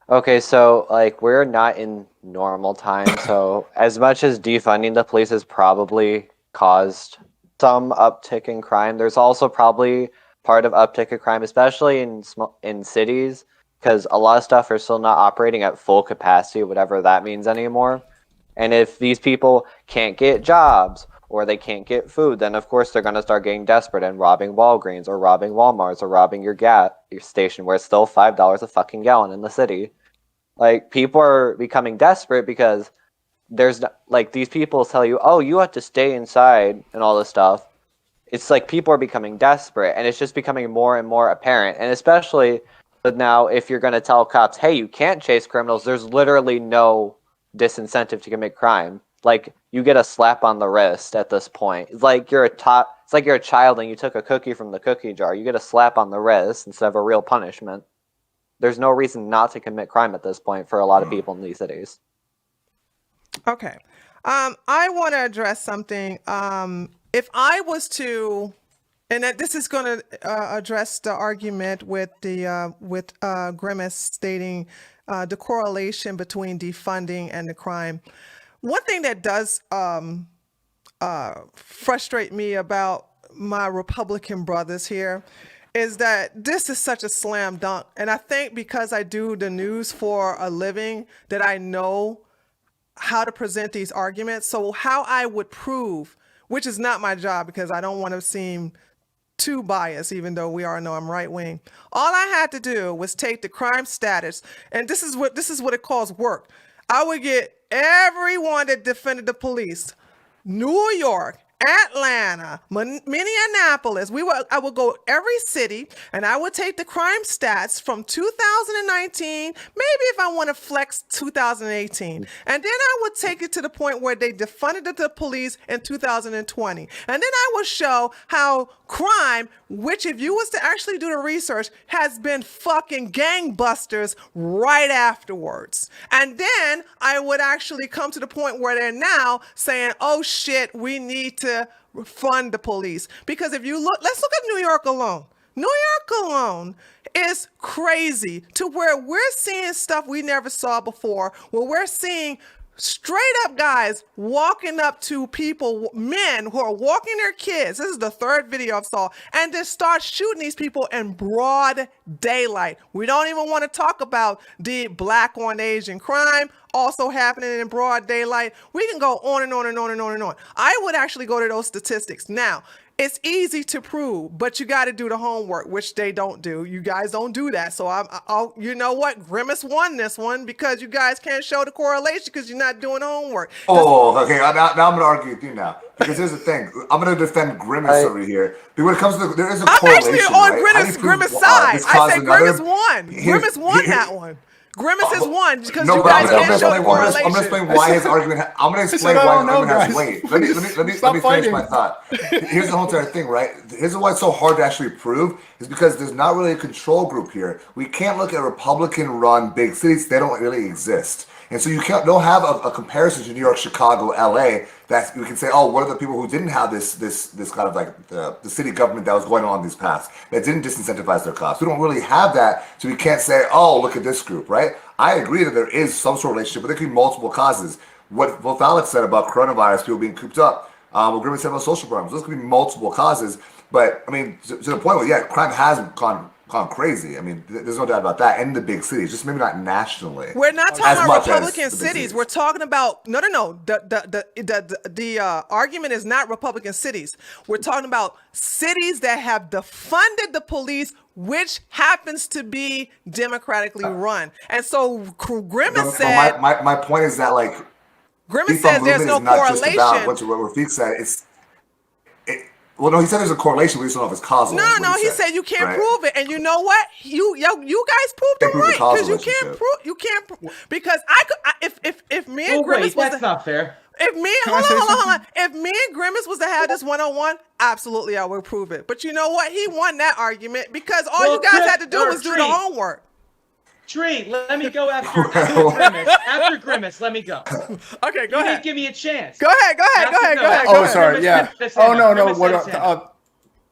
B: Okay, so like we're not in normal times, so as much as defunding the police has probably caused some uptick in crime, there's also probably part of uptick in crime, especially in cities, because a lot of stuff are still not operating at full capacity, whatever that means anymore. And if these people can't get jobs or they can't get food, then of course they're going to start getting desperate and robbing Walgreens or robbing Walmarts or robbing your gas station where it's still $5 a fucking gallon in the city. Like, people are becoming desperate because there's like these people tell you, oh, you have to stay inside and all this stuff. It's like people are becoming desperate and it's just becoming more and more apparent. And especially now, if you're going to tell cops, hey, you can't chase criminals, there's literally no disincentive to commit crime. Like, you get a slap on the wrist at this point. It's like you're a child and you took a cookie from the cookie jar. You get a slap on the wrist instead of a real punishment. There's no reason not to commit crime at this point for a lot of people in these cities.
D: Okay. I want to address something. If I was to, and this is going to address the argument with Grimace stating the correlation between defunding and the crime. One thing that does frustrate me about my Republican brothers here is that this is such a slam dunk. And I think because I do the news for a living, that I know how to present these arguments. So how I would prove, which is not my job because I don't want to seem too biased, even though we all know I'm right wing. All I had to do was take the crime status, and this is what it calls work. I would get everyone that defended the police, New York, Atlanta, Minneapolis. I would go every city, and I would take the crime stats from 2019, maybe if I want to flex 2018, and then I would take it to the point where they defunded the police in 2020, and then I would show how crime, which if you was to actually do the research, has been fucking gangbusters right afterwards. And then I would actually come to the point where they're now saying, oh shit, we need to fund the police. Because if you look, let's look at New York alone. New York alone is crazy to where we're seeing stuff we never saw before, where we're seeing straight up guys walking up to people, men who are walking their kids. This is the third video I saw, and they start shooting these people in broad daylight. We don't even want to talk about the black on Asian crime also happening in broad daylight. We can go on and on and on and on and on. I would actually go to those statistics. Now, it's easy to prove, but you got to do the homework, which they don't do. You guys don't do that. So I'll you know what? Grimace won this one because you guys can't show the correlation because you're not doing homework.
F: Oh, okay. Now I'm going to argue with you now. Because here's the thing. I'm going to defend Grimace over here. But when it comes to there is a correlation,
D: I'm actually on Grimace side. I say Grimace won. Grimace won that one. Grimace has won because you guys can't show the correlation.
F: I'm going to explain why his argument. I'm going to explain why his argument has weight. Let me finish my thought. Here's the whole entire thing, right? Here's why it's so hard to actually prove is because there's not really a control group here. We can't look at Republican-run big cities; they don't really exist. And so you don't have a comparison to New York, Chicago, LA that we can say, oh, what are the people who didn't have this kind of like the city government that was going on these paths that didn't disincentivize their costs? We don't really have that, so we can't say, oh, look at this group, right? I agree that there is some sort of relationship, but there could be multiple causes. What Alex said about coronavirus, people being cooped up, what Grimmett said about social programs, those could be multiple causes. But I mean, to the point where, yeah, crime has gone crazy. I mean, there's no doubt about that. And the big cities, just maybe not nationally.
D: We're not talking about Republican cities. We're talking about no. The argument is not Republican cities. We're talking about cities that have defunded the police, which happens to be democratically run. And so Grimace said.
F: My point is that like
D: Grimace says there's no correlation.
F: What Rafiq said, well, no, he said there's a correlation. We just don't know if it's causal.
D: No, he said you can't prove it, and you know what? You guys proved it right because you can't prove because if me and Grimace was
A: that's not fair.
D: If me and Grimace was to have this one-on-one, absolutely I would prove it. But you know what? He won that argument because all you guys had to do was do the homework.
A: Tree, let me go after Grimace. After Grimace, let me go.
D: Okay, go ahead.
A: Give me a chance.
D: Go ahead.
G: Oh, sorry. Yeah. Oh, no.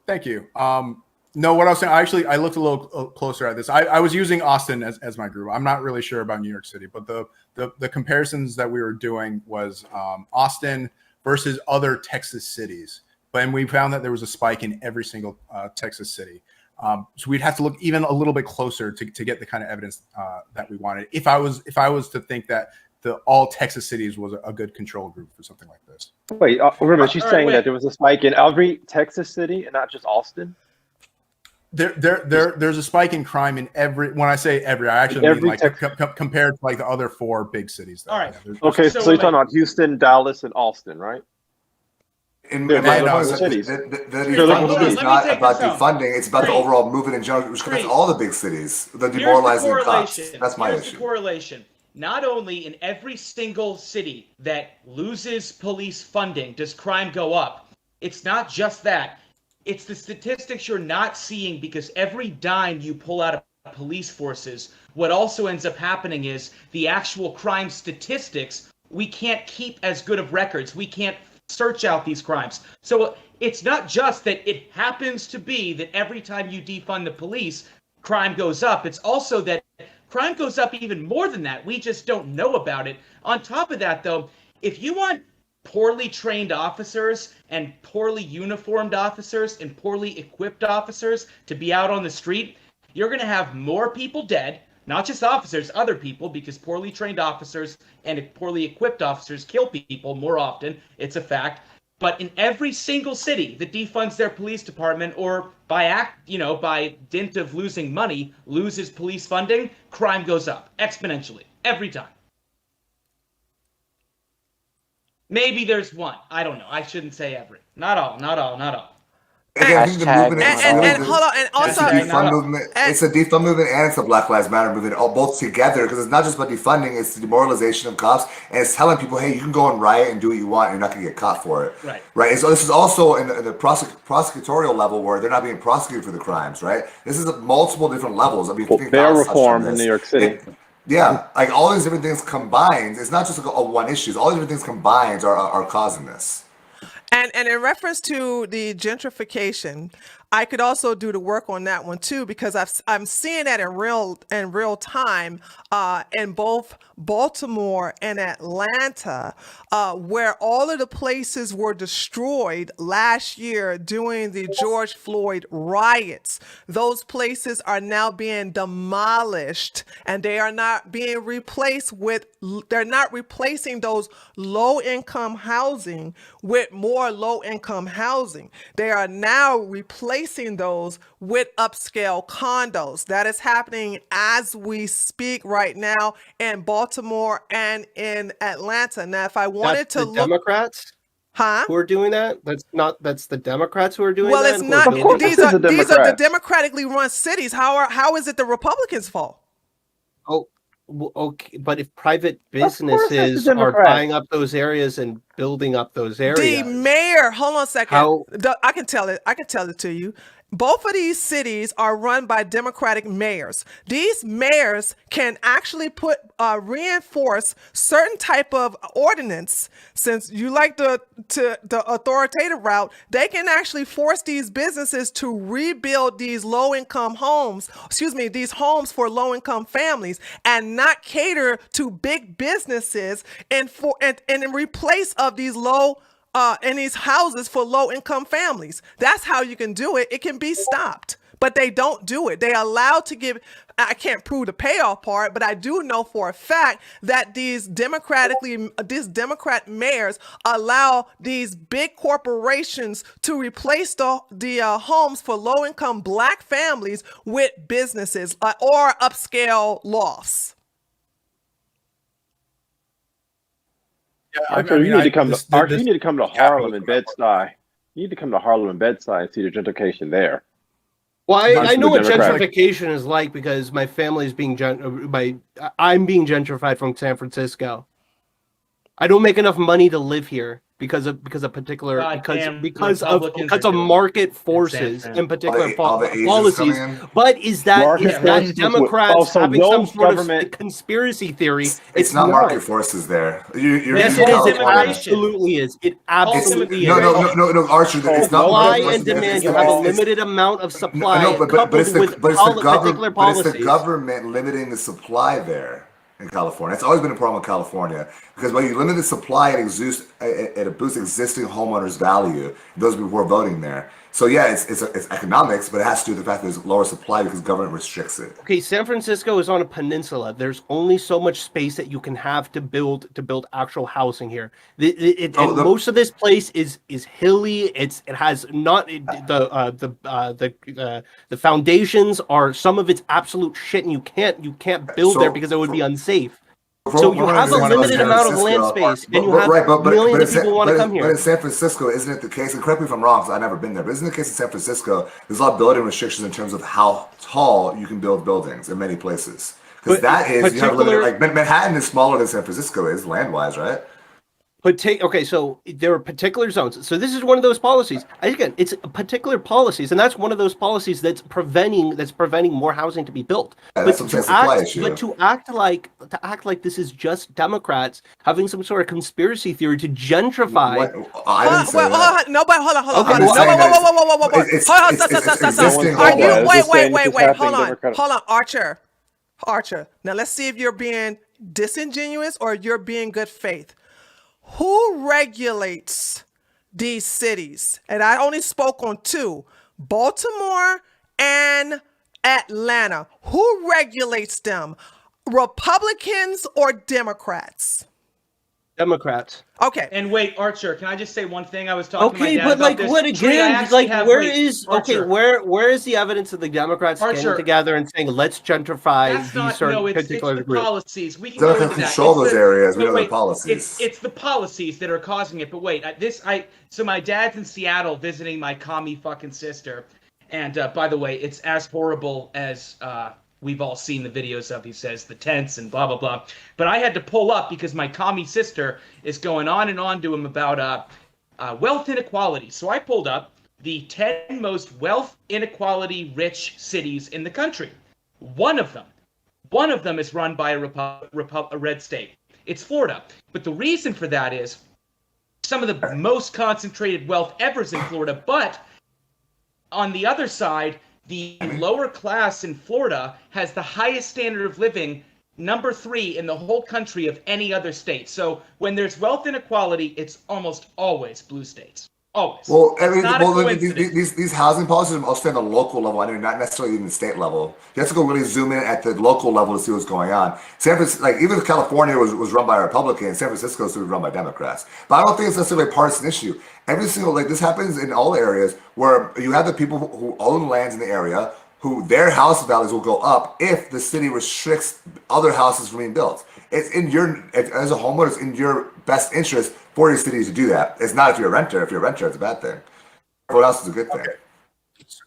G: Thank you. No, what I was saying, I looked a little closer at this. I was using Austin as my group. I'm not really sure about New York City, but the comparisons that we were doing was Austin versus other Texas cities. And we found that there was a spike in every single Texas city. So we'd have to look even a little bit closer to get the kind of evidence that we wanted. If I was to think that all Texas cities was a good control group for something like this.
C: Wait, remember she's saying that there was a spike in every Texas city and not just Austin?
G: There's a spike in crime in every. When I say every, I actually mean like compared to like the other four big cities.
A: All right.
C: Okay, so you're talking about Houston, Dallas, and Austin, right?
F: The defunding is not about defunding; it's about the overall movement in general, which affects all the big cities. The demoralizing cops. That's my issue.
A: The correlation. Not only in every single city that loses police funding does crime go up. It's not just that. It's the statistics you're not seeing because every dime you pull out of police forces, what also ends up happening is the actual crime statistics, we can't keep as good of records. We can't search out these crimes. So it's not just that it happens to be that every time you defund the police, crime goes up. It's also that crime goes up even more than that. We just don't know about it. On top of that, though, if you want poorly trained officers and poorly uniformed officers and poorly equipped officers to be out on the street, you're going to have more people dead, not just officers, other people, because poorly trained officers and poorly equipped officers kill people more often. It's a fact. But in every single city that defunds their police department or by dint of losing money, loses police funding, crime goes up exponentially every time. Maybe there's one. I don't know. I shouldn't say every. Not all.
F: Again, I think the movement
D: and hold on, and also
F: it's a defund movement and it's a Black Lives Matter movement, all both together, because it's not just about defunding, it's the demoralization of cops, and it's telling people, hey, you can go and riot and do what you want, and you're not going to get caught for it. Right. And so this is also in the prosecutorial level where they're not being prosecuted for the crimes, right? This is multiple different levels. I mean,
C: bail reform in New York City.
F: Yeah, like all these different things combined, it's not just like a one issue. All these different things combined are causing this.
D: And in reference to the gentrification, I could also do the work on that one too, because I'm seeing that in real time in both Baltimore and Atlanta, where all of the places were destroyed last year during the George Floyd riots. Those places are now being demolished, and they are not being replaced with. They're not replacing those low-income housing with more low-income housing. They are now replacing those with upscale condos. That is happening as we speak right now in Baltimore and in Atlanta. Now, if I wanted to look,
H: Democrats who are doing that? That's the Democrats who are doing that?
D: Well, it's not. These are the democratically run cities. How is it the Republicans' fault?
H: Oh, okay, but if private businesses are buying up those areas and building up those areas,
D: the mayor. Hold on a second. I can tell it to you. Both of these cities are run by Democratic mayors. These mayors can actually reinforce certain type of ordinance. Since you like the authoritative route, they can actually force these businesses to rebuild these low-income homes. These homes for low-income families, and not cater to big businesses and in replace of these in these houses for low-income families. That's how you can do it. It can be stopped, but they don't do it. They allowed to give. I can't prove the payoff part, but I do know for a fact that these Democrat mayors allow these big corporations to replace the homes for low-income Black families with businesses or upscale lofts.
C: Archer, you need to come to Harlem and Bed-Stuy. You need to come to Harlem and Bed-Stuy and see the gentrification there.
H: Well, I know what gentrification is like because my family is I'm being gentrified from San Francisco. I don't make enough money to live here because of market forces and particular policies. But is that Democrats having some sort of conspiracy theory?
F: It's not market forces there.
H: Yes, it is. It absolutely is. It absolutely is.
F: No, Archer. It's not
H: supply and demand. You have a limited amount of supply.
F: But it's the government limiting the supply there. In California, it's always been a problem with California because when you limit the supply, it boosts existing homeowners' value. Those people who are voting there. So yeah, it's economics, but it has to do with the fact that there's lower supply because government restricts it.
H: Okay, San Francisco is on a peninsula. There's only so much space that you can have to build actual housing here. Most of this place is hilly. It has not the foundations are some of it's absolute shit, and you can't build there because it would be unsafe. So you have a limited amount of land space, and you have millions of people want to come here.
F: But in San Francisco, isn't it the case? And correct me if I'm wrong, because I've never been there. But isn't it the case in San Francisco? There's a lot of building restrictions in terms of how tall you can build buildings in many places. Because you have a limited. Like Manhattan is smaller than San Francisco is land-wise, right?
H: So there are particular zones. So this is one of those policies. Again, it's particular policies, and that's one of those policies that's preventing more housing to be built.
F: Yeah,
H: but to act like this is just Democrats having some sort of conspiracy theory to gentrify.
F: I didn't say that.
D: No, but hold on. Wait. Hold on, Archer. Now let's see if you're being disingenuous or you're being good faith. who regulates these cities? And I only spoke on two, Baltimore and Atlanta. Who regulates them? Republicans or Democrats?
H: Democrats.
D: Okay.
A: And wait, Archer, can I just say one thing? I was talking to my
H: Okay,
A: dad
H: but
A: about
H: like
A: this.
H: what
A: Trey, I
H: again?
A: actually
H: Like
A: have-
H: where
A: wait,
H: is
A: Archer.
H: where is the evidence of the Democrats
A: Archer.
H: getting together and saying let's gentrify
A: That's
H: these
A: not,
H: certain
A: no, it's
H: particular
A: the
H: groups?
A: policies. We can
F: They're
A: go
F: not
A: into
F: gonna
A: that.
F: control those areas. We
A: but
F: know the
A: wait,
F: policies.
A: It's the policies that are causing it. But wait, so my dad's in Seattle visiting my commie fucking sister, and by the way, it's as horrible as we've all seen the videos of. He says the tents and blah blah blah. But I had to pull up because my commie sister is going on and on to him about wealth inequality. So I pulled up the 10 most wealth inequality rich cities in the country. One of them is run by a red state. It's Florida. But the reason for that is some of the most concentrated wealth ever is in Florida. But on the other side, the lower class in Florida has the highest standard of living, number 3 in the whole country of any other state. So when there's wealth inequality, it's almost always blue states. Always.
F: Well, these housing policies are mostly on the local level, I mean, not necessarily even the state level. You have to go really zoom in at the local level to see what's going on. San Francisco, like even if California was run by Republicans, San Francisco is run by Democrats. But I don't think it's necessarily a partisan issue. Every single, like this happens in all areas where you have the people who own lands in the area, who their house values will go up if the city restricts other houses from being built. It's in your, as a homeowner, it's in your best interest for your city to do that. It's not if you're a renter. If you're a renter, it's a bad thing. What else is a good thing?
G: Okay.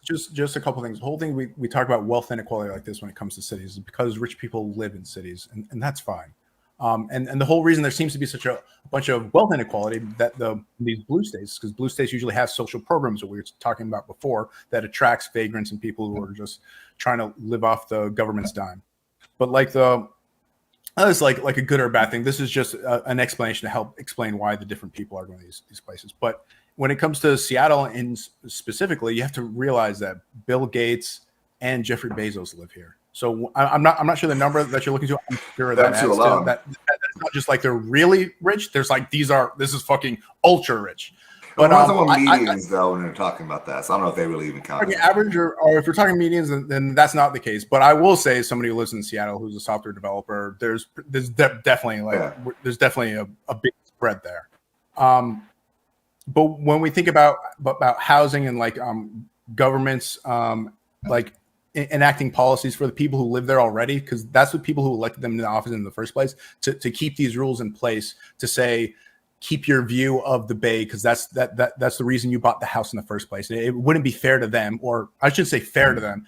G: Just a couple things. The whole thing we talk about wealth inequality like this when it comes to cities is because rich people live in cities, and that's fine. And the whole reason there seems to be such a bunch of wealth inequality that these blue states, because blue states usually have social programs that we were talking about before that attracts vagrants and people who are just trying to live off the government's dime. But like it's like a good or bad thing. This is just an explanation to help explain why the different people are going to these places. But when it comes to Seattle and specifically, you have to realize that Bill Gates and Jeffrey Bezos live here. So I'm not sure the number that you're looking to. I'm sure that's not just like they're really rich. There's like this is fucking ultra rich. But
F: we're talking about medians though when they're talking about that. So I don't know if they really even count.
G: Average or if you're talking medians, then that's not the case. But I will say, as somebody who lives in Seattle who's a software developer, there's definitely a big spread there. But when we think about housing and like governments like enacting policies for the people who live there already, because that's what people who elected them in the office in the first place to keep these rules in place to say keep your view of the bay because that's the reason you bought the house in the first place. It wouldn't be fair to them, or I should say fair to them.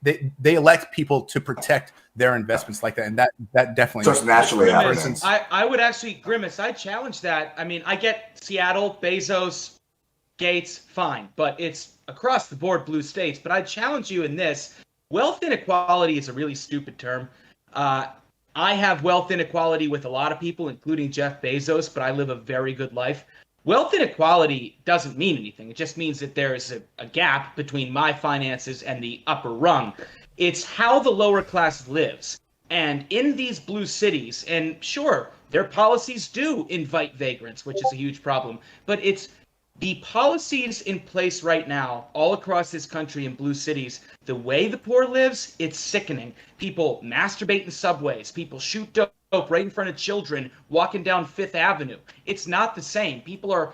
G: They elect people to protect their investments like that, and that definitely
F: just naturally
A: happens. I would actually, Grimace, I challenge that. I mean, I get Seattle, Bezos, Gates, fine, but it's across the board blue states. But I challenge you in this: wealth inequality is a really stupid term. I have wealth inequality with a lot of people, including Jeff Bezos, but I live a very good life. Wealth inequality doesn't mean anything. It just means that there is a gap between my finances and the upper rung. It's how the lower class lives. And in these blue cities, and sure, their policies do invite vagrants, which is a huge problem, but it's the policies in place right now all across this country in blue cities, the way the poor lives, it's sickening. People masturbate in subways. People shoot dope right in front of children walking down Fifth Avenue. It's not the same. People are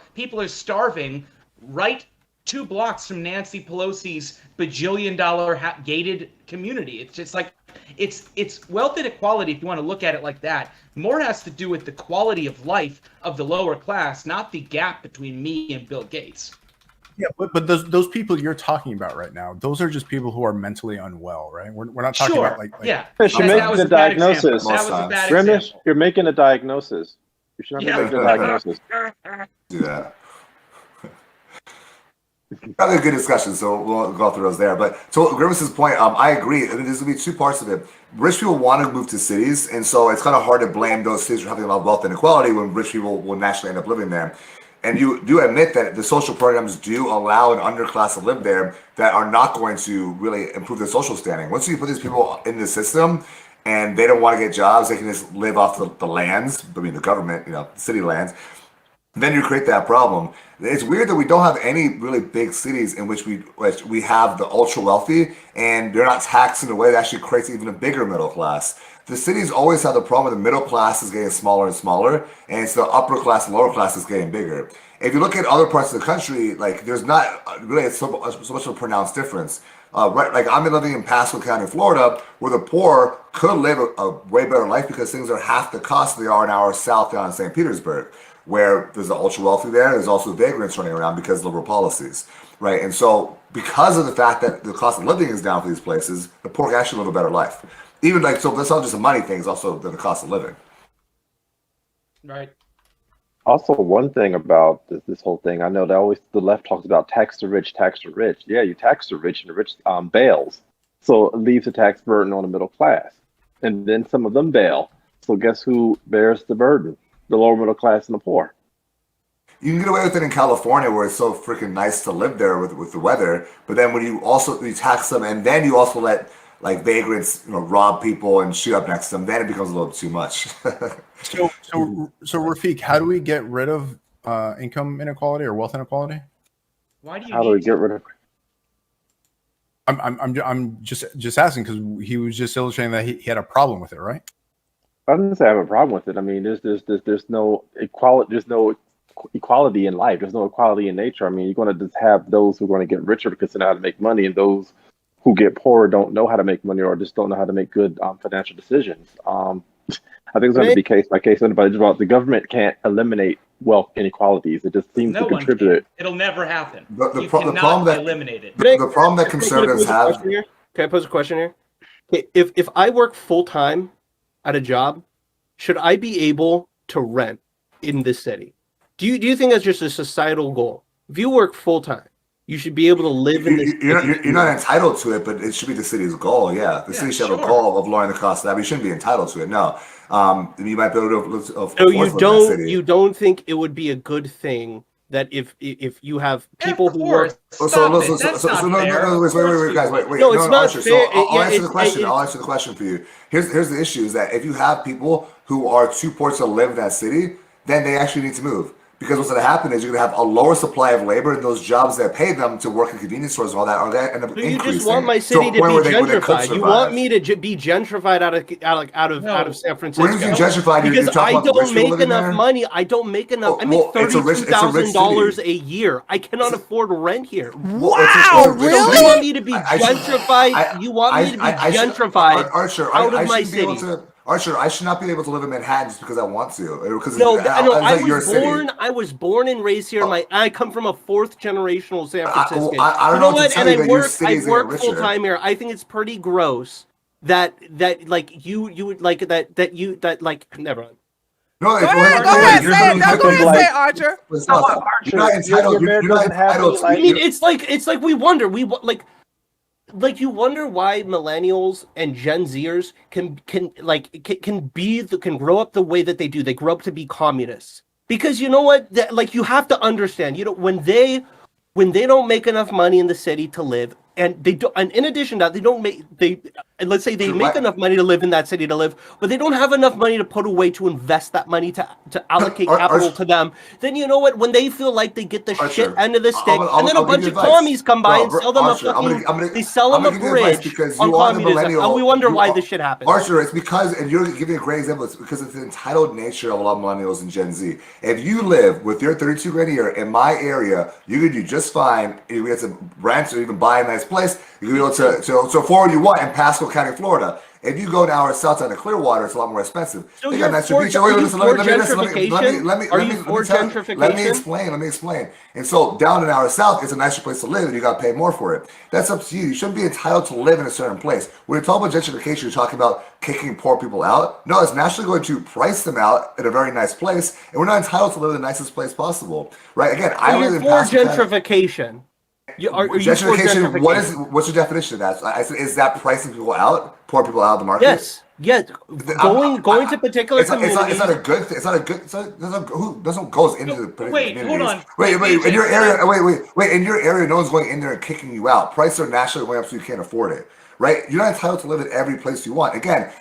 A: starving right 2 blocks from Nancy Pelosi's bajillion-dollar gated community. It's just like it's wealth inequality, if you want to look at it like that. More has to do with the quality of life of the lower class, not the gap between me and Bill Gates.
G: Yeah, but those people you're talking about right now, those are just people who are mentally unwell, right? We're not talking about like
A: yeah.
C: You're making a diagnosis.
A: Grimace,
C: you're making a diagnosis. You should not make a diagnosis.
F: Do that. Probably a good discussion, so we'll go through those there. But to Grimace's point, I agree. I mean, there's going to be 2 parts of it. Rich people want to move to cities, and so it's kind of hard to blame those cities for having a lot of wealth inequality when rich people will naturally end up living there. And you do admit that the social programs do allow an underclass to live there that are not going to really improve their social standing. Once you put these people in the system and they don't want to get jobs, they can just live off the lands, I mean the government, the city lands. then you create that problem. It's weird that we don't have any really big cities in which we have the ultra wealthy, and they're not taxed in a way that actually creates even a bigger middle class. The cities always have the problem the middle class is getting smaller and smaller, and it's the upper class and lower class is getting bigger. If you look at other parts of the country, like there's not really so much of a pronounced difference. Right, like I'm living in Pasco County, Florida, where the poor could live a way better life because things are half the cost they are an hour south down in St. Petersburg, where there's the ultra wealthy there. There's also vagrants running around because of liberal policies, right? And so because of the fact that the cost of living is down for these places, the poor can actually live a better life. Even like, so that's not just a money thing, it's also the cost of living.
A: Right.
C: Also, one thing about this whole thing, I know that always the left talks about tax the rich, tax the rich. Yeah, you tax the rich, and the rich bails. So it leaves a tax burden on the middle class. And then some of them bail. So guess who bears the burden? The lower middle class and the poor.
F: You can get away with it in California where it's so freaking nice to live there with the weather. But then when you tax them and then you also let like vagrants, rob people and shoot up next to them, then it becomes a little too much.
G: So Rafiq, how do we get rid of income inequality or wealth inequality?
A: Why do you?
C: How do we get rid of?
G: I'm just asking because he was just illustrating that he had a problem with it, right?
C: I didn't say I have a problem with it. I mean, there's no equality. There's no equality in life. There's no equality in nature. I mean, you're going to just have those who are going to get richer because they know how to make money, and those who get poorer don't know how to make money or just don't know how to make good financial decisions. I think it's going to be case by case. But the government can't eliminate wealth inequalities. It just seems to contribute.
A: It'll never happen.
F: The problem that
A: eliminated.
F: The problem that conservatives have.
H: Can I pose a question here? Okay, if I work full time at a job, should I be able to rent in this city? Do you think that's just a societal goal? If you work full time, you should be able to live in this.
F: You're not entitled to it, but it should be the city's goal. Yeah, the city should have a goal of lowering the cost of that. But you shouldn't be entitled to it. No, you might be able to.
H: So you don't think it would be a good thing that if you have people who work.
F: Wait, guys, wait.
H: No, it's not fair.
F: So I'll answer the question. I'll answer the question for you. Here's the issue: is that if you have people who are too poor to live in that city, then they actually need to move. Because what's going to happen is you're going to have a lower supply of labor, and those jobs that pay them to work in convenience stores and all that are going to end up increasing.
H: You just want my city to be gentrified. You want me to be gentrified out of San Francisco.
F: When you gentrified,
H: because I don't make enough money. I don't make enough. I make $32,000 a year. I cannot afford rent here.
D: Wow, really?
H: You want me to be gentrified? You want me to be gentrified out of my city?
F: Archer, I should not be able to live in Manhattan just because I want to. Because
H: I was born and raised here. I come from a fourth generational San Francisco.
F: I don't know what?
H: And I work full time here. I think it's pretty gross that like you would like that like never mind.
F: No,
D: go ahead, say it, Archer.
F: You're not entitled.
H: I mean, it's like we wonder. Like you wonder why millennials and Gen Zers can grow up the way that they do. They grow up to be communists because you know what? You have to understand. When they don't make enough money in the city to live, and they don't. And in addition to that, let's say they make enough money to live in that city to live, but they don't have enough money to put away to invest that money to allocate capital to them. Then you know what? When they feel like they get the shit end of the stick, and then a bunch of commies come by and sell them they sell them a bridge on communism, and we wonder why this shit happens.
F: Archer, it's because, and you're giving a great example. It's because it's the entitled nature of a lot of millennials and Gen Z. If you live with your 32 grand a year in my area, you could do just fine. You get to rent or even buy a nice place. You can be able to afford what you want in Pasco County, Florida. If you go down south down to Clearwater, it's a lot more expensive.
H: So you're for gentrification?
F: Let me explain. And so down in our south, it's a nicer place to live, and you got to pay more for it. That's up to you. You shouldn't be entitled to live in a certain place. When you're talking about gentrification, you're talking about kicking poor people out. No, it's naturally going to price them out at a very nice place, and we're not entitled to live in the nicest place possible, right? Again, I live in Pasco County.
H: Gentrification.
F: Gentrification. What's your definition of that? I said, is that pricing people out, poor people out of the market?
H: Yes. Going to particular communities.
F: It's not a good thing. Who goes into the
A: communities? Hold on.
F: Wait. In your area, in your area, no one's going in there and kicking you out. Prices are naturally going up, so you can't afford it, right? You're not entitled to live in every place you want. Again,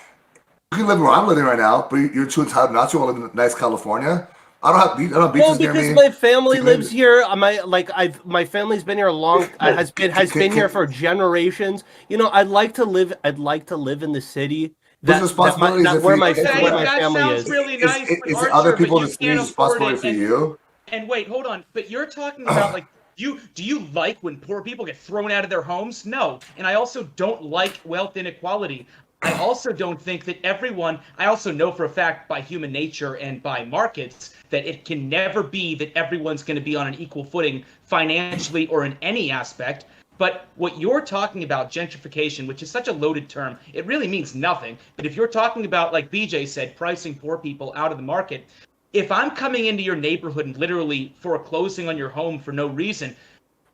F: you can live where I'm living right now, but you're too entitled not to live in nice California. I don't have
H: Well,
F: beaches near
H: because
F: me.
H: my family lives here. My family's been here has been here for generations. You know, I'd like to live in the city
F: Whose responsibility is it for you to pay for
H: where my
A: that
H: family
A: sounds
H: is.
A: really nice, but
F: Is it
A: Archer,
F: other
A: but
F: people in
A: you
F: the city's
A: can't afford
F: responsibility
A: it.
F: for you?
A: And wait, hold on. But you're talking about like do you like when poor people get thrown out of their homes? No. And I also don't like wealth inequality. I also don't think that everyone, I also know for a fact by human nature and by markets that it can never be that everyone's going to be on an equal footing financially or in any aspect. But what you're talking about, gentrification, which is such a loaded term, it really means nothing. But if you're talking about, like BJ said, pricing poor people out of the market, if I'm coming into your neighborhood and literally foreclosing on your home for no reason,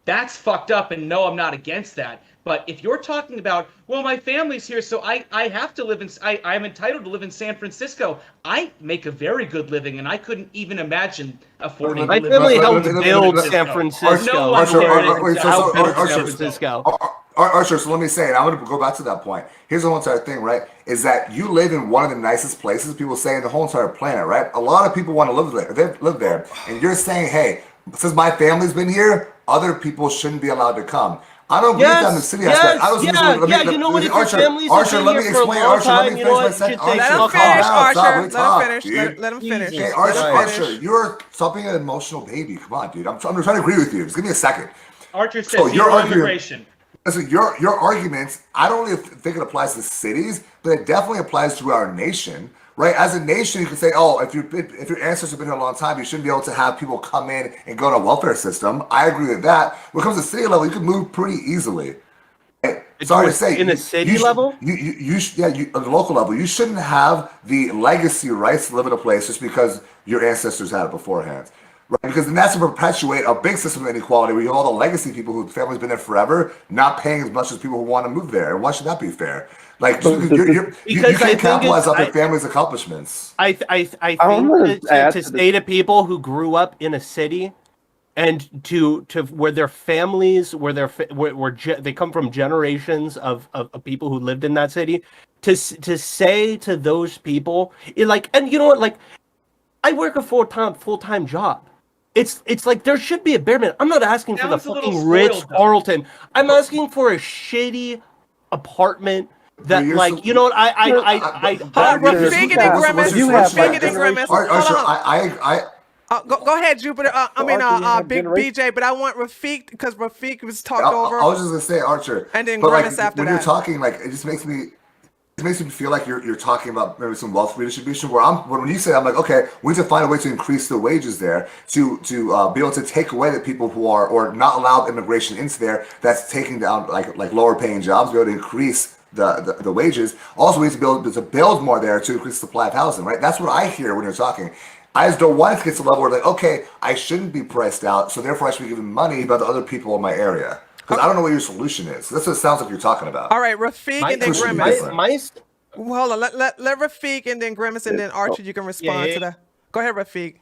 A: that's fucked up, and no, I'm not against that. But if you're talking about, well, my family's here, so I have to live in, I'm entitled to live in San Francisco. I make a very good living, and I couldn't even imagine affording
H: My
A: to live
H: family
A: in
H: helped build
A: Francisco.
H: San Francisco.
A: No one
H: Helped build San
F: Archer,
H: Francisco.
F: Archer, so let me say, and I'm going to go back to that point. Here's the whole entire thing, right? Is that you live in one of the nicest places, people say, in the whole entire planet, right? A lot of people want to live there. They live there. And you're saying, hey, since my family's been here, other people shouldn't be allowed to come. I don't agree with that in the city aspect. I was
H: you know what? If your family's been
F: let me
H: here for a
F: explain.
H: long
F: Archer, let
H: time,
F: me
H: you know
F: finish my
H: what? You
F: sentence.
H: should
D: Let
H: take
D: him
H: calm
D: finish,
H: down.
D: Archer.
F: Stop,
D: Let him finish.
F: dude.
D: Let him finish.
F: Hey,
D: Let
F: Archer,
D: him
F: Archer,
D: finish.
F: you're stopping an emotional baby. Come on, dude. I'm trying to agree with you. Just give me a second.
A: Archer says
F: So
A: zero
F: you're arguing-
A: immigration.
F: Listen, your arguments, I don't really think it applies to cities, but it definitely applies to our nation, right? As a nation, you can say, oh, if your ancestors have been here a long time, you shouldn't be able to have people come in and go to a welfare system. I agree with that. When it comes to city level, you can move pretty easily. Sorry to say,
H: in a city level,
F: on the local level, you shouldn't have the legacy rights to live in a place just because your ancestors had it beforehand, right? Because then that's to perpetuate a big system of inequality where you have all the legacy people whose family's been there forever, not paying as much as people who want to move there. And why should that be fair? Like you can't capitalize off your family's accomplishments.
H: I think to say to people who grew up in a city and to where their families, they come from generations of people who lived in that city, to say to those people, and you know what, like, I work a full-time job. It's like there should be a bare minimum. I'm not asking for the fucking Ritz Carlton. I'm asking for a shitty apartment that, like, you know what,
D: Rafik and then Grimace. Rafik and then Grimace. Go ahead, Jupiter. Big BJ, but I want Rafik because Rafik was talked over.
F: I was just gonna say Archer,
D: and then
F: but
D: Grimace
F: like,
D: after
F: when
D: that.
F: you're talking, like, it just makes me feel like you're talking about maybe some wealth redistribution. When you say, I'm like, okay, we need to find a way to increase the wages there to be able to take away the people who are or not allow immigration into there. That's taking down like lower paying jobs. Be able to increase the wages. Also, we need to build more there to increase the supply of housing. Right? That's what I hear when you're talking. I just don't want it to get to the level where, like, okay, I shouldn't be priced out, so therefore I should be given money by the other people in my area. Because I don't know what your solution is. That's what it sounds like you're talking about.
D: All right, Rafik and then Grimace. Hold on, let Rafik and then Grimace and then Archer, you can respond to that. Go ahead, Rafik.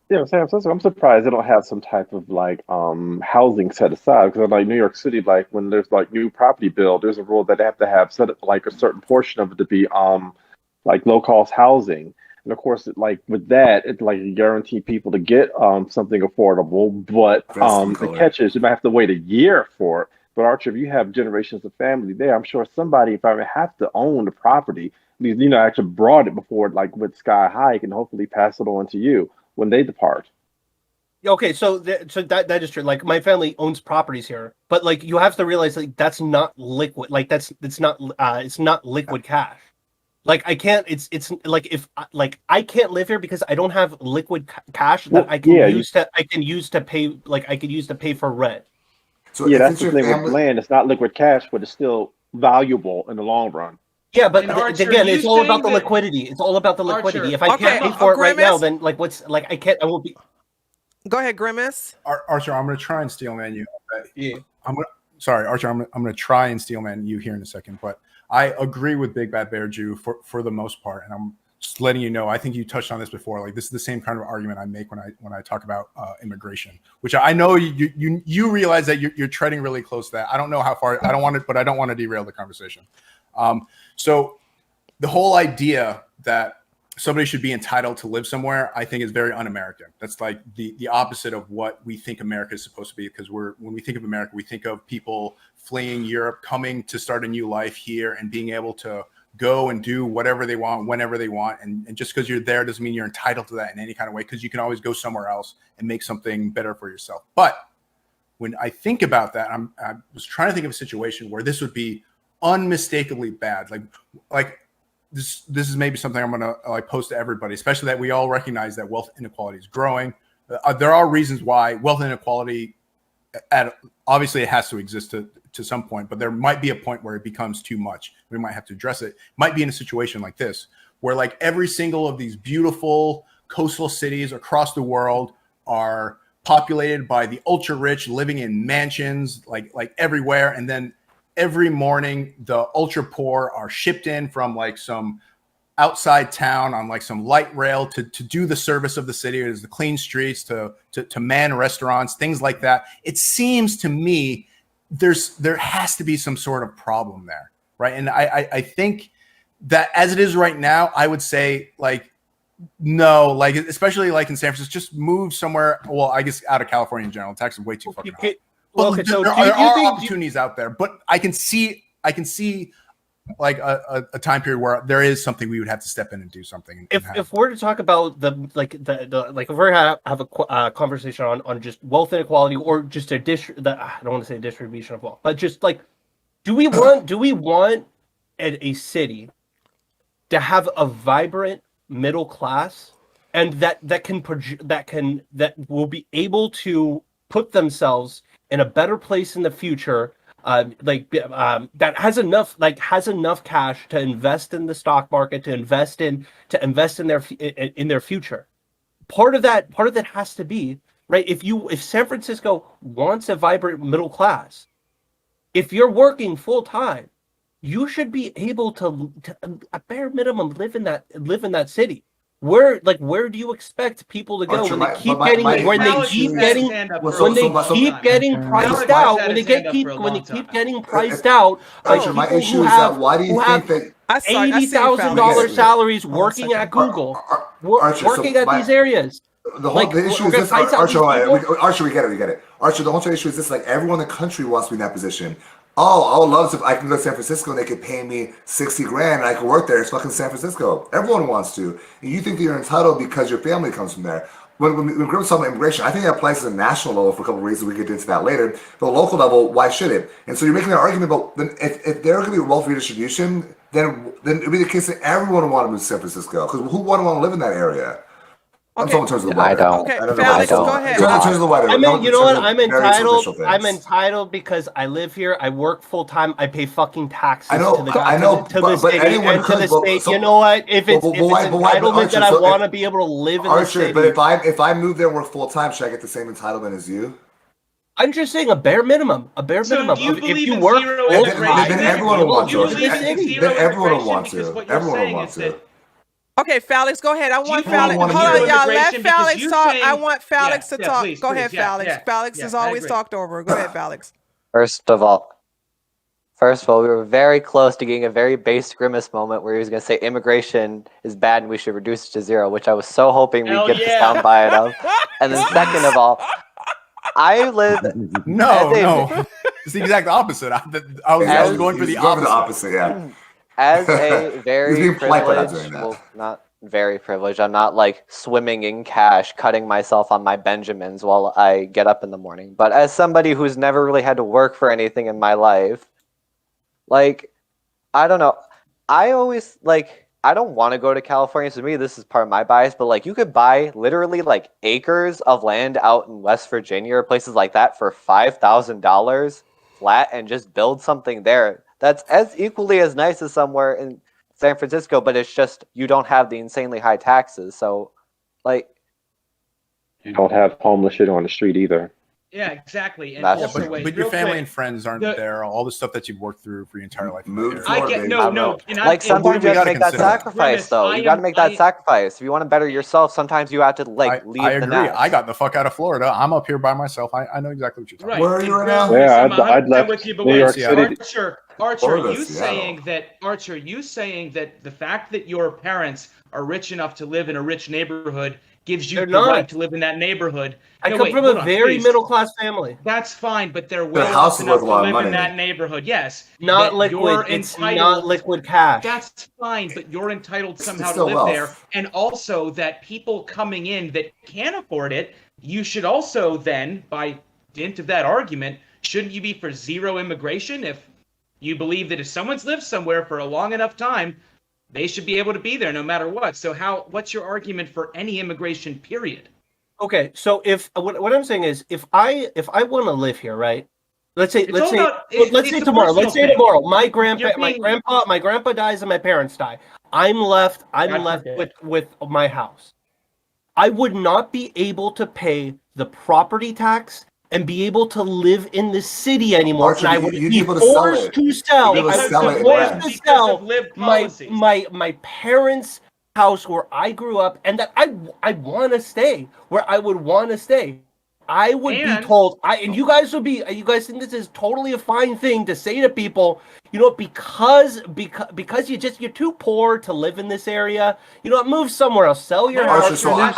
C: Yeah, I'm surprised they don't have some type of like housing set aside, because like New York City, like when there's like new property build, there's a rule that they have to have set like a certain portion of it to be like low cost housing. And of course, like with that, it's like you guarantee people to get something affordable, but the catch is you might have to wait a year for it. But Archer, if you have generations of family there, I'm sure somebody, if I have to own the property, actually brought it before, like with Sky High, can hopefully pass it on to you when they depart.
H: Okay, so that is true. Like, my family owns properties here, but like you have to realize, like, that's not liquid. Like it's not liquid cash. Like, I can't. It's like, if like I can't live here because I don't have liquid cash that I can use to pay. Like, I could use to pay for rent.
C: So yeah, that's the thing with land. It's not liquid cash, but it's still valuable in the long run.
H: Yeah, but again, it's all about the liquidity. It's all about the liquidity. If I can't pay for it right now, then like I can't. I won't be.
D: Go ahead, Grimace.
G: Archer, I'm going to try and steelman you.
H: Yeah.
G: Archer, I'm going to try and steelman you here in a second, but I agree with Big Bad Bear Jew for the most part, and I'm just letting you know. I think you touched on this before. Like, this is the same kind of argument I make when I talk about immigration, which I know you realize that you're treading really close to that. I don't know how far. I don't want to derail the conversation. So the whole idea that somebody should be entitled to live somewhere, I think is very un-American. That's like the opposite of what we think America is supposed to be, because when we think of America, we think of people fleeing Europe, coming to start a new life here and being able to go and do whatever they want, whenever they want. And just because you're there doesn't mean you're entitled to that in any kind of way, because you can always go somewhere else and make something better for yourself. But when I think about that, I was trying to think of a situation where this would be unmistakably bad. Like this is maybe something I'm gonna like post to everybody, especially that we all recognize that wealth inequality is growing. There are reasons why wealth inequality, obviously it has to exist to some point, but there might be a point where it becomes too much. We might have to address it. Might be in a situation like this, where like every single of these beautiful coastal cities across the world are populated by the ultra rich, living in mansions like everywhere, and then every morning the ultra poor are shipped in from like some outside town on like some light rail to do the service of the city, or to clean streets, to man restaurants, things like that. It seems to me there has to be some sort of problem there, right? And I think that as it is right now, I would say like no, like especially like in San Francisco, just move somewhere. Well, I guess out of California in general, taxes are way too fucking high. Well, okay, so there are opportunities out there, but I can see like a time period where there is something we would have to step in and do something.
H: If we're to talk about the if we're gonna have a conversation on just wealth inequality, or just I don't want to say distribution of wealth, but just like, do we want a city to have a vibrant middle class, and that will be able to put themselves in a better place in the future, that has enough cash to invest in the stock market, to invest in their future. Part of that has to be, right, if San Francisco wants a vibrant middle class, if you're working full time, you should be able to a bare minimum live in that city. Where do you expect people to go when they keep getting priced out by people who have $80,000 salaries working at Google, working at these areas?
F: The issue is this, Archer, we get it. Archer, the whole issue is this: like everyone in the country wants to be in that position. Oh, I would love to. I can go to San Francisco and they could pay me $60,000 and I can work there. It's fucking San Francisco. Everyone wants to. And you think that you're entitled because your family comes from there. When Grimm's talking about immigration, I think that applies to the national level for a couple of reasons. We get into that later. But the local level, why should it? And so you're making an argument about if there could be wealth redistribution, then it would be the case that everyone would want to move to San Francisco. Because who wouldn't want to live in that area?
D: Okay.
F: I'm talking in terms of the weather.
B: I don't.
D: Okay, Felix, go ahead.
F: In terms of the weather.
H: I mean, you know what? I'm entitled because I live here. I work full time. I pay fucking taxes to the state. You know what? If it's entitlement that I want to be able to live in the city.
F: But if I move there and work full time, should I get the same entitlement as you?
H: I'm just saying a bare minimum.
A: So do you
H: if you work
F: full time, then everyone will want to. Then everyone will want to. Everyone will want to.
D: Okay, Felix, go ahead. I want Felix. Hold on, y'all. Let Felix talk. I want Felix to talk. Go ahead, Felix. Felix is always talked over. Go ahead, Felix.
B: First of all, we were very close to getting a very base Grimace moment where he was going to say immigration is bad and we should reduce it to 0, which I was so hoping we'd get the soundbite of. And then second of all, I live...
G: No. It's the exact opposite. I was going for the opposite.
F: Yeah.
B: As a very privileged, not very privileged, I'm not like swimming in cash, cutting myself on my Benjamins while I get up in the morning. But as somebody who's never really had to work for anything in my life, like, I don't know. I always, like, I don't want to go to California. So to me, this is part of my bias. But, like, you could buy literally, like, acres of land out in West Virginia or places like that for $5,000 flat and just build something there. That's as equally as nice as somewhere in San Francisco, but it's just you don't have the insanely high taxes. So, like,
C: you don't have homeless shit on the street either.
A: Yeah, exactly. And
B: That's
A: also,
G: but your family and friends aren't there. All the stuff that you've worked through for your entire life.
A: I get no.
B: Like sometimes you got to make that sacrifice, though. You got to make that sacrifice if you want to better yourself. Sometimes you have to leave.
G: I agree. I got the fuck out of Florida. I'm up here by myself. I know exactly what you're talking about.
F: Where are you right now?
C: Yeah, I'd left
A: with you, but
C: New York City.
A: Sure. Archer, you saying that the fact that your parents are rich enough to live in a rich neighborhood gives you the right to live in that neighborhood.
H: I come from a very middle-class family.
A: That's fine, but they're well off enough to live in that neighborhood. Yes.
H: Not liquid. It's not liquid cash.
A: That's fine, but you're entitled somehow to live there. And also that people coming in that can't afford it, you should also then, by dint of that argument, shouldn't you be for zero immigration? If you believe that if someone's lived somewhere for a long enough time, they should be able to be there no matter what. So what's your argument for any immigration period?
H: Okay, so if what I'm saying is if I want to live here, right? Let's say tomorrow. My grandpa dies and my parents die. I'm left with my house. I would not be able to pay the property tax and be able to live in the city anymore.
F: Archer,
H: and I would be forced to sell. My parents' house where I grew up and that I want to stay, where I would want to stay. I would be told, and you guys think this is totally a fine thing to say to people, because you're too poor to live in this area, move somewhere else, sell your house, move somewhere else.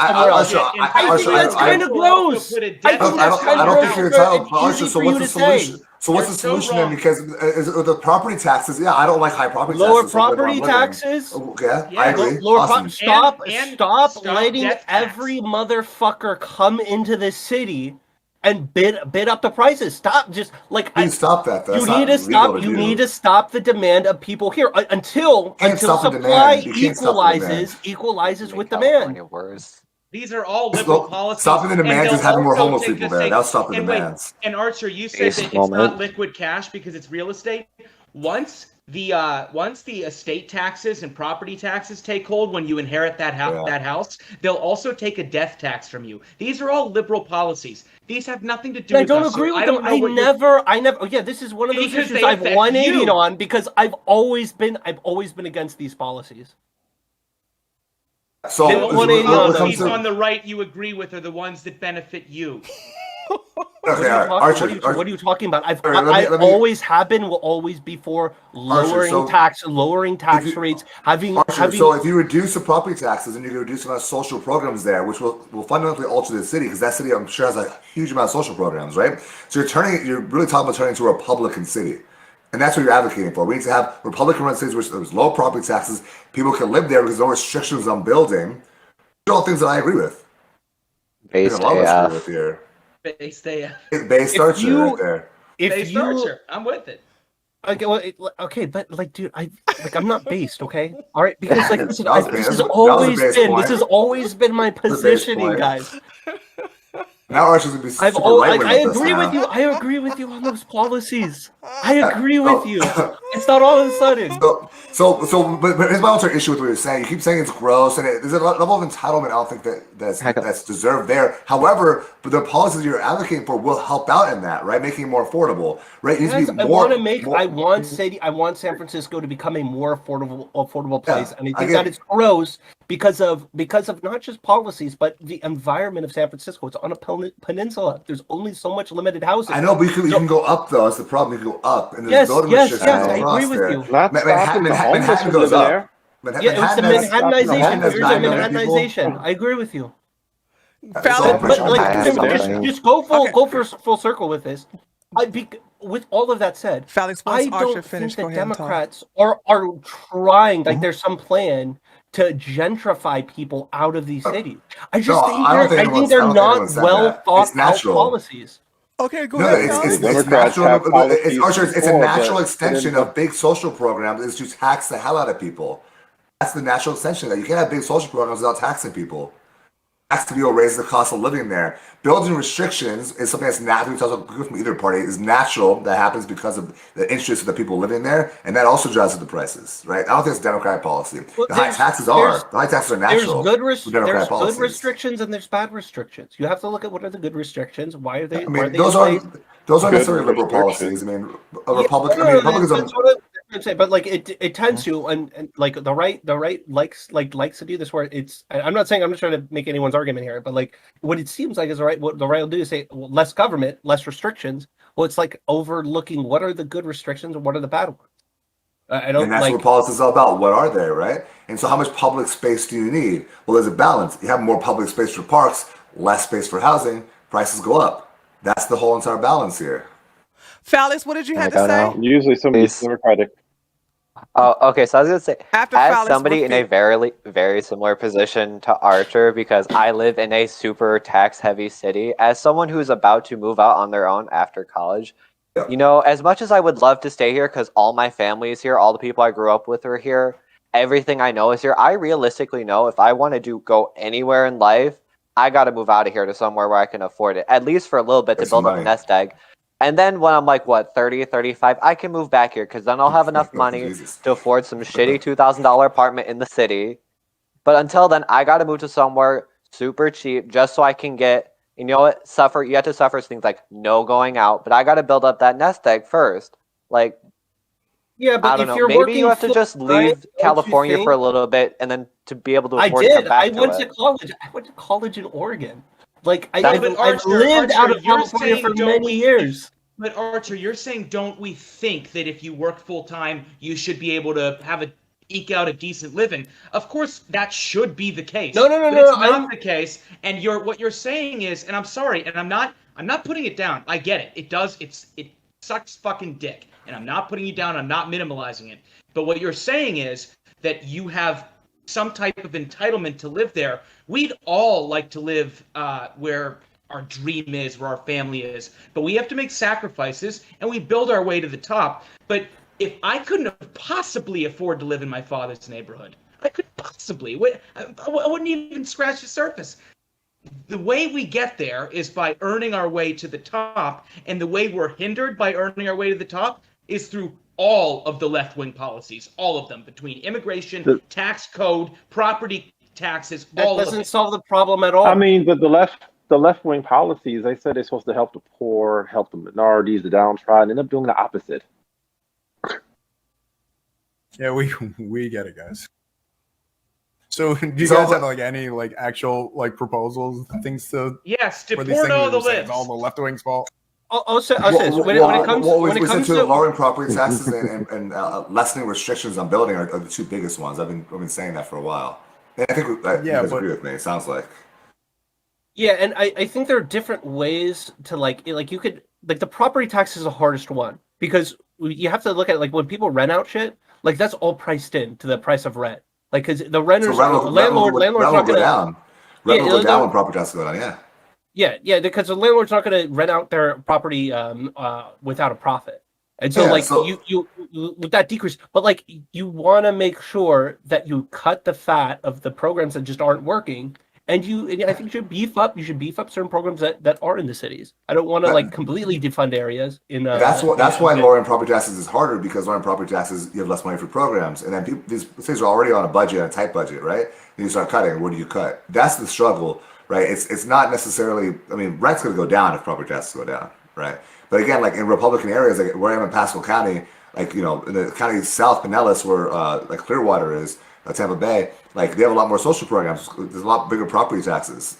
H: I think that's kind of gross. I don't think you're entitled.
F: So what's the solution? So what's the solution then? Because the property taxes, I don't like high property taxes.
H: Lower property taxes.
F: Okay, I agree.
H: Stop letting every motherfucker come into this city and bid up the prices. Stop, just like
F: stop that.
H: You need to stop the demand of people here until supply equalizes with demand.
A: These are all liberal policies.
F: Stopping the demands is having more homeless people there. That'll stop the demands.
A: And Archer, you said that it's not liquid cash because it's real estate. Once the estate taxes and property taxes take hold when you inherit that house, they'll also take a death tax from you. These are all liberal policies. These have nothing to do with us.
H: I don't agree with them. I never. Yeah, this is one of those issues I've 180'd on because I've always been against these policies.
A: So the policies on the right you agree with are the ones that benefit you.
H: What are you talking about? I always have been, will always be for lowering tax rates.
F: So if you reduce the property taxes and you reduce the amount of social programs there, which will fundamentally alter the city, because that city I'm sure has a huge amount of social programs, right? So you're really talking about turning into a Republican city. And that's what you're advocating for. We need to have Republican-run cities where there's low property taxes. People can live there because there's no restrictions on building. These are all things that I agree with.
B: Based
A: Archer
F: right there.
A: Based Archer. I'm with it.
H: Okay, but dude, I'm not based, okay? All right, because this has always been my positioning, guys.
F: Now Archer's gonna be
H: I agree with you on those policies. I agree with you. It's not all of a sudden.
F: But here's my other issue with what you're saying. You keep saying it's gross, and there's a level of entitlement I don't think that's deserved there. However, but the policies you're advocating for will help out in that, right? Making it more affordable, right?
H: I want San Francisco to become a more affordable place, and I think that it's gross because of not just policies, but the environment of San Francisco. It's on a peninsula. There's only so much limited housing.
F: I know, but you can go up though. That's the problem. You can go up, and there's building restrictions
H: I agree with you.
F: Manhattan goes up.
H: It's the Manhattanization. I agree with you. Just go full circle with this. With all of that said, I don't think that Democrats are trying, like there's some plan to gentrify people out of these cities. I think they're not well thought out policies.
D: Okay, go ahead.
F: It's natural. It's a natural extension of big social programs is to tax the hell out of people. That's the natural extension of that. You can't have big social programs without taxing people. Tax to people raises the cost of living there. Building restrictions is something that's natural. From either party is natural. That happens because of the interest of the people living there, and that also drives up the prices, right? I don't think it's Democratic policy. The high taxes are natural.
H: There's good restrictions and there's bad restrictions. You have to look at what are the good restrictions. Why are they?
F: Those aren't necessarily liberal policies. Republicans are.
H: But like it tends to, and like the right likes to do this where it's. I'm not saying I'm not trying to make anyone's argument here, but like what it seems like is what the right will do is say less government, less restrictions. Well, it's like overlooking what are the good restrictions and what are the bad ones. I don't
F: And that's
H: like.
F: what politics is all about. What are they, right? And so, how much public space do you need? Well, there's a balance. You have more public space for parks, less space for housing, prices go up. That's the whole entire balance here.
D: Phallus, what did you
B: Can I
D: have to
B: go
D: say?
B: now?
C: Usually somebody's
B: Please.
C: democratic.
B: Oh, okay. So I was gonna say,
D: After
B: as
D: Phallus,
B: somebody in a very similar position to Archer, because I live in a super tax-heavy city, as someone who's about to move out on their own after college,
F: Yep.
B: you know, as much as I would love to stay here because all my family is here, all the people I grew up with are here, everything I know is here. I realistically know if I want to go anywhere in life, I got to move out of here to somewhere where I can afford it, at least for a little bit to
F: Get some
B: build up a
F: money.
B: nest egg. And then when I'm like, what, 30, 35, I can move back here because then I'll have enough money
F: Jesus.
B: to afford some shitty $2,000 apartment in the city. But until then, I got to move to somewhere super cheap just so I can get, you know what, you have to suffer things like no going out, but I got to build up that nest egg first. Like,
H: Yeah,
B: I
H: but
B: don't
H: if
B: know,
H: you're
B: maybe
H: working
B: you have to just
H: full-time,
B: leave
H: don't you
B: California for a
H: think-
B: little bit and then to be able to
H: I
B: afford to come
H: did.
B: back
H: I
B: to
H: went
B: it.
H: to college. I went to college in Oregon. Like
A: No,
H: I've
A: but
H: lived
A: Archer,
H: out of
A: you're
H: California
A: saying
H: for
A: don't
H: many
A: we
H: years.
A: But Archer, you're saying don't we think that if you work full time, you should be able to eke out a decent living? Of course, that should be the case.
H: No,
A: but
H: no,
A: it's not the case. And what you're saying is, and I'm sorry, and I'm not putting it down. I get it. It sucks fucking dick, and I'm not putting you down. I'm not minimalizing it. But what you're saying is that you have some type of entitlement to live there. We'd all like to live where our dream is, where our family is, but we have to make sacrifices and we build our way to the top. But if I couldn't have possibly afford to live in my father's neighborhood, I could possibly, I wouldn't even scratch the surface. The way we get there is by earning our way to the top, and the way we're hindered by earning our way to the top is through all of the left-wing policies, all of them, between immigration, tax code, property taxes,
H: That
A: all of
H: doesn't
A: it.
H: solve the problem at all.
C: I mean, but the left wing policies, they said they're supposed to help the poor, help the minorities, the downtrodden, end up doing the opposite.
G: Yeah, we get it, guys. So, do you
F: So,
G: guys have like any like actual like proposals, things to
A: Yes,
G: for these
A: deport
G: things
A: all the
G: it's
A: libs.
G: all the left wing's fault?
H: I'll say this. When it comes
F: to
H: to
F: lowering property taxes and lessening restrictions on building are the two biggest ones. I've been saying that for a while. And I think you guys agree with me. It sounds like.
H: Yeah, and I think there are different ways to like you could like the property tax is the hardest one because you have to look at like when people rent out shit, like that's all priced in to the price of rent. Like because the renters, landlord's not
F: go
H: down.
F: Rent will go down when property taxes go down. Yeah.
H: Yeah, because the landlord's not going to rent out their property without a profit, and so you with that decrease. But like you want to make sure that you cut the fat of the programs that just aren't working, and I think you should beef up. You should beef up certain programs that are in the cities. I don't want to like completely defund areas.
F: That's why lowering property taxes is harder because lowering property taxes you have less money for programs, and then these cities are already on a tight budget, right? And you start cutting. Where do you cut? That's the struggle. Right, it's not necessarily. I mean, rent's going to go down if property taxes go down, right? But again, like in Republican areas, like where I am in Pasco County, like in the county south, Panelist, where like Clearwater is, Tampa Bay, like they have a lot more social programs. There's a lot bigger property taxes.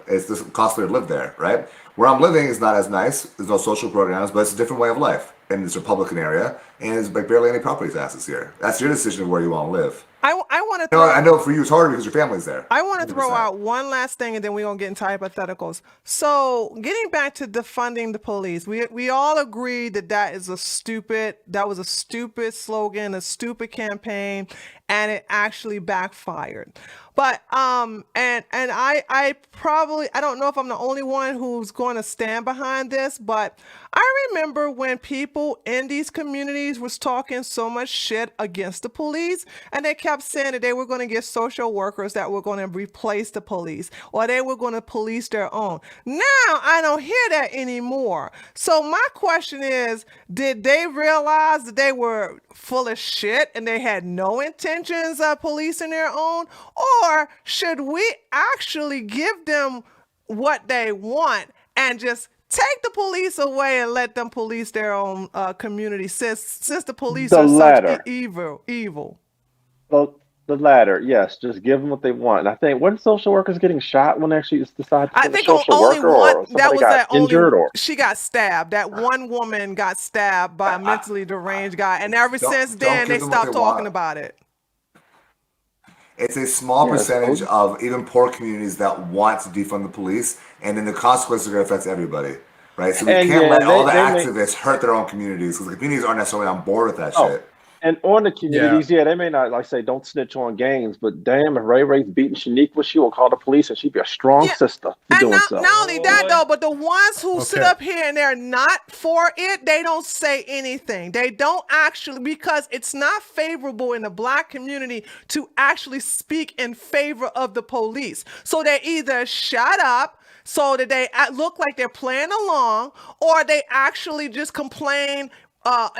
F: It's just costlier to live there, right? Where I'm living is not as nice. There's no social programs, but it's a different way of life, and it's a Republican area, and there's like barely any property taxes here. That's your decision of where you want to live.
D: I want to.
F: I know for you it's harder because your family's there.
D: I want to throw out one last thing, and then we're gonna get into hypotheticals. So, getting back to defunding the police, we all agree that was a stupid slogan, a stupid campaign, and it actually backfired. But and I don't know if I'm the only one who's going to stand behind this, but I remember when people in these communities was talking so much shit against the police, and they kept saying that they were going to get social workers that were going to replace the police, or they were going to police their own. Now I don't hear that anymore. So my question is, did they realize that they were full of shit and they had no intentions of policing their own? Or should we actually give them what they want and just take the police away and let them police their own community since the police are
C: latter.
D: such evil?
C: Well, The latter, yes. Just give them what they want. And I think, when social workers getting shot when they actually decide to
D: I
C: be a
D: think
C: social
D: only
C: worker,
D: one.
C: or
D: That
C: somebody
D: was
C: got
D: that only.
C: injured, or
D: She got stabbed. That one woman got stabbed by a mentally deranged guy, and ever since then they
F: give them what
D: stopped
F: they
D: talking
F: want.
D: about it.
F: It's a small
C: Yeah,
F: percentage
C: so-
F: of even poor communities that want to defund the police, and then the consequences are going to affect everybody, right? So we
C: And
F: can't
C: yeah,
F: let all the
C: they may-
F: activists hurt their own communities, because the communities aren't necessarily on board with that
C: Oh.
F: shit.
C: And on the communities, they may not like say don't snitch on gangs, but damn, if Ray Ray's beating Shaniqua, she will call the police, and she'd be a strong
D: Yeah,
C: sister for
D: And
C: doing
D: not,
C: so.
D: not only that
A: Boy.
D: though, but the ones who sit
G: Okay.
D: up here and they're not for it, they don't say anything. They don't actually, because it's not favorable in the black community to actually speak in favor of the police. So they either shut up so that they look like they're playing along, or they actually just complain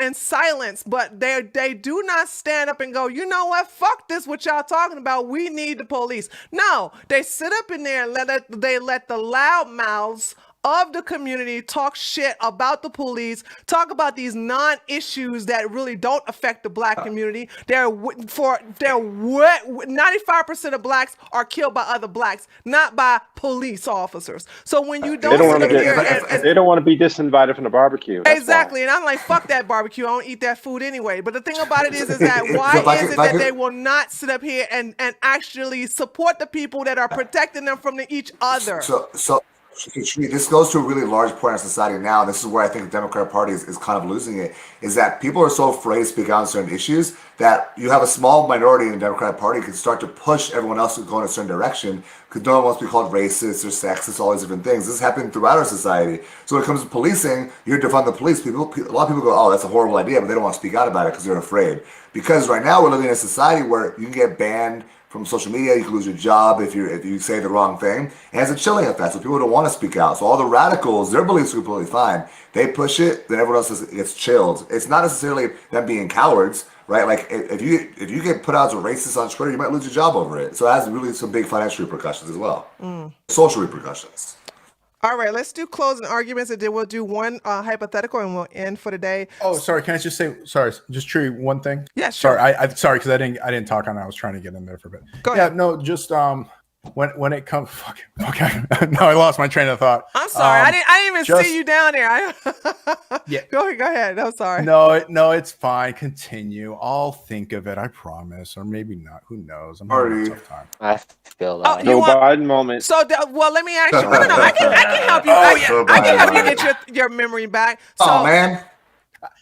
D: in silence, but they do not stand up and go, you know what, fuck this, what y'all talking about, we need the police. No, they sit up in there and they let the loud mouths of the community talk shit about the police, talk about these non-issues that really don't affect the black community. 95% of blacks are killed by other blacks, not by police officers. So when you don't sit up here and
C: they don't want to be disinvited from the barbecue. That's
D: exactly,
C: why.
D: and I'm like, fuck that barbecue. I don't eat that food anyway. But the thing about it is that why is it that they will not sit up here and actually support the people that are protecting them from each other?
F: So this goes to a really large point in society now. This is where I think the Democratic Party is kind of losing it, is that people are so afraid to speak out on certain issues that you have a small minority in the Democratic Party can start to push everyone else to go in a certain direction because no one wants to be called racist or sexist, all these different things. This is happening throughout our society. So when it comes to policing, you're defund the police. A lot of people go, oh, that's a horrible idea, but they don't want to speak out about it because they're afraid. Because right now we're living in a society where you can get banned from social media, you can lose your job if you say the wrong thing. It has a chilling effect, so people don't want to speak out. So all the radicals, their beliefs are completely fine. They push it, then everyone else gets chilled. It's not necessarily them being cowards, right? Like if you get put out as a racist on Twitter, you might lose your job over it. So it has really some big financial repercussions as well, social repercussions.
D: All right, let's do closing arguments, and then we'll do one hypothetical, and we'll end for the day.
G: Oh, sorry. Can I just say just Tree, one thing?
D: Yeah, sure.
G: Sorry, sorry because I didn't talk on it. I was trying to get in there for a bit.
D: Go ahead.
G: Yeah, no, just when it comes, no, I lost my train of thought.
D: I'm sorry, I didn't even see you down there.
G: Yeah.
D: Go ahead. I'm sorry.
G: No, it's fine. Continue. I'll think of it. I promise, or maybe not. Who knows? I'm having a tough time.
B: I feel that.
C: Joe Biden moment.
D: So, well, let me ask you. No, I can help you. I can help you get your memory back. So,
F: Oh man,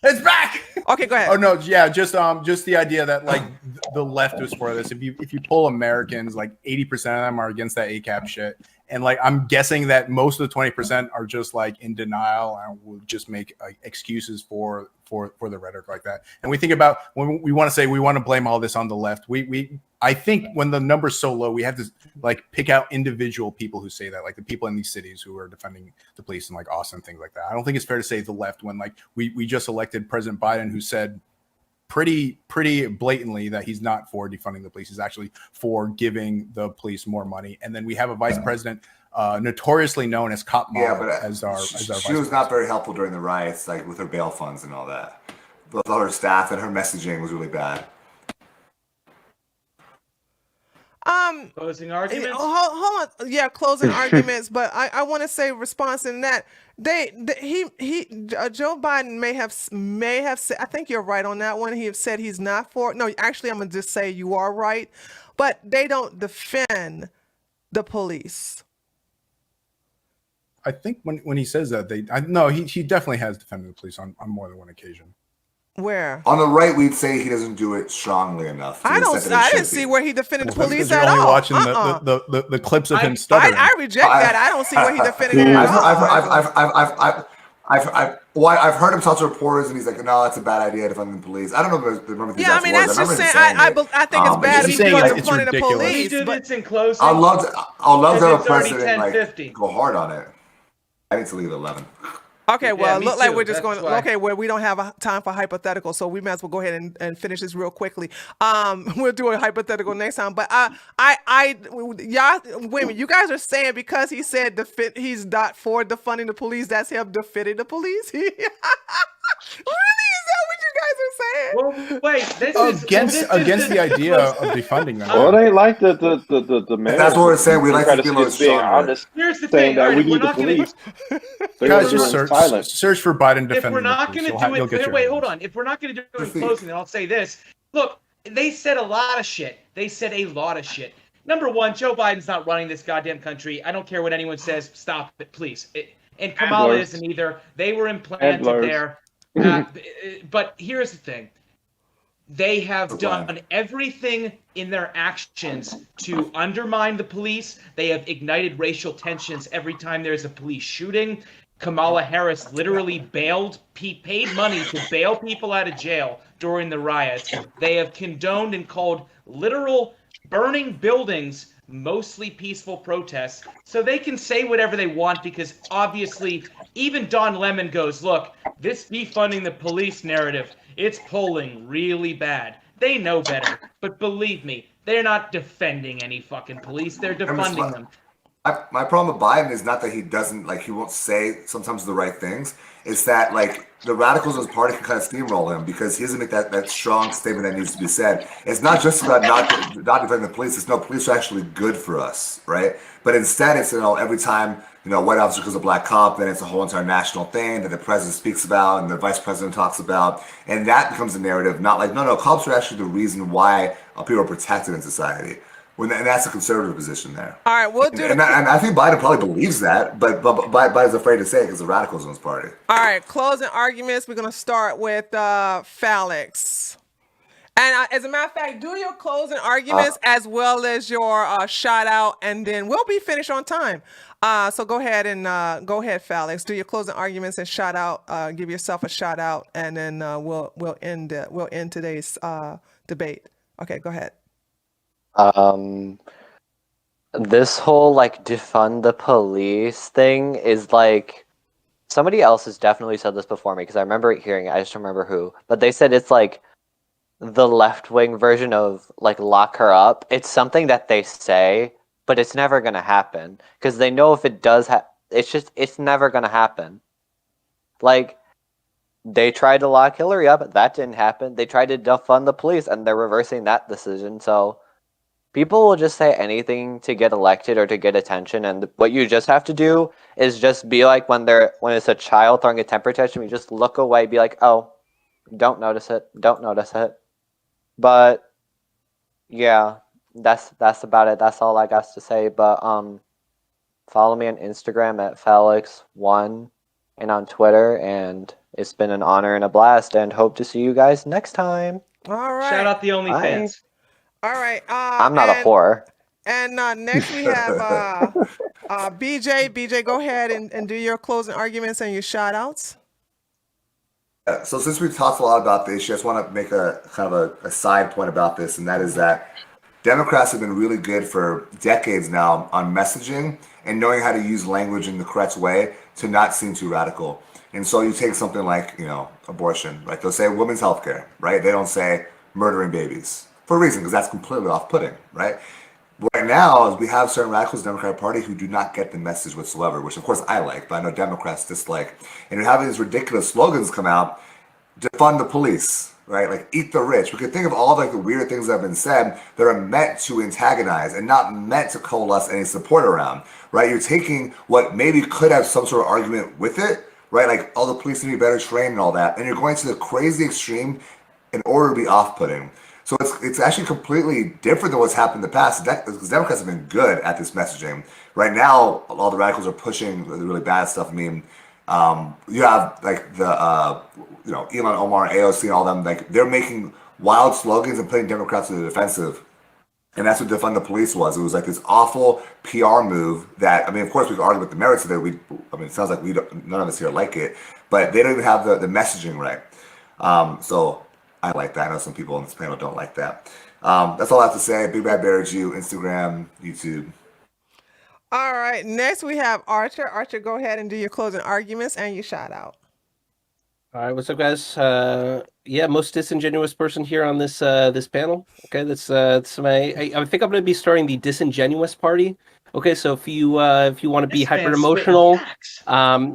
G: it's back.
D: Okay, go ahead.
G: Oh no, yeah, just the idea that like the left was for this. If you pull Americans, like 80% of them are against that ACAP shit, and like I'm guessing that most of the 20% are just like in denial and will just make excuses for the rhetoric like that. And we think about when we want to say we want to blame all this on the left. I think when the number's so low, we have to like pick out individual people who say that, like the people in these cities who are defending the police in like Austin, things like that. I don't think it's fair to say the left when like we just elected President Biden, who said pretty blatantly that he's not for defunding the police. He's actually for giving the police more money. And then we have a vice president notoriously known as Cop Mom as our
F: she was not very helpful during the riots, like with her bail funds and all that. Both all her staff and her messaging was really bad.
A: Closing arguments.
D: Hold on. Yeah, closing arguments. But I want to say response in that Joe Biden may have said, I think you're right on that one. He have said he's not for. No, actually, I'm gonna just say you are right. But they don't defend the police.
G: I think when he says that, he definitely has defended the police on more than one occasion.
D: Where?
F: On the right, we'd say he doesn't do it strongly enough.
D: I didn't see where he defended the police at all.
G: You're only watching the clips of him stuttering.
D: I reject that. I don't see where he defended it at all.
F: I've heard him talk to reporters, and he's like, "No, that's a bad idea to fund the police." I don't know if remember the
D: I mean, that's just saying. I think it's bad because of funding the police.
A: But it's in closing.
F: I'd love to have a president
A: 10:50.
F: like go hard on it. I need to leave at 11.
D: Okay, well,
A: me
D: look like
A: too.
D: we're just
A: That's
D: going.
A: why.
D: Okay, well, we don't have time for hypothetical, so we might as well go ahead and finish this real quickly. We'll do a hypothetical next time. But y'all, women, you guys are saying because he said he's not for defunding the police, that's him defending the police. Really, is that what you guys are saying?
A: Well, wait. This is
G: against the idea of defunding them.
C: Well, it ain't like the
F: That's what we're saying. We like to be a little
C: is being
F: stronger.
C: honest,
A: Here's the
C: saying
A: thing.
C: that
A: All right,
C: we
A: if we're
C: need the
A: not gonna,
C: police. So
G: Guys, just
C: everyone's
G: search,
C: silent.
G: search for Biden defending.
A: if we're not
G: the
A: going
G: police.
A: to do
G: You'll
A: it,
G: get your
A: wait, hold
G: headlines.
A: on. If we're not going to do it in closing, then I'll say this. Look, they said a lot of shit. They said a lot of shit. Number one, Joe Biden's not running this goddamn country. I don't care what anyone says. Stop it, please. And Kamala
C: Handlers.
A: isn't either. They were implanted
C: Handlers.
A: there. But here's the thing. They have done everything in their actions to undermine the police. They have ignited racial tensions every time there's a police shooting. Kamala Harris literally paid money to bail people out of jail during the riots. They have condoned and called literal burning buildings mostly peaceful protests. So they can say whatever they want because obviously even Don Lemon goes, look, this defunding the police narrative, it's polling really bad. They know better. But believe me, they're not defending any fucking police. They're defunding them.
F: My problem with Biden is not that he doesn't, like, he won't say sometimes the right things. It's that, like, the radicals in his party can kind of steamroll him because he doesn't make that strong statement that needs to be said. It's not just about not defending the police. It's no, police are actually good for us, right? But instead, it's, every time, white officer kills a black cop, then it's a whole entire national thing that the president speaks about and the vice president talks about. And that becomes a narrative, not like, no, cops are actually the reason why people are protected in society. And that's a conservative position there.
D: All right, we'll do
F: and I think Biden probably believes that, but Biden's afraid to say it because the radicals in his party.
D: All right, closing arguments. We're going to start with Felix. And as a matter of fact, do your closing arguments as well as your shout out, and then we'll be finished on time. So go ahead, Felix. Do your closing arguments and shout out. Give yourself a shout out, and then we'll end today's debate. Okay, go ahead.
B: This whole defund the police thing is somebody else has definitely said this before me because I remember hearing it. I just don't remember who, but they said it's the left-wing version of lock her up. It's something that they say, but it's never gonna happen because they know if it does it's never gonna happen. They tried to lock Hillary up, that didn't happen. They tried to defund the police, and they're reversing that decision. So people will just say anything to get elected or to get attention, and what you just have to do is just be when it's a child throwing a temper tantrum, you just look away, be like, oh, don't notice it. But yeah, that's about it. That's all I got to say. But follow me on Instagram at Felix1 and on Twitter, and it's been an honor and a blast, and hope to see you guys next time.
D: All right.
A: Shout out the OnlyFans.
D: All right.
B: I'm not a whore.
D: And next we have BJ. BJ, go ahead and do your closing arguments and your shout outs.
F: So since we've talked a lot about this, I just want to make a kind of a side point about this, and that is that Democrats have been really good for decades now on messaging and knowing how to use language in the correct way to not seem too radical. And so you take something like, abortion, right? They'll say women's health care, right? They don't say murdering babies for a reason, because that's completely off-putting, right? Right now, we have certain radicals in the Democratic Party who do not get the message whatsoever, which of course I like, but I know Democrats dislike. And you're having these ridiculous slogans come out, defund the police, right? Eat the rich. We could think of all the weird things that have been said that are meant to antagonize and not meant to coalesce any support around, right? You're taking what maybe could have some sort of argument with it, right? The police need to be better trained and all that, and you're going to the crazy extreme in order to be off-putting. So it's actually completely different than what's happened in the past. Because Democrats have been good at this messaging. Right now, all the radicals are pushing the really bad stuff. I mean, you have Elon Omar, AOC, and all them. They're making wild slogans and putting Democrats in the defensive. And that's what defund the police was. It was this awful PR move that, of course we can argue with the merits of it. It sounds like none of us here like it, but they don't even have the messaging right. So I like that. I know some people on this panel don't like that. That's all I have to say. Big Bad Bear Jew, Instagram, YouTube.
D: All right. Next we have Archer. Archer, go ahead and do your closing arguments and your shout out.
H: All right, what's up, guys? Most disingenuous person here on this panel. Okay, that's my. I think I'm going to be starting the disingenuous party. Okay, so if you want to be
A: This
H: hyper
A: man's spitting
H: emotional,
A: facts.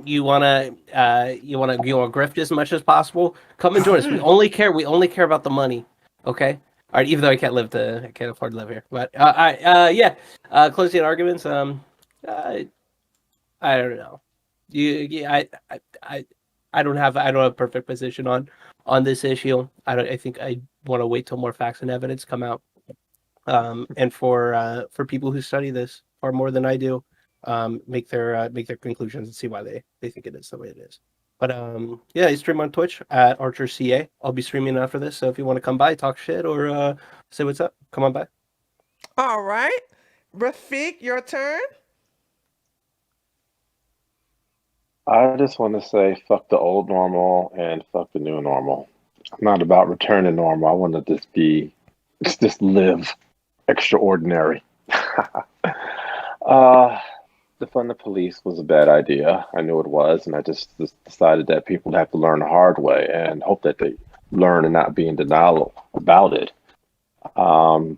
H: you wanna grift as much as possible, come and join us. We only care about the money. Okay. All right. Even though I can't afford to live here, but closing arguments. I don't know. I don't have a perfect position on this issue. I think I want to wait till more facts and evidence come out. And for people who study this far more than I do, make their conclusions and see why they think it is the way it is. But I stream on Twitch at ArcherCA. I'll be streaming after this, so if you want to come by, talk shit, or say what's up, come on by.
D: All right, Rafiq, your turn.
C: I just want to say fuck the old normal and fuck the new normal. I'm not about returning normal. I want to just live extraordinary. Defund the police was a bad idea. I knew it was, and I just decided that people would have to learn the hard way and hope that they learn and not be in denial about it.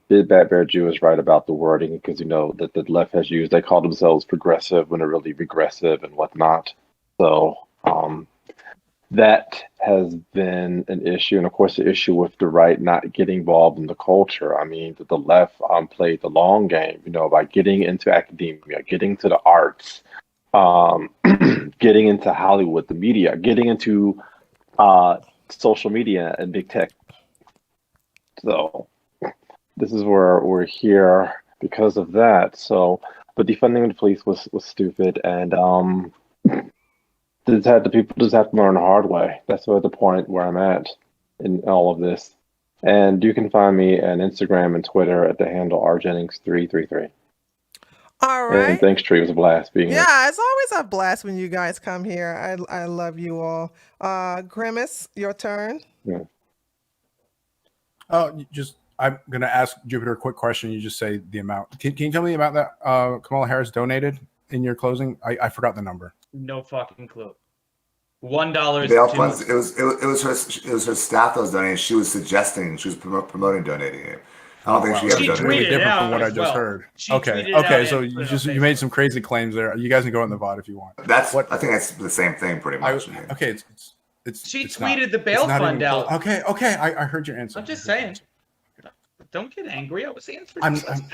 C: Big Bad Bear Jew is right about the wording because that the left has used. They call themselves progressive when they're really regressive and whatnot. So that has been an issue, and of course the issue with the right not getting involved in the culture. I mean, the left played the long game, by getting into academia, getting to the arts, getting into Hollywood, the media, getting into social media and big tech. So this is where we're here because of that. So, but defunding the police was stupid, and people just have to learn the hard way. That's the point where I'm at in all of this. And you can find me on Instagram and Twitter at the handle rjennings333.
D: All right.
C: And thanks, Tree. It was a blast being here.
D: Yeah, it's always a blast when you guys come here. I love you all. Grimace, your turn.
C: Yeah.
G: I'm going to ask Jupiter a quick question. You just say the amount. Can you tell me the amount that Kamala Harris donated in your closing? I forgot the number.
A: No fucking clue. $1.
F: It was her staff that was donating. She was suggesting, she was promoting donating it. I don't think she ever donated.
G: Really
A: tweeted
G: different
A: out
G: from what I
A: as
G: just
A: well.
G: heard.
A: She
G: Okay,
A: tweeted out
G: so
A: and put it on
G: you made some crazy claims there. You guys can go in the VOD if you want.
F: I think that's the same thing, pretty much.
A: She tweeted the bail fund out.
G: Okay, I heard your answer.
A: I'm just saying. Don't get angry. I was answering.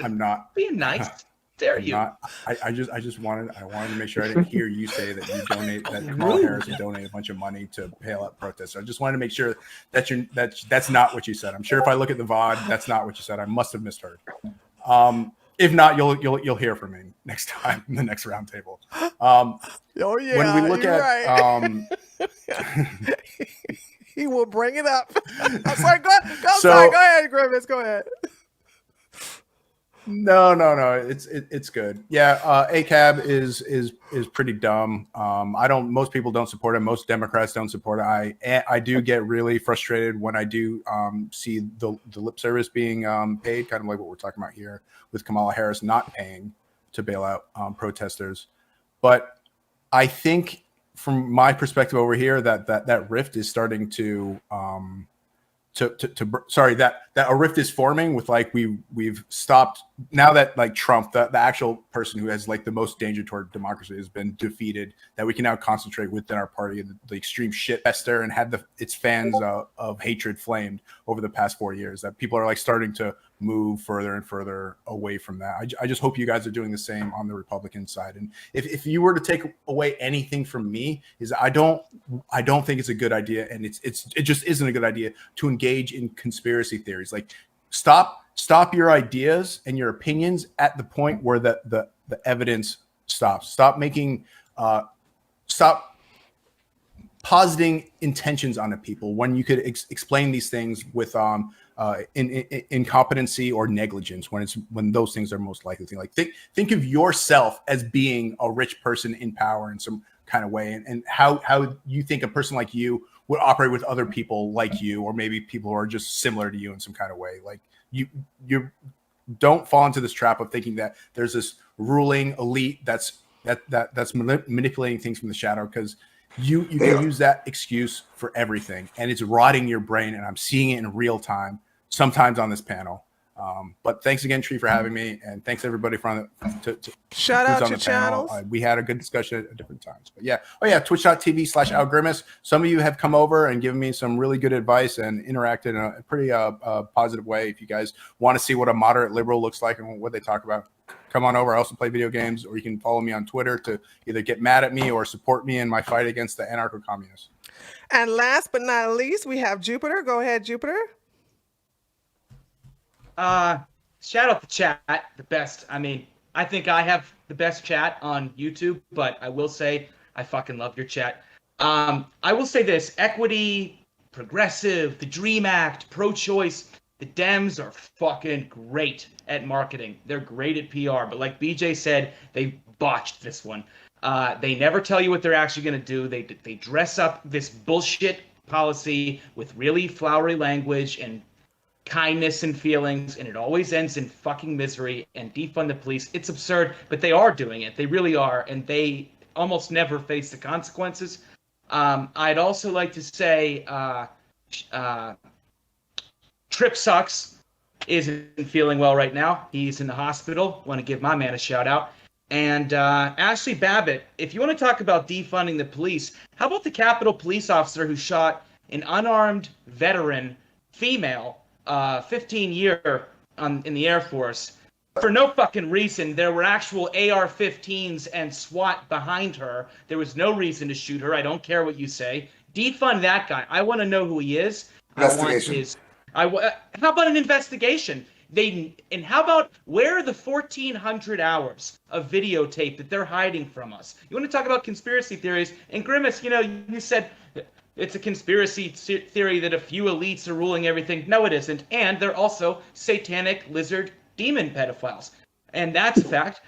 G: I'm not
A: being nice. Dare you?
G: I just wanted to make sure I didn't hear you say that that Kamala Harris would donate a bunch of money to bail out protests. I just wanted to make sure that's not what you said. I'm sure if I look at the VOD, that's not what you said. I must have misheard. If not, you'll hear from me next time in the next roundtable.
D: Oh yeah.
G: When we look at
D: he will bring it up. I'm sorry. Go ahead, Grimace. Go ahead.
G: No. It's good. Yeah, ACAB is pretty dumb. Most people don't support it. Most Democrats don't support it. I do get really frustrated when I do see the lip service being paid, kind of like what we're talking about here with Kamala Harris not paying to bail out protesters. But I think from my perspective over here that rift is starting that a rift is forming with we've stopped now that Trump, the actual person who has the most danger toward democracy has been defeated, that we can now concentrate within our party the extreme shit fester and had its fans of hatred flamed over the past 4 years, that people are starting to move further and further away from that. I just hope you guys are doing the same on the Republican side. And if you were to take away anything from me, is I don't think it's a good idea, and it just isn't a good idea to engage in conspiracy theories. Stop your ideas and your opinions at the point where the evidence stops. Stop positing intentions onto people when you could explain these things with incompetency or negligence when those things are most likely to think of yourself as being a rich person in power in some kind of way, and how you think a person like you would operate with other people like you, or maybe people who are just similar to you in some kind of way. You don't fall into this trap of thinking that there's this ruling elite that's manipulating things from the shadow, because you can use that excuse for everything, and it's rotting your brain. And I'm seeing it in real time sometimes on this panel. But thanks again, Tree, for having me, and thanks everybody for
D: shout out your channels.
G: We had a good discussion at different times. But yeah, twitch.tv/outgrimace. Some of you have come over and given me some really good advice and interacted in a pretty positive way. If you guys want to see what a moderate liberal looks like and what they talk about, come on over. I also play video games, or you can follow me on Twitter to either get mad at me or support me in my fight against the anarcho-communists.
D: And last but not least, we have Jupiter. Go ahead, Jupiter.
A: Shout out the chat, the best. I mean, I think I have the best chat on YouTube, but I will say I fucking love your chat. I will say this: equity, progressive, the Dream Act, pro-choice. The Dems are fucking great at marketing. They're great at PR, but like BJ said, they botched this one. They never tell you what they're actually going to do. They dress up this bullshit policy with really flowery language and kindness and feelings, and it always ends in fucking misery and defund the police. It's absurd, but they are doing it. They really are, and they almost never face the consequences. I'd also like to say Trip Sucks isn't feeling well right now. He's in the hospital. Want to give my man a shout out. And Ashley Babbitt, if you want to talk about defunding the police, how about the Capitol police officer who shot an unarmed veteran female 15-year in the Air Force for no fucking reason? There were actual AR-15s and SWAT behind her. There was no reason to shoot her. I don't care what you say. Defund that guy. I want to know who he is.
F: Investigation.
A: How about an investigation? And how about where are the 1,400 hours of videotape that they're hiding from us? You want to talk about conspiracy theories? And Grimace, you said it's a conspiracy theory that a few elites are ruling everything. No, it isn't. And they're also satanic lizard demon pedophiles. And that's a fact.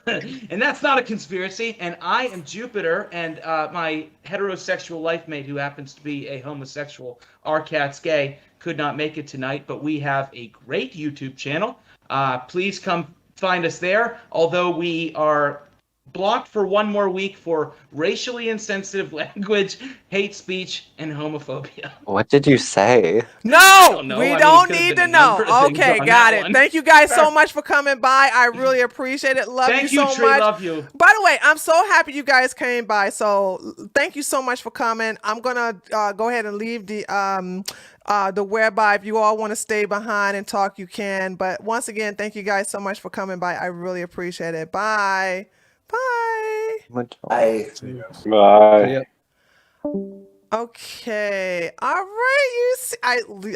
A: And that's not a conspiracy. And I am Jupiter, and my heterosexual life mate, who happens to be a homosexual, our cat's gay, could not make it tonight, but we have a great YouTube channel. Please come find us there, although we are blocked for one more week for racially insensitive language, hate speech, and homophobia.
B: What did you say?
D: No, we don't need to know. Okay, got it. Thank you guys so much for coming by. I really appreciate it. Love you so much.
A: Love you.
D: By the way, I'm so happy you guys came by. So thank you so much for coming. I'm gonna go ahead and leave the whereby if you all want to stay behind and talk, you can. But once again, thank you guys so much for coming by. I really appreciate it. Bye. Bye.
F: Bye.
C: Bye.
D: Okay. All right. You see,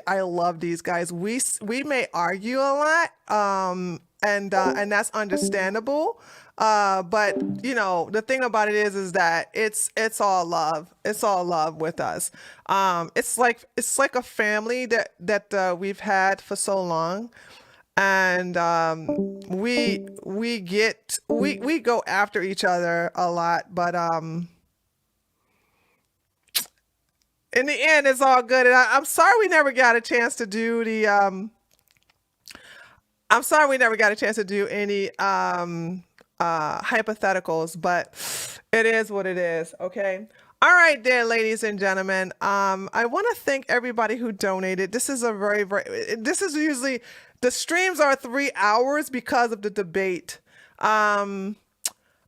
D: I love these guys. We may argue a lot, and that's understandable. But the thing about it is that it's all love. It's all love with us. It's like a family that we've had for so long. And we go after each other a lot, but in the end, it's all good. And I'm sorry we never got a chance to do the I'm sorry we never got a chance to do any hypotheticals, but it is what it is. Okay. All right, there, ladies and gentlemen. I want to thank everybody who donated. This is this is usually, the streams are 3 hours because of the debate. And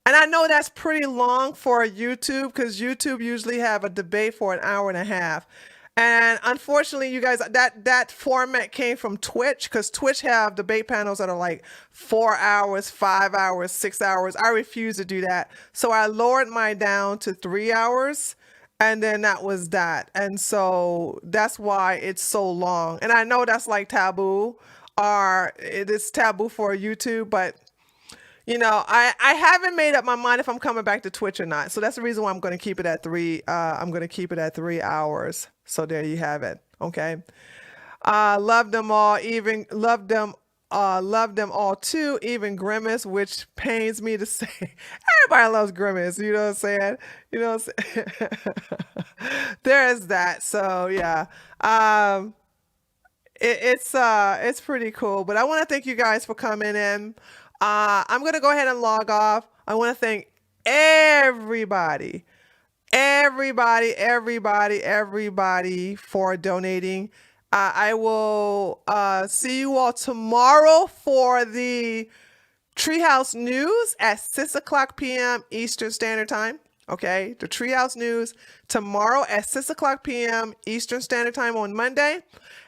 D: I know that's pretty long for YouTube, because YouTube usually have a debate for an hour and a half. And unfortunately, you guys, that format came from Twitch, because Twitch have debate panels that are like 4 hours, 5 hours, 6 hours. I refuse to do that. So I lowered mine down to 3 hours, and then that was that. And so that's why it's so long. And I know that's like taboo, or it is taboo for YouTube, but I haven't made up my mind if I'm coming back to Twitch or not. So that's the reason why I'm going to keep it at 3. I'm going to keep it at 3 hours. So there you have it. Okay. Love them all. Love them all too. Even Grimace, which pains me to say. Everybody loves Grimace. You know what I'm saying? You know what I'm saying? There is that. So yeah. It's pretty cool. But I want to thank you guys for coming in. I'm going to go ahead and log off. I want to thank everybody for donating. I will see you all tomorrow for the Treehouse News at 6 o'clock p.m. Eastern Standard Time. Okay, the Treehouse News tomorrow at 6 o'clock p.m. Eastern Standard Time on Monday.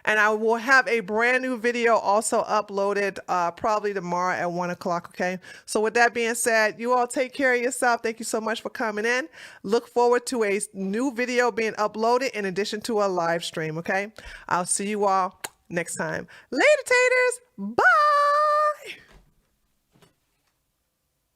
D: And I will have a brand new video also uploaded probably tomorrow at 1 o'clock, okay? So with that being said, you all take care of yourself. Thank you so much for coming in. Look forward to a new video being uploaded in addition to a live stream, okay? I'll see you all next time. Later, taters. Bye.